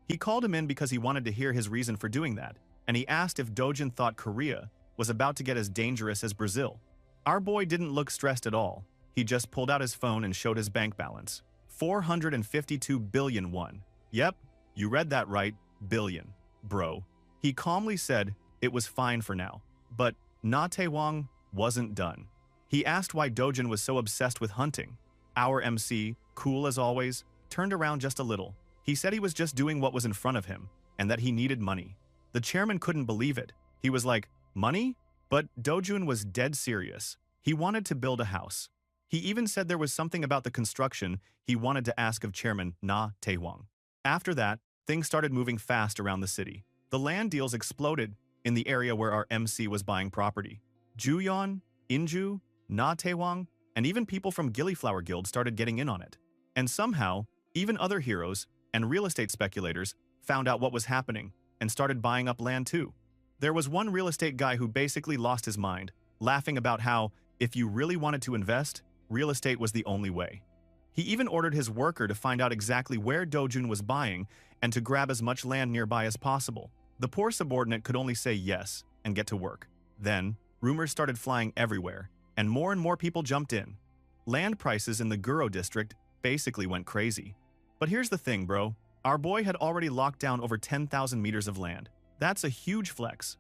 He called him in because he wanted to hear his reason for doing that, and he asked if Dojun thought Korea was about to get as dangerous as Brazil. Our boy didn't look stressed at all. He just pulled out his phone and showed his bank balance. 452 billion won. Yep, you read that right, billion, bro. He calmly said it was fine for now, but Na Tae-wong wasn't done. He asked why Dojun was so obsessed with hunting. Our MC, cool as always, turned around just a little. He said he was just doing what was in front of him, and that he needed money. The chairman couldn't believe it. He was like, money? But Dojun was dead serious. He wanted to build a house. He even said there was something about the construction he wanted to ask of Chairman Na Tae-wong. After that, things started moving fast around the city. The land deals exploded in the area where our MC was buying property. Juyeon, Inju, Na Tae-wong, and even people from Gillyflower Guild started getting in on it. And somehow, even other heroes and real estate speculators found out what was happening and started buying up land too. There was one real estate guy who basically lost his mind, laughing about how, if you really wanted to invest, real estate was the only way. He even ordered his worker to find out exactly where Dojun was buying and to grab as much land nearby as possible. The poor subordinate could only say yes and get to work. Then, rumors started flying everywhere, and more people jumped in. Land prices in the Guro district basically went crazy. But here's the thing, bro. Our boy had already locked down over 10,000 meters of land. That's a huge flex.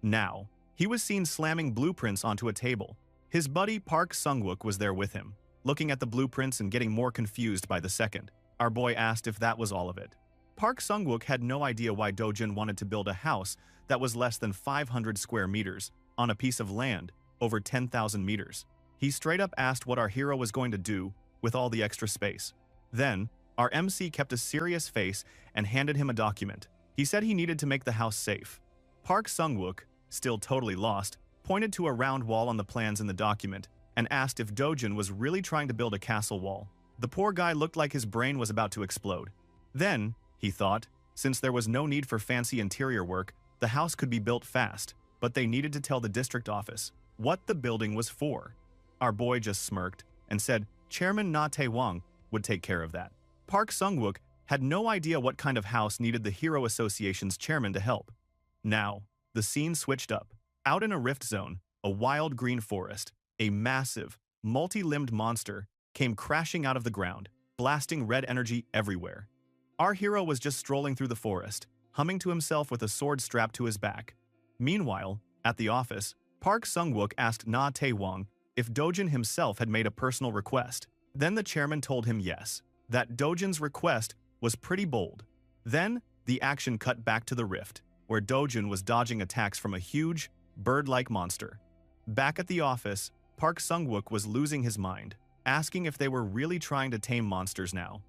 Now, he was seen slamming blueprints onto a table. His buddy Park Sung-wook was there with him, looking at the blueprints and getting more confused by the second. Our boy asked if that was all of it. Park Sung-wook had no idea why Dojun wanted to build a house that was less than 500 square meters on a piece of land over 10,000 meters. He straight up asked what our hero was going to do with all the extra space. Then, our MC kept a serious face and handed him a document. He said he needed to make the house safe. Park Sung-wook, still totally lost, pointed to a round wall on the plans in the document and asked if Dojun was really trying to build a castle wall. The poor guy looked like his brain was about to explode. Then, he thought, since there was no need for fancy interior work, the house could be built fast, but they needed to tell the district office what the building was for. Our boy just smirked and said Chairman Na Tae-wong would take care of that. Park Sung-wook had no idea what kind of house needed the Hero Association's chairman to help. Now, the scene switched up. Out in a rift zone, a wild green forest, a massive, multi-limbed monster came crashing out of the ground, blasting red energy everywhere. Our hero was just strolling through the forest, humming to himself with a sword strapped to his back. Meanwhile, at the office, Park Sung-wook asked Na Tae-wong if Dojun himself had made a personal request. Then the chairman told him yes, that Dojun's request was pretty bold. Then, the action cut back to the rift, where Dojun was dodging attacks from a huge, bird-like monster. Back at the office, Park Sung-wook was losing his mind, asking if they were really trying to tame monsters now.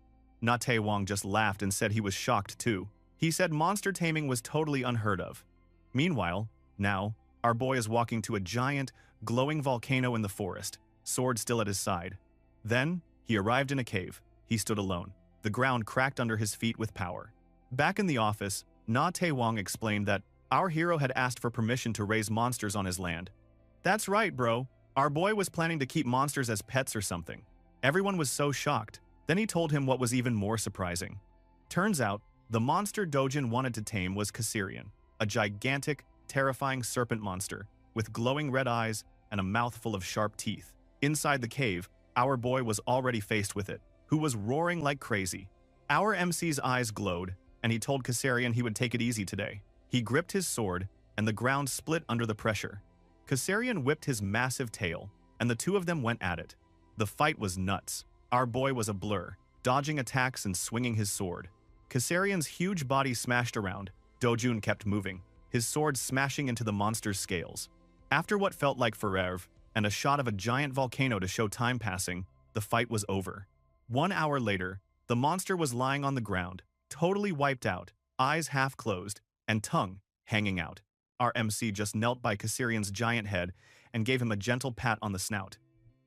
Na Tae-wong just laughed and said he was shocked too. He said monster taming was totally unheard of. Meanwhile, now, our boy is walking to a giant, glowing volcano in the forest, sword still at his side. Then, he arrived in a cave. He stood alone. The ground cracked under his feet with power. Back in the office, Na Tae-wong explained that our hero had asked for permission to raise monsters on his land. That's right, bro. Our boy was planning to keep monsters as pets or something. Everyone was so shocked. Then he told him what was even more surprising. Turns out, the monster Dojun wanted to tame was Caesarion, a gigantic, terrifying serpent monster with glowing red eyes and a mouthful of sharp teeth. Inside the cave, our boy was already faced with it, who was roaring like crazy. Our MC's eyes glowed, and he told Caesarion he would take it easy today. He gripped his sword, and the ground split under the pressure. Caesarion whipped his massive tail, and the two of them went at it. The fight was nuts. Our boy was a blur, dodging attacks and swinging his sword. Caesarion's huge body smashed around. Dojun kept moving, his sword smashing into the monster's scales. After what felt like forever, and a shot of a giant volcano to show time passing, the fight was over. 1 hour later, the monster was lying on the ground, totally wiped out, eyes half closed, and tongue hanging out. Our MC just knelt by Caesarion's giant head and gave him a gentle pat on the snout.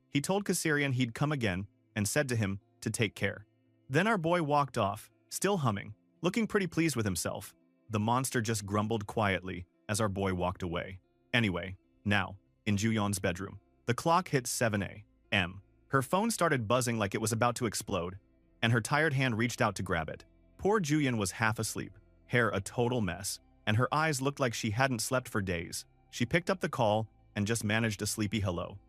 He told Caesarion he'd come again and said to him to take care. Then our boy walked off, still humming, looking pretty pleased with himself. The monster just grumbled quietly as our boy walked away. Anyway, now, in Juyeon's bedroom, the clock hit 7 a.m. Her phone started buzzing like it was about to explode, and her tired hand reached out to grab it. Poor Juyeon was half asleep, hair a total mess, and her eyes looked like she hadn't slept for days. She picked up the call and just managed a sleepy hello.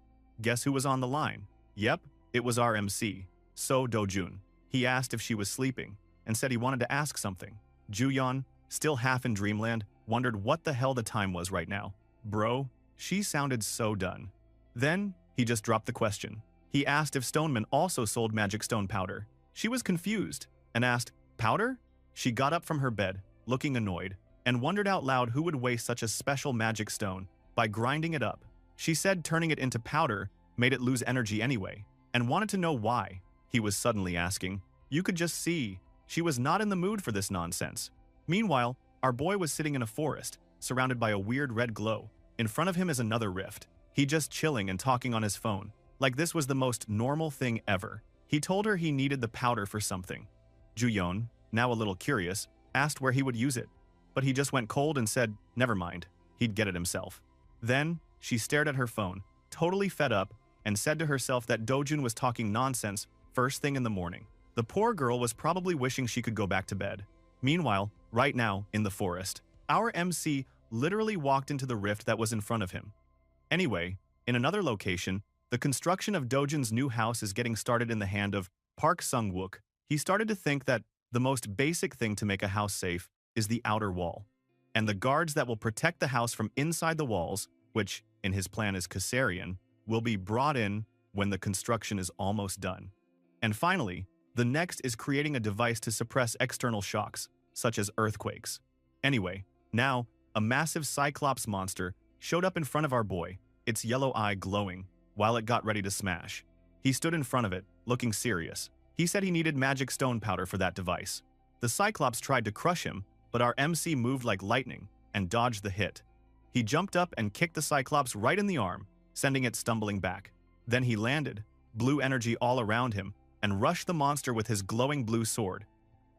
Guess who was on the line? Yep, it was our MC, So Dojun. He asked if she was sleeping and said he wanted to ask something. Juyeon, still half in dreamland, wondered what the hell the time was right now. Bro, she sounded so done. Then, he just dropped the question. He asked if Stoneman also sold magic stone powder. She was confused and asked, "Powder?" She got up from her bed, looking annoyed, and wondered out loud who would waste such a special magic stone by grinding it up. She said turning it into powder made it lose energy anyway, and wanted to know why. He was suddenly asking. You could just see, she was not in the mood for this nonsense. Meanwhile, our boy was sitting in a forest, surrounded by a weird red glow. In front of him is another rift. He just chilling and talking on his phone, like this was the most normal thing ever. He told her he needed the powder for something. Juyeon, now a little curious, asked where he would use it, but he just went cold and said, never mind, he'd get it himself. Then, she stared at her phone, totally fed up, and said to herself that Dojun was talking nonsense first thing in the morning. The poor girl was probably wishing she could go back to bed. Meanwhile, right now, in the forest, our MC literally walked into the rift that was in front of him. Anyway, in another location, the construction of Dojin's new house is getting started in the hand of Park Sung-wook. He started to think that the most basic thing to make a house safe is the outer wall. And the guards that will protect the house from inside the walls, which in his plan is Caesarian, will be brought in when the construction is almost done. And finally, the next is creating a device to suppress external shocks, such as earthquakes. Anyway, now, a massive Cyclops monster showed up in front of our boy, its yellow eye glowing, while it got ready to smash. He stood in front of it, looking serious. He said he needed magic stone powder for that device. The Cyclops tried to crush him, but our MC moved like lightning and dodged the hit. He jumped up and kicked the Cyclops right in the arm, sending it stumbling back. Then he landed, blue energy all around him, and rushed the monster with his glowing blue sword.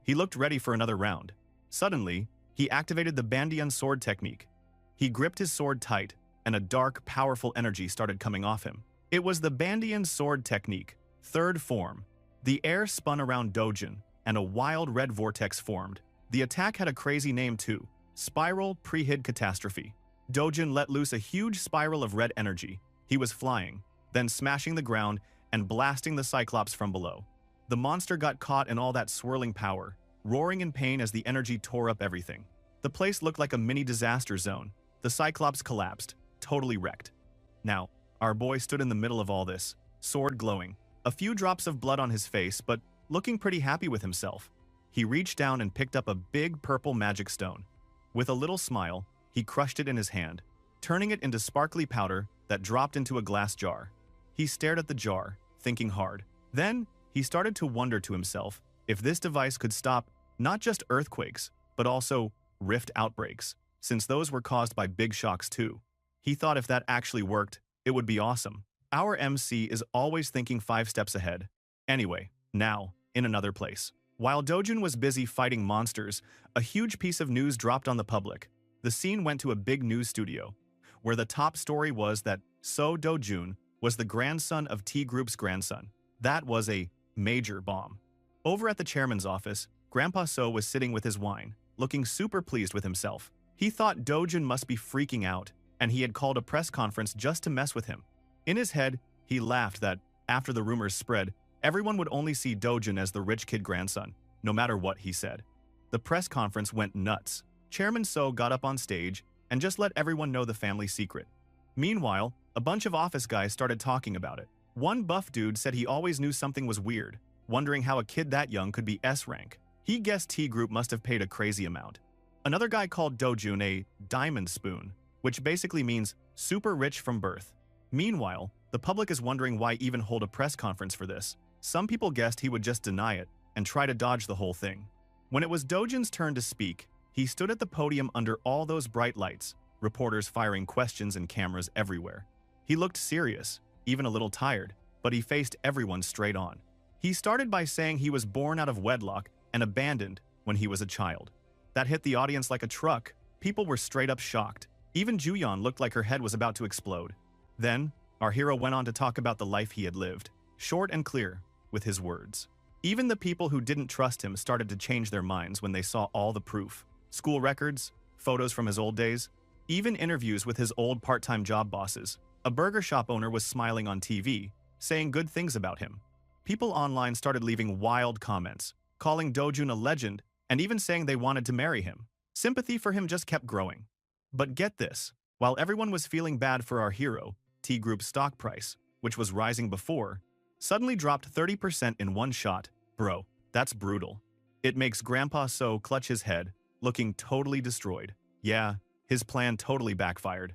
He looked ready for another round. Suddenly, he activated the Bandian sword technique. He gripped his sword tight, and a dark, powerful energy started coming off him. It was the Bandian sword technique, third form. The air spun around Dojin, and a wild red vortex formed. The attack had a crazy name too, Spiral Pre-Hid Catastrophe. Dojin let loose a huge spiral of red energy. He was flying, then smashing the ground and blasting the Cyclops from below. The monster got caught in all that swirling power, roaring in pain as the energy tore up everything. The place looked like a mini disaster zone. The Cyclops collapsed, totally wrecked. Now, our boy stood in the middle of all this, sword glowing, a few drops of blood on his face, but looking pretty happy with himself. He reached down and picked up a big purple magic stone. With a little smile, he crushed it in his hand, turning it into sparkly powder that dropped into a glass jar. He stared at the jar, thinking hard. Then, he started to wonder to himself if this device could stop not just earthquakes, but also rift outbreaks, since those were caused by big shocks too. He thought if that actually worked, it would be awesome. Our MC is always thinking 5 steps ahead. Anyway, now, in another place. While Dojin was busy fighting monsters, a huge piece of news dropped on the public. The scene went to a big news studio, where the top story was that So Do-jun was the grandson of T Group's grandson. That was a major bomb. Over at the chairman's office, Grandpa So was sitting with his wine, looking super pleased with himself. He thought Dojin must be freaking out, and he had called a press conference just to mess with him. In his head, he laughed that, after the rumors spread, everyone would only see Dojin as the rich kid grandson, no matter what he said. The press conference went nuts. Chairman So got up on stage and just let everyone know the family secret. Meanwhile, a bunch of office guys started talking about it. One buff dude said he always knew something was weird, wondering how a kid that young could be S rank. He guessed T Group must have paid a crazy amount. Another guy called Dojun a diamond spoon, which basically means super rich from birth. Meanwhile, the public is wondering why even hold a press conference for this. Some people guessed he would just deny it and try to dodge the whole thing. When it was Dojin's turn to speak, he stood at the podium under all those bright lights, reporters firing questions and cameras everywhere. He looked serious, even a little tired, but he faced everyone straight on. He started by saying he was born out of wedlock and abandoned when he was a child. That hit the audience like a truck. People were straight up shocked. Even Juyeon looked like her head was about to explode. Then, our hero went on to talk about the life he had lived, short and clear, with his words. Even the people who didn't trust him started to change their minds when they saw all the proof. School records, photos from his old days, even interviews with his old part-time job bosses. A burger shop owner was smiling on TV, saying good things about him. People online started leaving wild comments, calling Dojun a legend, and even saying they wanted to marry him. Sympathy for him just kept growing. But get this, while everyone was feeling bad for our hero, T Group's stock price, which was rising before, suddenly dropped 30% in one shot. Bro, that's brutal. It makes Grandpa So clutch his head, looking totally destroyed. Yeah, his plan totally backfired.